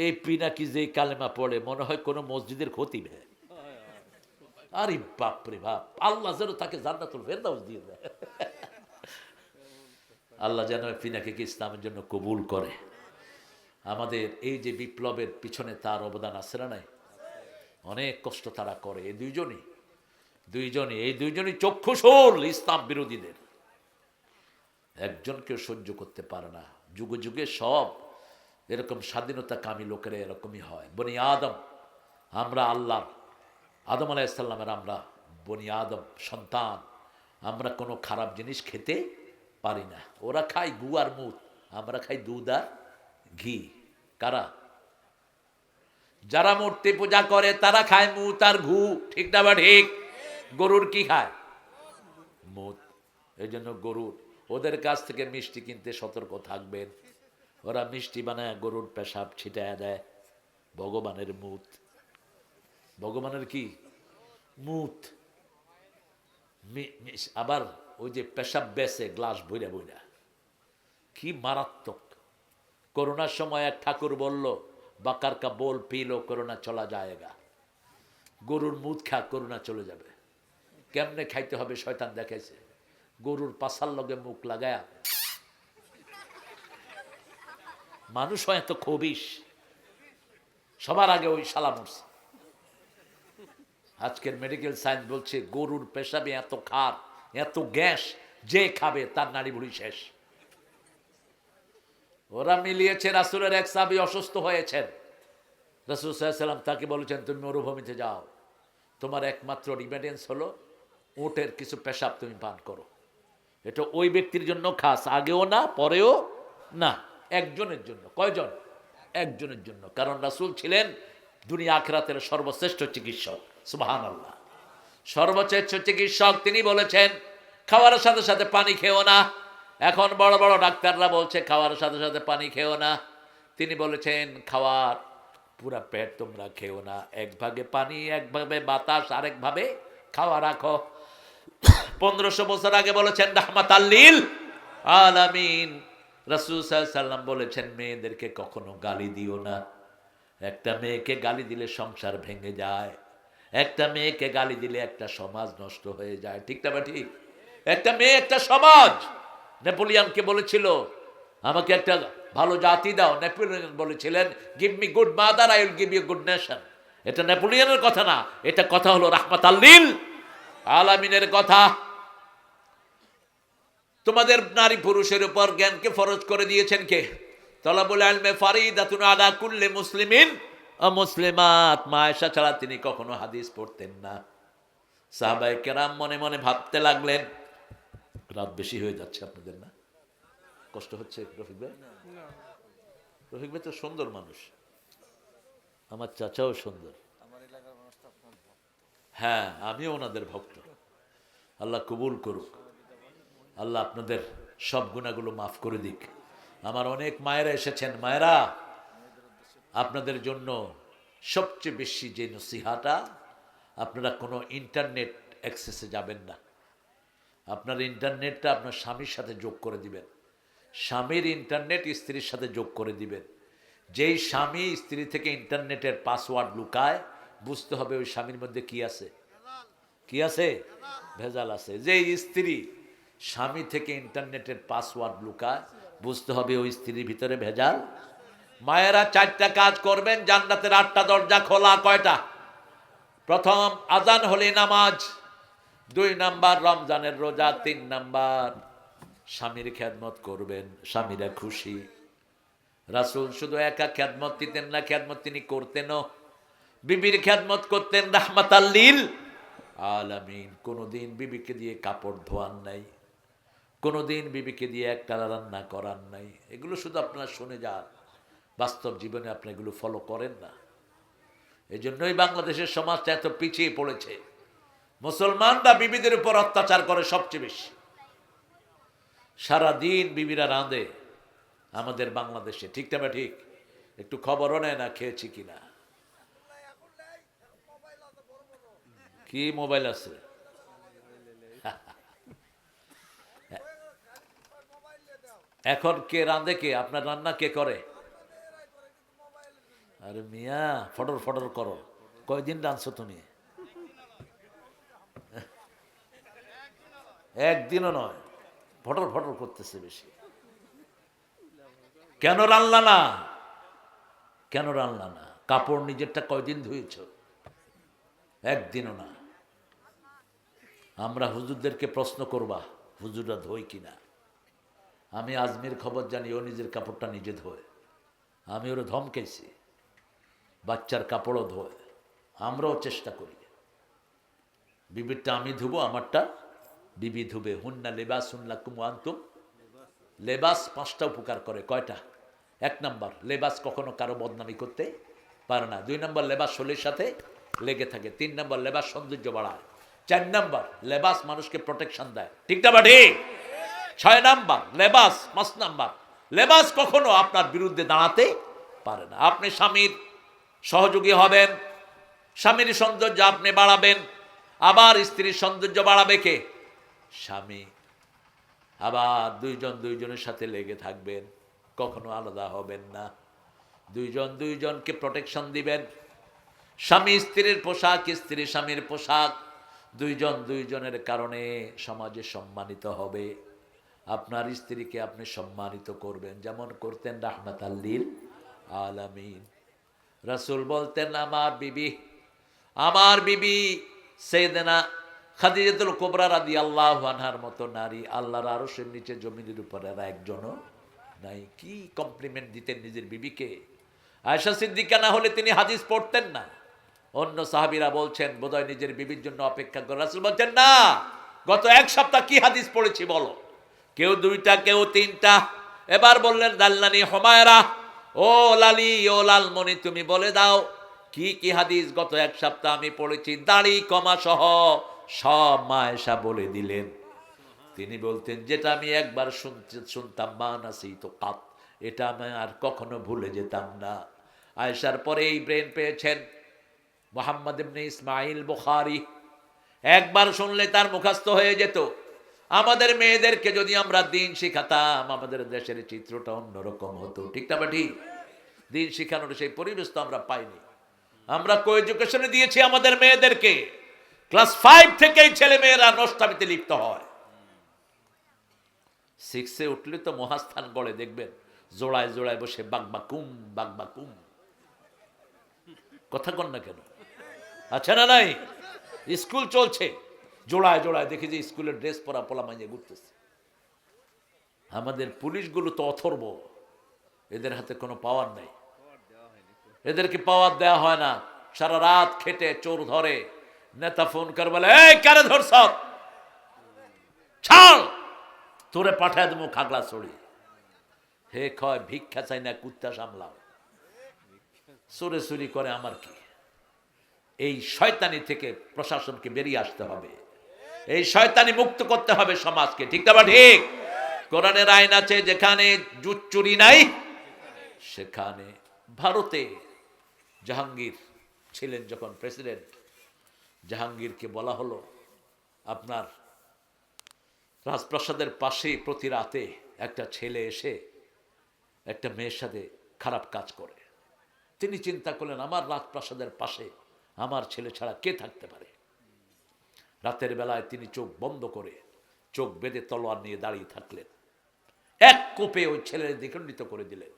এই পিনাকি যে কালেমা পড়ে মনে হয় কোনো মসজিদের খতিব। আরে বাপ রে বাপ, আল্লাহ যেন তাকে জান্নাতুল ফেরদাউস দিয়ে দেয়। আল্লাহ যেন পিনাকিকে ইসলামের জন্য কবুল করে। আমাদের এই যে বিপ্লবের পিছনে তার অবদান আছে না নাই? অনেক কষ্ট তারা করে। এই দুইজনই চক্ষুশূল ইসলাম বিরোধীদের। একজনকে সহ্য করতে পারে না। যুগে যুগে সব এরকম স্বাধীনতা কামী লোকেরা এরকমই হয়। বনি আদম, আমরা আল্লাহ আদম আলাইহিসসালামের আমরা বনি আদম সন্তান, আমরা কোনো খারাপ জিনিস খেতে পারি না। ওরা খায় গু আর মুত, আমরা খাই দুধ আর ঘি। কারা? যারা মূর্তি পূজা করে তারা খায় মুত আর ঘু, ঠিক না বা ঠিক? গরুর কি খায়? মুত। এই জন্য গরুর, ওদের কাছ থেকে মিষ্টি কিনতে সতর্ক থাকবেন। ওরা মিষ্টি বানায় গরুর পেশাব ছিটায় দেয়। ভগবানের মুত, ভগবানের কি মুত। আবার ওই যে পেশাব বেসে গ্লাস বইরা বইরা, কি মারাত্মক। করোনার সময় এক ঠাকুর বলল, বাকার কা বোল পিলো করোনা চলা যায়গা। গরুর মুত খা, করোনা চলে যাবে। কেমনে খাইতে হবে শয়তান দেখাইছে। গরুর পাছার লগে মুখ লাগায়া। মানুষ হয় এত খবিস, সবার আগে ওই শালা মরছে। আজকের মেডিকেল সায়েন্স বলছে গরুর পেশাবে এত খার, এত গ্যাস, যে খাবে তার নাড়ি ভুড়ি শেষ। ওরা মিলিয়েছে রাসূলের এক সাহাবী অসুস্থ হয়েছেন। রাসূল সাল্লাল্লাহু আলাইহি ওয়াসাল্লাম তাকে বলেছেন, তুমি মরুভূমিতে যাও, তোমার একমাত্র রিমেডিয়েন্স হলো উটের কিছু পেশাব তুমি পান করো। এটা ওই ব্যক্তির জন্য খাস, আগেও না পরেও না, একজনের জন্য। কয়জন? একজনের জন্য। কারণ রাসূল ছিলেন দুনিয়া আখিরাতের সর্বশ্রেষ্ঠ চিকিৎসক। সুবহানাল্লাহ। সর্বশ্রেষ্ঠ চিকিৎসক তিনি বলেছেন, খাওয়ার সাথে সাথে পানি খেও না। এখন বড় বড় ডাক্তাররা বলছে খাওয়ার সাথে সাথে পানি খেও না। তিনি বলেছেন খাওয়ার পুরা পেট তোমরা খেও না, এক ভাগে পানি, এক ভাগে বাতাস, আরেক ভাবে খাওয়া রাখো। 1500 বছর আগে বলেছেন রাহমাতাল লিল আলামিন। রাসূল সাল্লাল্লাহু আলাইহি ওয়াসাল্লাম বলেছেন মেয়েদেরকে কখনো গালি দিও না। একটা মেয়েকে গালি দিলে সংসার ভেঙে যায়, একটা মেয়েকে গালি দিলে একটা সমাজ নষ্ট হয়ে যায়, ঠিক না? ঠিক। একটা মেয়ে একটা সমাজ। নেপোলিয়নকে বলেছিল আমাকে একটা ভালো জাতি দাও। নেপোলিয়ন বলেছিলেন give me good mother, I will give you good nation. এটা নেপোলিয়নের কথা না, এটা কথা হলো রাহমাতাল লিল আলামিনের কথা। তোমাদের নারী পুরুষের উপর জ্ঞানকে ফরজ করে দিয়েছেন কে? তলাবুল ইলমে ফারিদাতুন আলা কুল্লি মুসলিমিন ওয়া মুসলিমাত। মা আয়েশা ছাড়া তিনি কখনো হাদিস পড়তেন না। সাহাবায়ে কেরাম মনে মনে ভাবতে লাগলেন, রাত বেশি হয়ে যাচ্ছে আপনাদের না? কষ্ট হচ্ছে রফিক ভাই? রফিক ভাই তো সুন্দর মানুষ, আমার চাচাও সুন্দর। আমার এলাকার মানুষ তো আপনার ভক্ত। হ্যাঁ, আমিও ওনাদের ভক্ত। আল্লাহ কবুল করুক, আল্লাহ আপনাদের সব গুনাহগুলো মাফ করে দিক। আমার অনেক মায়েরা এসেছেন। মায়েরা, আপনাদের জন্য সবচেয়ে বেশি যে নসিহাটা, আপনারা কোনো ইন্টারনেট অ্যাক্সেসে যাবেন না। আপনার ইন্টারনেটটা আপনার স্বামীর সাথে যোগ করে দিবেন। স্বামীর ইন্টারনেট স্ত্রীর সাথে যোগ করে দিবেন। যেই স্বামী স্ত্রী থেকে ইন্টারনেটের পাসওয়ার্ড লুকায়, বুঝতে হবে ওই স্বামীর মধ্যে কি আছে? কি আছে? ভেজাল আছে। যেই স্ত্রী স্বামী থেকে ইন্টারনেটের পাসওয়ার্ড লুকায়, বুঝতে হবে ওই স্ত্রীর ভিতরে ভেজাল। মায়েরা 4টা কাজ করবেন, জান্নাতের 8টা দরজা খোলা। কয়টা? প্রথম, আজান হলে নামাজ। 2 নাম্বার, রমজানের রোজা। 3 নাম্বার, স্বামীর খেদমত করবেন, স্বামীরা খুশি। রাসূল শুধু একা খেদমত দিতেন না, খেদমত তিনি করতেনও। বিবির খেদমত করতেন রাহমাতাল লিল আলামিন। কোনোদিন বিবিকে দিয়ে কাপড় ধোয়ান নাই, কোনোদিন বিবিকে দিয়ে একটা রান্না করান নাই। এগুলো শুধু আপনারা শুনে যান, বাস্তব জীবনে আপনি এগুলো ফলো করেন না। এই জন্যই বাংলাদেশের সমাজটা এত পিছিয়ে পড়েছে। মুসলমানরা বিবিদের উপর অত্যাচার করে সবচেয়ে বেশি। সারাদিন বিবিরা রাঁধে আমাদের বাংলাদেশে, ঠিক না? ঠিক। একটু খবরও নেয় না খেয়েছি কিনা। কি মোবাইল আছে? এখন কে রাঁধে? কে আপনার রান্না কে করে? আরে মিয়া ফটর ফটর করো, কয়দিন টানছো তুমি? একদিনও নয়, ফটর ফটর করতেছে বেশি। কেন রান্না না? কেন রান্না না? কাপড় নিজেরটা কয়দিন ধুয়েছ? একদিনও না। আমরা হুজুরদেরকে প্রশ্ন করবা হুজুররা ধোয় কিনা। আমি আজমির খবর জানি, ও নিজের কাপড়টা নিজে ধোয়। আমি ওরা ধমকেছি, বাচ্চার কাপড়ও ধোয়। আমরাও চেষ্টা করি, বিবিরটা আমি ধুবো, আমারটা বিবি ধুবে। হুন্না লেবাস হুন্লাকুম আনতুম লেবাস। 5টা উপকার করে। কয়টা? 1 নাম্বার, লেবাস কখনো কারো বদনামি করতে পারে না। 2 নাম্বার, লেবাস শরীরের সাথে লেগে থাকে। 3 নাম্বার, লেবাস সৌন্দর্য বাড়ায়। 4 নাম্বার, লেবাস মানুষকে প্রোটেকশন দেয়। ঠিক না বা ঠিক? 6 নাম্বার লেবাস। 5 নাম্বার, লেবাস কখনো আপনার বিরুদ্ধে দাঁড়াতে পারে না। আপনি স্বামীর সহযোগী হবেন, স্বামীর সৌন্দর্য আপনি বাড়াবেন, আবার স্ত্রীর সৌন্দর্য বাড়াবে কে? স্বামী। আবার দুইজন দুইজনের সাথে লেগে থাকবেন, কখনো আলাদা হবেন না। দুইজন দুইজনকে প্রোটেকশন দিবেন। স্বামী স্ত্রীর পোশাক, স্ত্রী স্বামীর পোশাক, দুইজন দুইজনের কারণে সমাজে সম্মানিত হবে। আপনার স্ত্রীকে আপনি সম্মানিত করবেন, যেমন করতেন রাহমাতাল লিল আলামিন। রাসূল বলতেন, আমার বিবি সাইয়েদানা খাদিজাতুল কুবরা রাদিয়াল্লাহু আনহার মতো নারী আল্লাহর আরশের নিচে জমিনের উপরে আর একজনও নাই। কি কমপ্লিমেন্ট দিতেন নিজের বিবিকে। আয়েশা সিদ্দিকা না হলে তিনি হাদিস পড়তেন না। অন্য সাহাবীরা বলছেন বোধহয় নিজের বিবির জন্য অপেক্ষা করে। রাসূল বলছেন, না, গত 1 সপ্তাহ কি হাদিস পড়েছি বলো। কেউ 2টা, কেউ 3টা। এবার বললেন, দাল্লানি হুমায়রা, ও লালি, ও লালমণি, তুমি বলে দাও কি কি হাদিস গত 1 সপ্তাহ আমি পড়েছি। দাড়ি কমা সহ সব মা আয়েশা বলে দিলেন। তিনি বলতেন, যেটা আমি একবার শুনতাম মা নাসি তো কাত, এটা আমি আর কখনো ভুলে যেতাম না। আয়েশার পরে এই ব্রেন পেয়েছেন মুহাম্মদ ইবনে ইসমাইল বুখারী। একবার শুনলে তার মুখস্থ হয়ে যেত। আমাদের মেয়েদেরকে যদি আমরা দিন শিখাতাম, আমাদের দেশের চিত্রটা অন্যরকম হতো। ঠিক না বা ঠিক? দিন শিখানোর সেই পরিবেশ তো আমরা পাইনি। আমরা কো এডুকেশনে দিয়েছি আমাদের মেয়েদেরকে। ক্লাস 5 থেকেই ছেলে মেয়েরা নষ্টামিতে লিপ্ত হয়। 6-এ উঠলে তো মহাস্থান গড়ে, দেখবেন জোড়ায় জোড়ায় বসে বাগবাকুম বাগবাকুম। কথা কন না কেন? আচ্ছা না নাই? স্কুল চলছে, জোড়ায় জোড়ায় দেখি যে স্কুলের ড্রেস পরা পোলা মাইয়ে ঘুরতেছে। আমাদের পুলিশগুলো তো অথর্ব, এদের হাতে কোনো পাওয়ার নাই। এদেরকে পাওয়ার দেওয়া হয় না। সারা রাত খেটে চোর ধরে, নেতা ফোন করে বলে, এই কারে ধরছ, ছাড়, তোরে পাঠায় দেবো খাগলা ছড়ি। হে কয়, ভিক্ষা চাই না, কুত্তা সামলাও। চোরে চুরি করে আমার কি? এই শয়তানি থেকে প্রশাসনকে বেরিয়ে আসতে হবে। এই শয়তানি মুক্ত করতে হবে সমাজকে। ঠিক না বা ঠিক? কোরআনের আইন আছে, যেখানে জুট চুরি নাই সেখানে। ভারতে জাহাঙ্গীর ছিলেন যখন প্রেসিডেন্ট, জাহাঙ্গীরকে বলা হলো, আপনার রাজপ্রাসাদের পাশে প্রতি রাতে একটা ছেলে এসে একটা মেয়ের সাথে খারাপ কাজ করে। তিনি চিন্তা করলেন, আমার রাজপ্রাসাদের পাশে আমার ছেলে ছাড়া কে থাকতে পারে। রাতের বেলায় তিনি চোখ বন্ধ করে, চোখ বেঁধে তলোয়ার নিয়ে দাঁড়িয়ে থাকলেন। এক কোপে ওই ছেলের দ্বিখণ্ডিত করে দিলেন।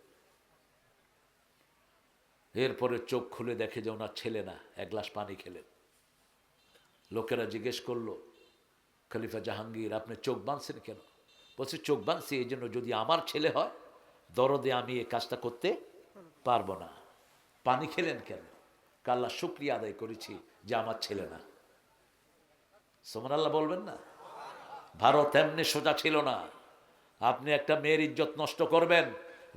এরপরে চোখ খুলে দেখে যে ওনার ছেলে না। 1 গ্লাস পানি খেলেন। লোকেরা জিজ্ঞেস করলো, খলিফা জাহাঙ্গীর, আপনি চোখ বাঁধছেন কেন? বলছে, চোখ বাঁধছি এই জন্য, যদি আমার ছেলে হয় দরদে আমি এই কাজটা করতে পারবো না। পানি খেলেন কেন? আল্লাহ শুকরিয়া আদায় করেছি যে আমার ছেলে না। সুবহানাল্লাহ বলবেন না? ভারত এমনি সোজা ছিল না। আপনি একটা মেয়ের ইজ্জত নষ্ট করবেন,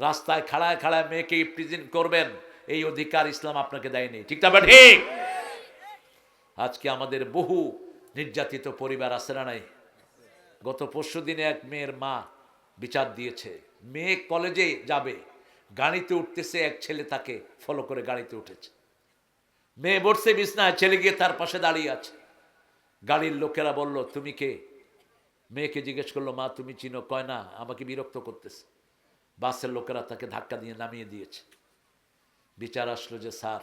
রাস্তায় খাড়ায় খাড়ায় মেয়েকে প্রেজেন্ট করবেন, এই অধিকার ইসলাম আপনাকে দেয়নি। ঠিক না ঠিক? আজকে আমাদের বহু নির্যাতিত পরিবার আছে না নাই? গত পরশু দিনে এক মেয়ের মা বিচার দিয়েছে। মেয়ে কলেজে যাবে, গাড়িতে উঠতেছে, এক ছেলে তাকে ফলো করে গাড়িতে উঠেছে। মেয়ে বসছে বিছনায়, ছেলে গিয়ে তার পাশে দাঁড়িয়ে আছে। গাড়ির লোকেরা বলল, তুমি কে? মেয়েকে জিজ্ঞেস করলো, মা তুমি চিনো? কয় না, আমাকে বিরক্ত করতেছে। বাসের লোকেরা তাকে ধাক্কা দিয়ে নামিয়ে দিয়েছে। বিচার আসলো যে স্যার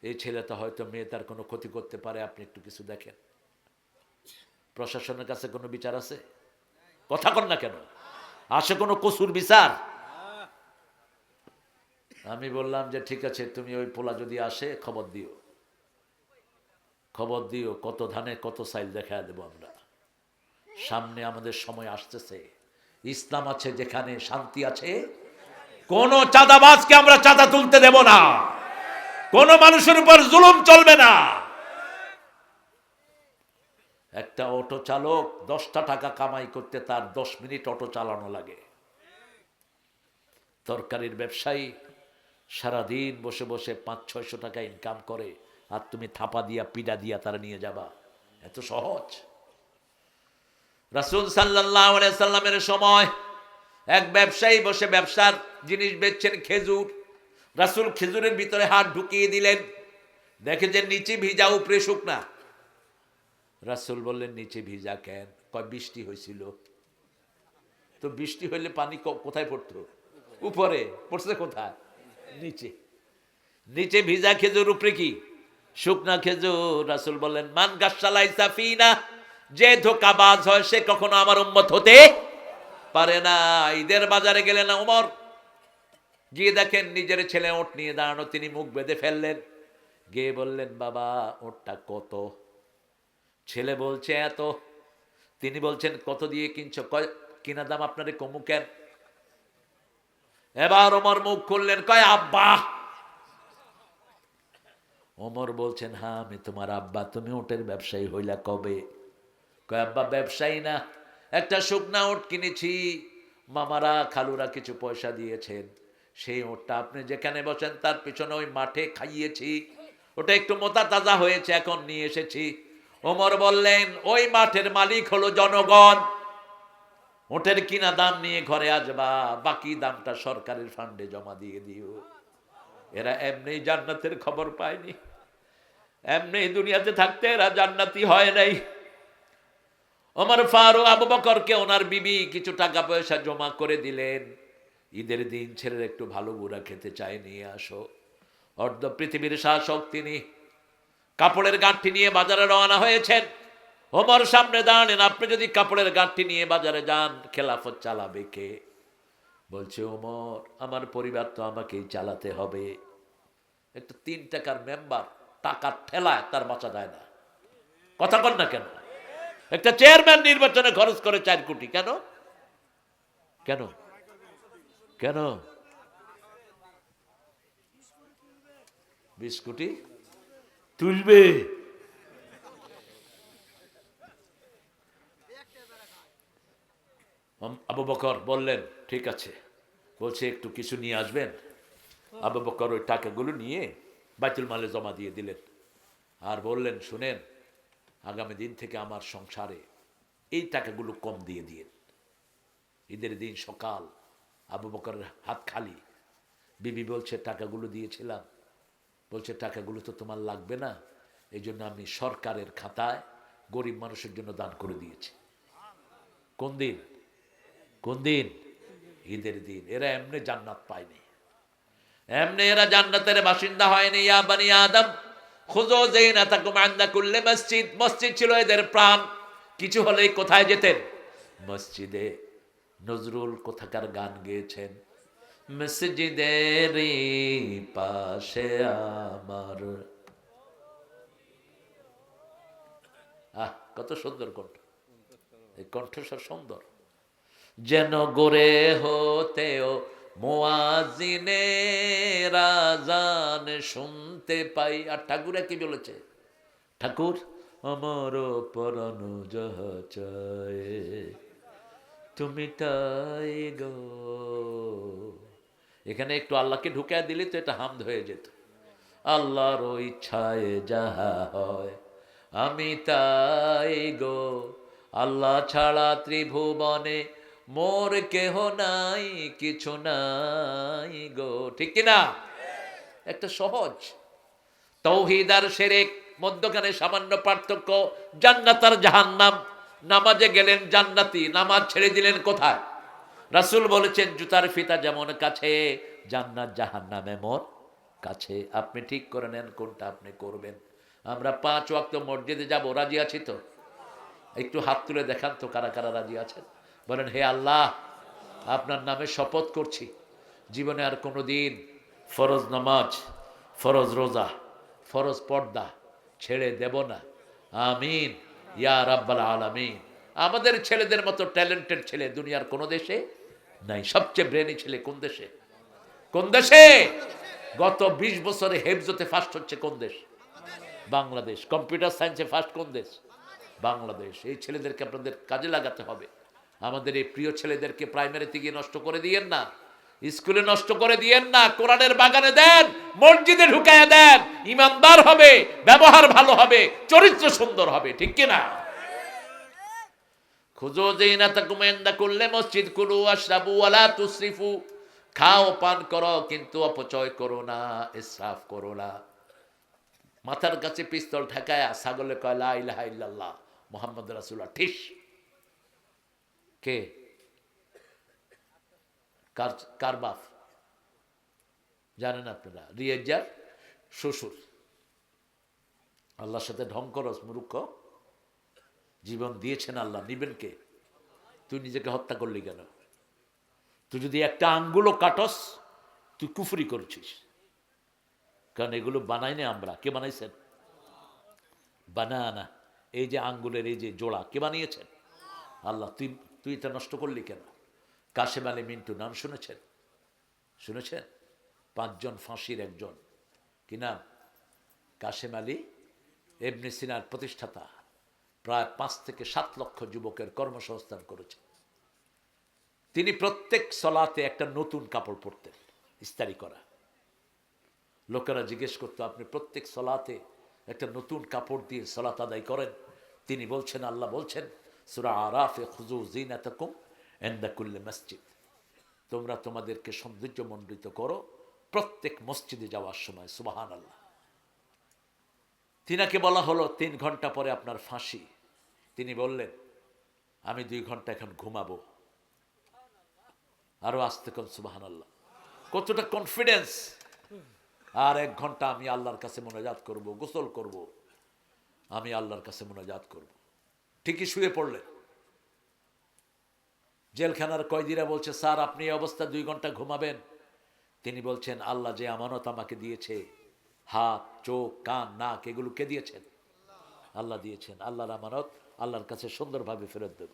এই ছেলেটা হয়তো মেয়ে তার কোনো ক্ষতি করতে পারে, আপনি একটু কিছু দেখেন। প্রশাসনের কাছে কোনো বিচার আছে? কথা কর না কেন? আসে কোনো কসুর বিচার? আমি বললাম যে ঠিক আছে, তুমি ওই পোলা যদি আসে খবর দিও, খবর দিও, কত ধানে কত চাইল দেখা দেবো আমরা। সামনে আমাদের সময় আসতেছে, ইসলাম আছে যেখানে শান্তি আছে, কোন চাঁদাবাজকে আমরা চাঁদা তুলতে দেব না, কোন মানুষের উপর জুলুম চলবে না। একটা অটো চালক 10টা টাকা কামাই করতে তার 10 মিনিট অটো চালানো লাগে। তরকারির ব্যবসায়ী সারাদিন বসে বসে 500-600 টাকা ইনকাম করে, আর তুমি থাপা দিয়া পিডা দিয়া তারা নিয়ে যাবা? এত সহজ? রাসূল সাল্লাল্লাহু আলাইহি সাল্লামের সময় এক ব্যবসায়ী বসে ব্যবসার জিনিস বেচছেন, খেজুর। রাসূল খেজুরের ভিতরে হাত ঢুকিয়ে দিলেন, দেখে যে নিচে ভিজা উপরে শুকনা। রাসূল বললেন নিচে ভিজা কেন? কয় বৃষ্টি হয়েছিল। তো বৃষ্টি হইলে পানি কোথায় পড়তো? উপরে। পড়ছে কোথায়? নিচে। নিচে ভিজা খেজুর, উপরে কি? শুকনা খেজুর। রাসূল বললেন মান গাসসালাইসা ফিনা, যে ধোঁকাবাজ হয় সে কখনো আমার উম্মত হতে পারে না। ঈদের বাজারে গেলেন ওমর, গিয়ে দেখেন নিজের ছেলে ওট নিয়ে দাঁড়ানো, তিনি মুখ বেঁধে ফেললেন, গিয়ে বললেন বাবা ওটটা কত? ছেলে বলছে এত। তিনি বলছেন কত দিয়ে কিনছো? কয় কিনা দাম আপনারে কমু কেন? এবার ওমর মুখ খুললেন, কয় আব্বা। ওমর বলছেন হ্যাঁ আমি তোমার আব্বা, তুমি ওটের ব্যবসায়ী হইলা কবে? কয় আব্বা ব্যবসায়ী না, একটা শুকনা ওট কিনেছি, মামারা খালুরা কিছু পয়সা দিয়েছেন, সেই ওটটা আপনি যেখানে বসেন তার পিছনে ওই মাঠে খাইয়েছি, ওটা একটু মোটা তাজা হয়েছে, এখন নিয়ে এসেছি। ওমর বললেন ওই মাঠের মালিক হলো জনগণ, ওটের কিনা দাম নিয়ে ঘরে আসবা, বাকি দামটা সরকারের ফান্ডে জমা দিয়ে দিও। এরা এমনি জান্নাতের খবর পায়নি, এমনি দুনিয়াতে থাকতে এরা জান্নাতি হয় নাই। ওমর ফারুক আবু বকরকে ওনার বিবি কিছু টাকা পয়সা জমা করে দিলেন, ঈদের দিন ছেলের একটু ভালো বুড়া খেতে চায়, নিয়ে আসো। অর্ধ পৃথিবীর শাসক তিনি কাপড়ের গাঁঠি নিয়ে বাজারে রওনা হয়েছেন। ওমর সামনে দাঁড়ালেন, আপনি যদি কাপড়ের গাঁঠি নিয়ে বাজারে যান খেলাফত চালাবে কে? বলছে ওমর আমার পরিবার তো আমাকেই চালাতে হবে। একটা 3 টাকার মেম্বার টাকার ঠেলায় তার বাঁচা যায় না। কথা বল না কেন? একটা চেয়ারম্যান নির্বাচনে খরচ করে 4 কোটি, কেন? কেন কেন 20 কোটি তুলবে? আবু বকর বললেন ঠিক আছে, বলছে একটু কিছু নিয়ে আসবেন। আবু বকর ওই টাকাগুলো নিয়ে বাইতুল মালে জমা দিয়ে দিলেন, আর বললেন শুনেন আগামী দিন থেকে আমার সংসারে এই টাকাগুলো কম দিয়ে দিন। ঈদের দিন সকাল, আবু বকরের হাত খালি। বিবি বলছে টাকাগুলো দিয়েছিলাম, বলছে টাকাগুলো তো তোমার লাগবে না, এই জন্য আমি সরকারের খাতায় গরিব মানুষের জন্য দান করে দিয়েছি। কোন দিন? কোন দিন? ঈদের দিন। এরা এমনি জান্নাত পায়নি, এমনি এরা জান্নাতের বাসিন্দা হয়নি। ইয়া বানি আদম খুযু যিনাতাকুম ইনদা কুল্লি মসজিদ, মসজিদ ছিল এদের প্রাণ। কিছু হলেই কোথায় যেতেন? মসজিদে। নজরুল কোথাকার গান গেয়েছেন, মসজিদের পাশে আমার। কত সুন্দর কণ্ঠ, এই কণ্ঠস্বর সুন্দর। যেন গোরে হতেও মুয়াজ্জিনের আযান শুনতে পাই। আর ঠাকুর কি বলেছে? ঠাকুর আমার পরাণ যাহা চায় তুমি তাই গো। এখানে একটু আল্লাহকে ঢুকিয়ে দিলে তো এটা হামদ হয়ে যেত। আল্লাহর ইচ্ছায় যাহা হয় আমি তাই গো, আল্লাহ ছাড়া ত্রিভুবনে মোর কেহ নাই, কিছু নাই গো। ঠিক কিনা? একটা সহজ। তাওহীদ আর শিরক মধ্যখানে সামান্য পার্থক্য, জান্নাত আর জাহান্নাম। নামাজে গেলেন জান্নাতি, নামাজ ছেড়ে দিলেন কোথায়? রাসূল বলেছেন জুতার ফিতা যেমন কাছে, জান্নাত জাহান্নাম এমন কাছে। আপনি ঠিক করে নেন কোনটা আপনি করবেন। আমরা 5 ওয়াক্ত মসজিদে যাব, রাজি আছি তো? একটু হাত তুলে দেখান তো কারা কারা রাজি আছেন। বলেন, হে আল্লাহ, আপনার নামে শপথ করছি, জীবনে আর কোনো দিন ফরজ নামাজ, ফরজ রোজা, ফরজ পর্দা ছেড়ে দেব না। আমিন ইয়া রাব্বাল আলামিন। আমাদের ছেলেদের মতো ট্যালেন্টেড ছেলে দুনিয়ার কোনো দেশে নাই। সবচেয়ে ব্রেনি ছেলে কোন দেশে? কোন দেশে? গত 20 বছরে হেফজতে ফার্স্ট হচ্ছে কোন দেশ? বাংলাদেশ। কম্পিউটার সায়েন্সে ফার্স্ট কোন দেশ? বাংলাদেশ। এই ছেলেদেরকে আপনাদের কাজে লাগাতে হবে। আমাদের এই প্রিয় ছেলেদেরকে প্রাইমারিতে গিয়ে নষ্ট করে দিয়েন না, স্কুলে নষ্ট করে দিয়েন না, কোরআনের বাগানে দেন, মসজিদে ঢুকাইয়া দেন। ইমানদার হবে, ব্যবহার ভালো হবে, চরিত্র সুন্দর হবে, ঠিক কিনা? খুজু যিনাতাকুম ইনদা কুল্লি মসজিদ, কুলু ওয়াশরাবু ওয়ালা তুসরিফু। খাও পান করো কিন্তু অপচয় করো না, ইসরাফ করো না। মাথার কাছে পিস্তল ঠেকায়া ছাগলে কয় লা ইলাহা ইল্লাল্লাহ মুহাম্মদ রাসূলুল্লাহ, ঠিস। কে? কার বাপ জানেন আপনারা? রিয়াজার শ্বশুর। আল্লাহর সাথে ঢং করস মূর্খ। জীবন দিয়েছেন আল্লাহ, নিবেন কে? তুই নিজেকে হত্যা করলি কেন? তুই যদি একটা আঙ্গুলও কাটস তুই কুফরি করছিস। কারণ এগুলো বানাই না আমরা। কে বানাইছেন? বানানা। এই যে আঙ্গুলের এই যে জোড়া কে বানিয়েছেন? আল্লাহ। তুই তুই এটা নষ্ট করলি কেন? কাশেম আলী মিন্টু নাম শুনেছেন? শুনেছেন? 5 জন ফাঁসির একজন। কি নাম? কাশেম আলী ইবনে সিনার প্রতিষ্ঠাতা। প্রায় 5 থেকে 7 লক্ষ যুবকের কর্মসংস্থান করেছেন। তিনি প্রত্যেক সলাতে একটা নতুন কাপড় পরতেন, ইস্তারি করা। লোকেরা জিজ্ঞেস করতো, আপনি প্রত্যেক সলাতে একটা নতুন কাপড় দিয়ে সলাত আদায় করেন? তিনি বলছেন, আল্লাহ বলছেন সূরা আরাফে, খুযু যিনাতাকুম ইনদা কুল্লি মসজিদ, তোমরা তোমাদেরকে সৌন্দর্যমণ্ডিত করো প্রত্যেক মসজিদে যাওয়ার সময়। সুবহানাল্লাহ। তিনাকে বলা হলো 3 ঘন্টা পরে আপনার ফাঁসি। তিনি বললেন, আমি 2 ঘন্টা এখন ঘুমাবো। আরো আসতে কোন সুবহানাল্লাহ। কতটা কনফিডেন্স! আর 1 ঘন্টা আমি আল্লাহর কাছে মোনাজাত করব, গোসল করব, আমি আল্লাহর কাছে মোনাজাত করব। ঠিকই শুয়ে পড়লেন। জেলখানার কয়েদিরা বলছে, স্যার আপনি এই অবস্থা 2 ঘন্টা ঘুমাবেন? তিনি বলছেন, আল্লাহ যে আমানত আমাকে দিয়েছে, হাত, চোখ, কান, নাক, এগুলো কে দিয়েছেন? আল্লাহ দিয়েছেন। আল্লাহর আমানত আল্লাহর কাছে সুন্দরভাবে ফেরত দেব।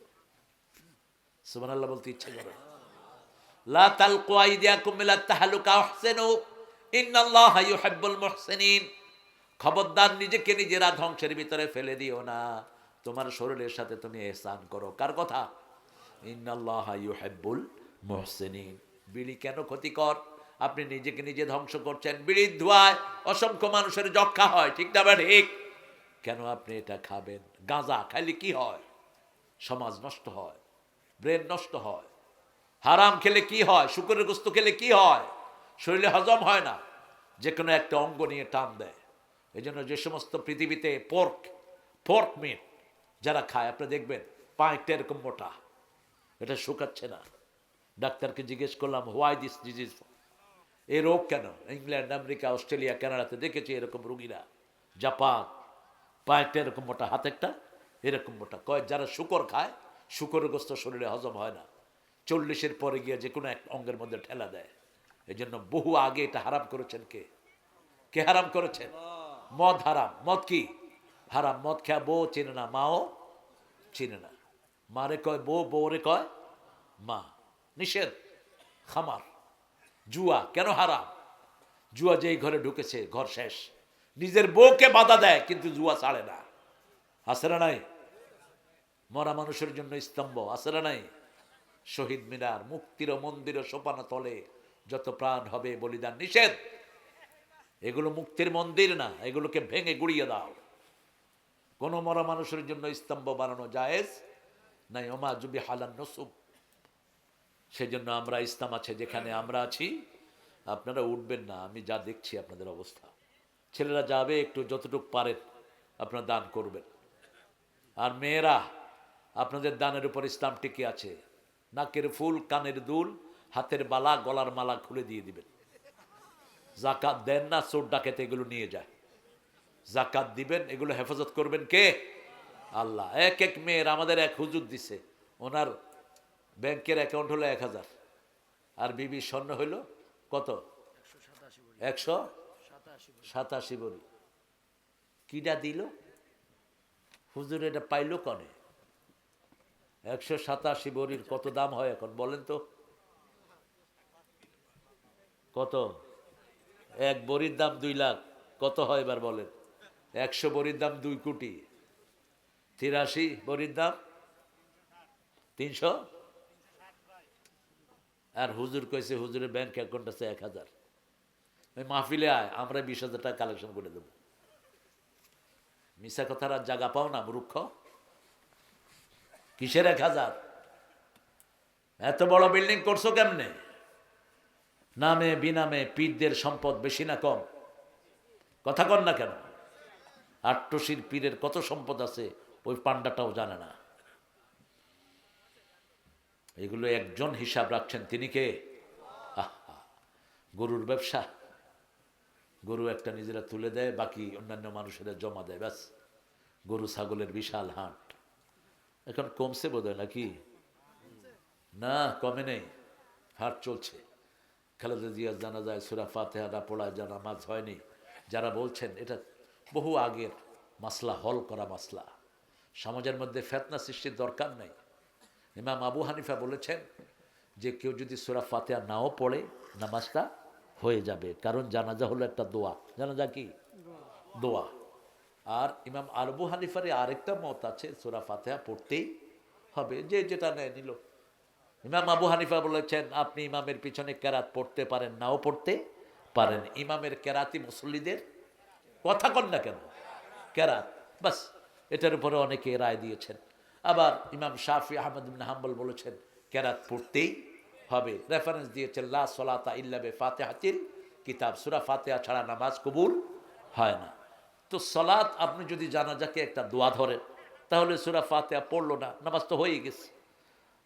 সুবহানাল্লাহ বলতে ইচ্ছে করে। লা তালকু আইদিয়াকুম ইলা তাহলুকা আহসিনু ইন্নাল্লাহা ইউহিব্বুল মুহসিনিন। খবরদার নিজেকে নিজেরা ধ্বংসের ভিতরে ফেলে দিও না, তোমার শরীরের সাথে তুমি ইহসান করো। কার কথা? ইন্নাল্লাহা ইউহিব্বুল মুহসিনিন। বিড়ি কেন ক্ষতিকর? আপনি নিজেকে নিজে ধ্বংস করছেন। বিড়ির ধোঁয়ায় অসংখ্য মানুষের যক্ষা হয়, ঠিক না? ঠিক। কেন আপনি এটা খাবেন? গাঁজা খাইলে কি হয়? সমাজ নষ্ট হয়, ব্রেন নষ্ট হয়। হারাম খেলে কি হয়? শুকরের গোস্ত খেলে কি হয়? শরীরে হজম হয় না, যে কোনো একটা অঙ্গ নিয়ে টান দেয়। এই জন্য যে সমস্ত পৃথিবীতে পোর্ক মিট যারা খায়, আপনি দেখবেন পায়েটা এরকম মোটা, এটা শুকাচ্ছে না। ডাক্তারকে জিজ্ঞেস করলাম, হোয়াই দিস ডিজিজ? এই রোগ কেন? ইংল্যান্ড, আমেরিকা, অস্ট্রেলিয়া, কানাডাতে দেখেছি এরকম রোগীরা। জাপান, পায়েটা এরকম মোটা, হাতেরটা এরকম মোটা। কয় যারা শুকর খায়, শুকরের গোস্ত শরীরে হজম হয় না, 40-এর পরে গিয়ে যে কোনো এক অঙ্গের মধ্যে ঠেলা দেয়। এই জন্য বহু আগে এটা হারাম করেছেন কে? কে হারাম করেছেন? মদ হারাম। মদ কি হারাম? মদ খেয়া বউ চেনে না, মাও চিনে না। মারে কয় বউ, বউরে কয় মা। নিষেধ। খামার। জুয়া কেন হারাম? জুয়া যেই ঘরে ঢুকেছে ঘর শেষ। নিজের বউকে বাধা দেয় কিন্তু জুয়া ছাড়ে না। আছে না নাই? মরা মানুষের জন্য স্তম্ভ, আছে না নাই? শহীদ মিনার, মুক্তির মন্দির, সোপানা তলে যত প্রাণ হবে বলিদান নিষেধ। এগুলো মুক্তির মন্দির না, এগুলোকে ভেঙে গুড়িয়ে দাও। কোন মরা মানুষের জন্য স্তম্ভ বানানো জায়েজ নাই। ওমা জুবি হালান নসুব। সেজন্য আমরা, ইসলাম আছে যেখানে আমরা আছি, আপনারা উঠবেন না। আমি যা দেখছি আপনাদের অবস্থা, ছেলেরা যাবে একটু যতটুকু পারেন আপনারা দান করবেন। আর মেয়েরা, আপনাদের দানের উপর ইসলাম টিকে আছে। নাকের ফুল, কানের দুল, হাতের বালা, গলার মালা খুলে দিয়ে দিবেন। জাকাত দেন না, চোর ডাকাতে এগুলো নিয়ে যায়। জাকাত দিবেন, এগুলো হেফাজত করবেন কে? আল্লাহ। এক এক মেয়ের আমাদের এক হুজুর দিছে, ওনার ব্যাংকের অ্যাকাউন্ট হলো 1000, আর বিবি স্বর্ণ হইল কত? 187 বড়ি। কিডা দিল হুজুর? এটা পাইলো কনে? 187 বড়ির কত দাম হয় এখন বলেন তো? কত? এক বড়ির দাম 2 লাখ। কত হয় এবার বলেন? 100 বড়ির দাম 2 কোটি। 83 বড়ির দাম 300। আর হুজুর কইছে হুজুরের ব্যাংক অ্যাকাউন্ট আছে 1000। ওই মাহফিলে আয়, আমরা 20,000 টাকা কালেকশন করে দেবো। মিশা কথার আর জায়গা পাও না মূর্খ। কিসের 1000? এত বড় বিল্ডিং করছো কেমনে? নামে বিনামে পীরদের সম্পদ বেশি না কম? কথা কন না কেন? আট্টশির পীরের কত সম্পদ আছে ওই পান্ডাটাও জানে না। এগুলো একজন হিসাব রাখছেন, তিনি কে? আহা, গরুর ব্যবসা। গরু একটা নিজেরা তুলে দেয়, বাকি অন্যান্য মানুষেরা জমা দেয়, ব্যাস। গরু ছাগলের বিশাল হাট। এখন কমছে বোধহয় নাকি? না, কমে নেই, হাট চলছে। খালেদা জিয়া জানা যায় সূরা ফাতিহা না পড়ায় যা নামাজ হয়নি, যারা বলছেন এটা বহু আগের মাসলা, হল করা মাসলা। সমাজের মধ্যে ফিতনা সৃষ্টির দরকার নেই। ইমাম আবু হানিফা বলেছেন যে কেউ যদি সূরা ফাতিহা নাও পড়ে নামাজটা হয়ে যাবে, কারণ জানাজা হলো একটা দোয়া। জানাজা কি? দোয়া। আর ইমাম আবু হানিফার আরেকটা মত আছে, সূরা ফাতিহা পড়তেই হবে, যে যেটা নেয় নিল। ইমাম আবু হানিফা বলেছেন আপনি ইমামের পিছনে কেরাত পড়তে পারেন, নাও পড়তে পারেন। ইমামের কেরাতি মুসল্লিদের কথা কন না কেন? কেরাত, বাস। এটার উপরে অনেকে রায় দিয়েছেন। আবার ইমাম শাফি আহমদ ইবনে হাম্বল বলেছেন কেরাত পড়তেই হবে। রেফারেন্স দিয়েছেন লা সলাতা ইল্লা বিফাতিহাতিল কিতাব, সূরা ফাতিহা ছাড়া নামাজ কবুল হয় না। তো সলাত, আপনি যদি জানাজাকে একটা দোয়া ধরেন, তাহলে সূরা ফাতিহা পড়লো না, নামাজ তো হয়ে গেছে।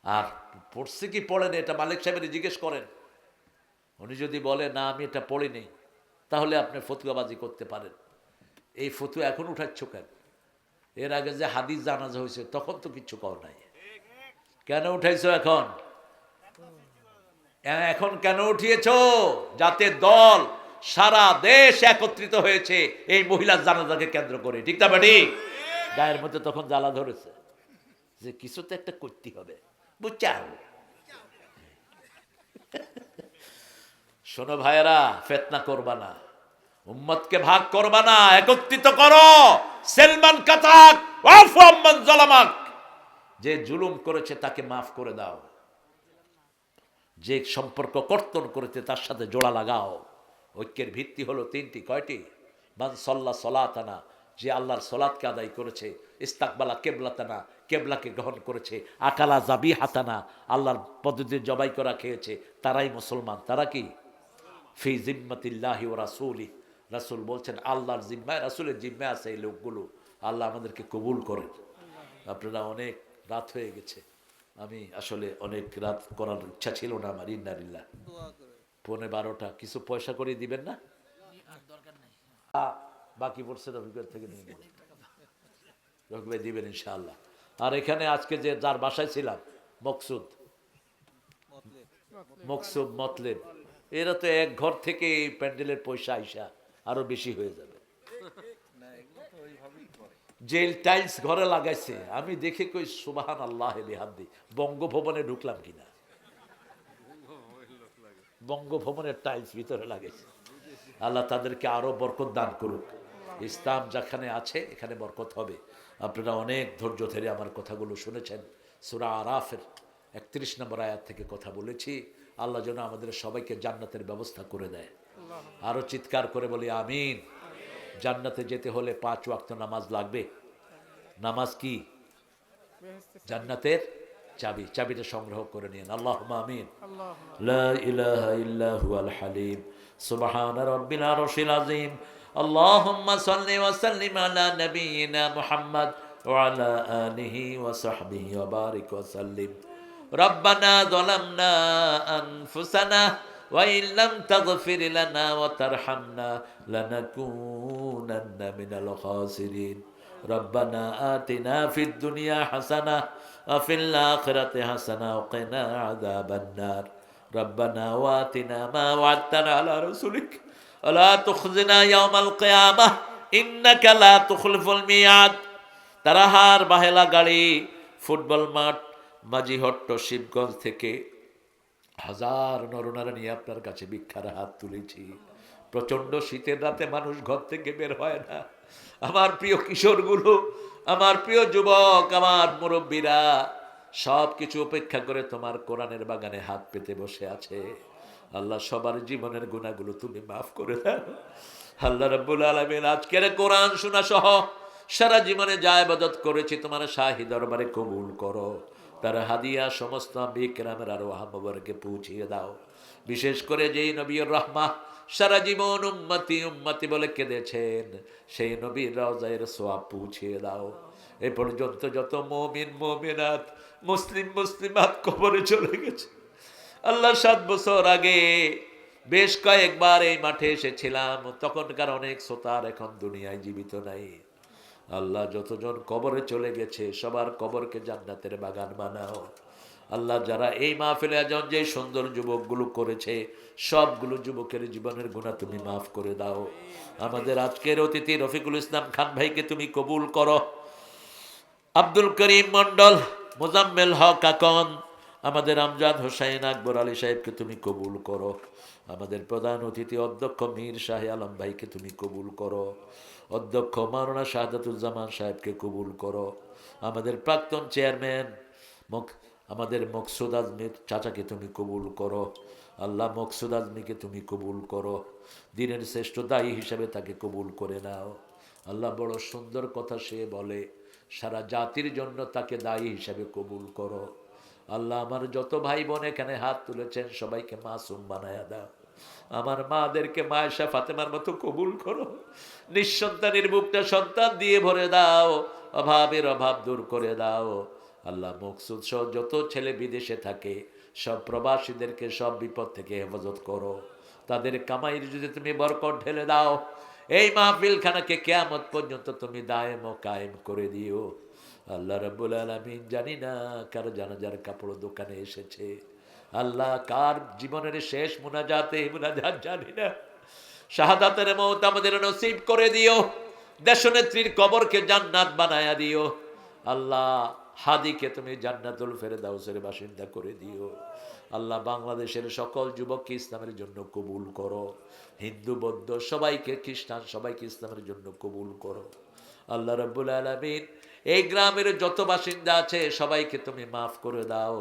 আর পড়ছে কি পড়েন এটা মালিক সাহেবের জিজ্ঞেস করেন। উনি যদি বলে না আমি এটা পড়িনি, তাহলে আপনি ফতুয়াবাজি করতে পারেন। এই ফতুয়া এখন উঠাচ্ছ কেন? এর আগে যে হাদিস জানাজা হয়েছে তখন তো কিচ্ছু কর নাই, কেন উঠাইছো এখন? এখন কেন উঠিয়েছ? যাতে দল সারা দেশ একত্রিত হয়েছে এই মহিলার জানাজাকে কেন্দ্র করে, ঠিক না বাড়ি? গায়ের মধ্যে তখন জ্বালা ধরেছে যে কিছু তো একটা করতে হবে, বুঝছাও? শোনো ভাইয়েরা, ফিতনা করবা না, উম্মতকে ভাগ করবা না, একত্রিত করো। সালমান কাতাক ওয়াফু আম্মান জালামাক, যে জুলুম করেছে তাকে মাফ করে দাও, যে সম্পর্ক কর্তন করেছে তার সাথে জোড়া লাগাও। ঐক্যের ভিত্তি হলো 3টি। কয়টি? মান সাল্লা সলাতানা, যে আল্লাহর সলাতকে আদায় করেছে। ইস্তাকবালা কেবলাতানা, কেবলাকে গ্রহণ করেছে। আকালা জাবি হাতানা, আল্লাহর পদ্ধতি জবাই করা খেয়েছে, তারাই মুসলমান। তারা কি? ফি জিম্মাতিল্লাহি ওয়া রাসূলি, রাসূল বলছেন আল্লাহর জিম্মায়, রাসূলের জিম্মায় আছে এই লোকগুলো। আল্লাহ আমাদেরকে কবুল করেন। আপনারা, অনেক রাত হয়ে গেছে, আমি আসলে অনেক রাত করার ইচ্ছা ছিল না আমার। ইন্নালিল্লাহ, 12:15, কিছু পয়সা করে দিবেন না? বাকি পড়ছে রফিকের থেকে নিয়ে নেবেন, রফিক ভাই দিবেন ইনশাআল্লাহ। আর এখানে আজকে যে যার বাসায় ছিলাম, মকসুদ মতলেব, এরা তো এক ঘর থেকে এই প্যান্ডেলের পয়সা আইসা আরো বেশি হয়ে যাবে। জেল টাইলস ঘরে লাগাইছে, আমি দেখে কই সুবহান আল্লাহ বিহামদি, বঙ্গভবনে ঢুকলাম কিনা। বঙ্গভবনের টাইলস ভিতরে লাগাইছে। আল্লাহ তাদেরকে আরো বরকত দান করুক। ইসলাম যেখানে আছে এখানে বরকত হবে। আপনারা অনেক ধৈর্য ধরে আমার কথাগুলো শুনেছেন। সূরা আরাফের 31 নম্বর আয়াত থেকে কথা বলেছি। আল্লাহ যেন আমাদের সবাইকে জান্নাতের ব্যবস্থা করে দেয়। আরো চিৎকার করে বলি আমিন। জান্নাতে যেতে হলে 5 ওয়াক্ত নামাজ লাগবে। নামাজ কি? জান্নাতের চাবি। চাবিটা সংগ্রহ করে নিন। আল্লাহুম্মা আমিন। লা ইলাহা ইল্লা হুয়াল হালিম সুবহান রাব্বিল আরশিল আযীম। আল্লাহুম্মা সাল্লি ওয়া সাল্লিম আলা নাবিয়িনা মুহাম্মদ ওয়া আলা আলিহি ওয়া সাহবিহি ওয়া বারিক ওয়া সাল্লিম। রব্বানা যালামনা আনফুসানা ওয়া ইন লাম তাগফির লানা ওয়া তারহামনা লানাকুনান্না মিনাল খাসিরিন রব্বানা আতিনা ফিদ দুনিয়া হাসানাহ ওয়া ফিল আখিরাতি হাসানাহ ওয়া কিনা আযাবান নার রব্বানা ওয়াতিনা মা ওয়া'আদতানা আলা রাসূলিক ওয়া লা তুখজিনা ইয়াওমাল কিয়ামাহ ইন্নাকা লা তুখলিফুল মিয়াদ। তারাহার বাহেলা গাড়ি, ফুটবল মাঠ, মাঝিহট্ট, শিবগঞ্জ থেকে হাজার নরনারী নিয়ে আপনার কাছে ভিক্ষার হাত তুলেছি। প্রচন্ড শীতের রাতে মানুষ ঘর থেকে বের হয় না। আমার প্রিয় কিশোরগুলো, আমার প্রিয় যুবক, আমার মুরব্বীরা সব কিছু উপেক্ষা করে তোমার কোরআনের বাগানে হাত পেতে বসে আছে। আল্লাহ সবার জীবনের গুনাহগুলো তুমি মাফ করে দাও। আল্লাহ রাব্বুল আলামিন আজকের কোরআন শোনা সহ সারা জীবনে যা ইবাদত করেছি তোমার শাহী দরবারে কবুল করো। তার হাদিয়া সমস্ত আম্বিয়া কিরামের আরওয়াহ মুবারকে পৌঁছিয়ে দাও। বিশেষ করে যেই নবীর রাহমাহ সারা জীবন উম্মতি উম্মতি বলে কেঁদেছেন, সেই নবীর রওজায়ের সোয়াব পৌঁছিয়ে দাও। এ পর্যন্ত যত মুমিন মুমিনাত, মুসলিম মুসলিমাত কবরে চলে গেছে, আল্লাহ 7 বছর আগে বেশ কয়েকবার এই মাঠে এসেছিলাম, তখনকার অনেক শ্রোতার এখন দুনিয়ায় জীবিত নাই। আল্লাহ যতজন কবরে চলে গেছে সবার কবরকে জান্নাতের বাগান বানাও। আল্লাহ যারা এই মাহফিলে আয়োজন যে সুন্দর যুবকগুলো করেছে, সবগুলো যুবকের জীবনের গুনাহ তুমি মাফ করে দাও। আমাদের আজকের অতিথি রফিকুল ইসলাম খান ভাইকে তুমি কবুল করো। আব্দুল করিম মন্ডল, মোজাম্মেল হক আকন, আমাদের আমজাদ হোসাইন আকবর আলী সাহেবকে তুমি কবুল করো। আমাদের প্রধান অতিথি অধ্যক্ষ মীর শাহে আলম ভাইকে তুমি কবুল করো। অধ্যক্ষ মাওলানা শাহাদাতুজ্জামান সাহেবকে কবুল করো। আমাদের প্রাক্তন চেয়ারম্যান আমাদের মকসুদ আজমির চাচাকে তুমি কবুল করো। আল্লাহ মকসুদ আজমিকে তুমি কবুল করো। দিনের শ্রেষ্ঠ দায়ী হিসাবে তাকে কবুল করে নাও। আল্লাহ বড় সুন্দর কথা সে বলে, সারা জাতির জন্য তাকে দায়ী হিসাবে কবুল করো। আল্লাহ আমার যত ভাই বোন এখানে হাত তুলেছেন সবাইকে মাসুম বানায়া দাও। আমার মাদেরকে মায়েশা ফাতেমার মতো কবুল করো। নিঃসন্তানের বুকটা সন্তান দিয়ে ভরে দাও। অভাবের অভাব দূর করে দাও। আল্লাহ মকসুদ সহ যত ছেলে বিদেশে থাকে সব প্রবাসীদেরকে সব বিপদ থেকে হেফাজত করো। তাদের কামাইয়ের যদি তুমি বরকত ঢেলে দাও। এই মাহফিল খানাকে কিয়ামত পর্যন্ত তুমি দায়েম ও কায়েম করে দিও। আল্লাহ রাব্বুল আলামিন জানি না কার জানাজার কাপড় দোকানে এসেছে, আল্লাহ কার জীবনের শেষ মুনাজাতে মুনাজাত জানি না। শাহাদাতের মওত আমাদের নসিব করে দিও। দেশনেত্রীর কবরকে জান্নাত বানায়া দিও। আল্লাহ হাদিকে তুমি জান্নাতুল ফেরদাউসের বাসিন্দা করে দিও। আল্লাহ বাংলাদেশের সকল যুবককে ইসলামের জন্য কবুল করো। হিন্দু বৌদ্ধ সবাইকে, খ্রিস্টান সবাইকে ইসলামের জন্য কবুল করো। আল্লাহ রাব্বুল আলামিন এই গ্রামের যত বাসিন্দা আছে সবাইকে তুমি মাফ করে দাও।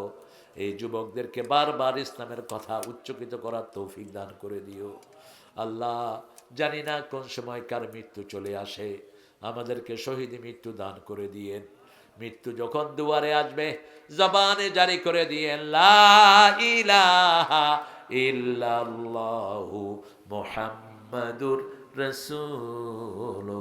এই যুবকদেরকে বারবার ইসলামের কথা উচ্চকিত করার তৌফিক দান করে দিও। আল্লাহ জানি না কোন সময় কার মৃত্যু চলে আসে, আমাদেরকে শহীদ মৃত্যু দান করে দিয়েন। মৃত্যু যখন দুয়ারে আসবে জবানে জারি করে দিয়েন লা ইলাহা ইল্লাল্লাহু মুহাম্মাদুর রাসূলুল্লাহ।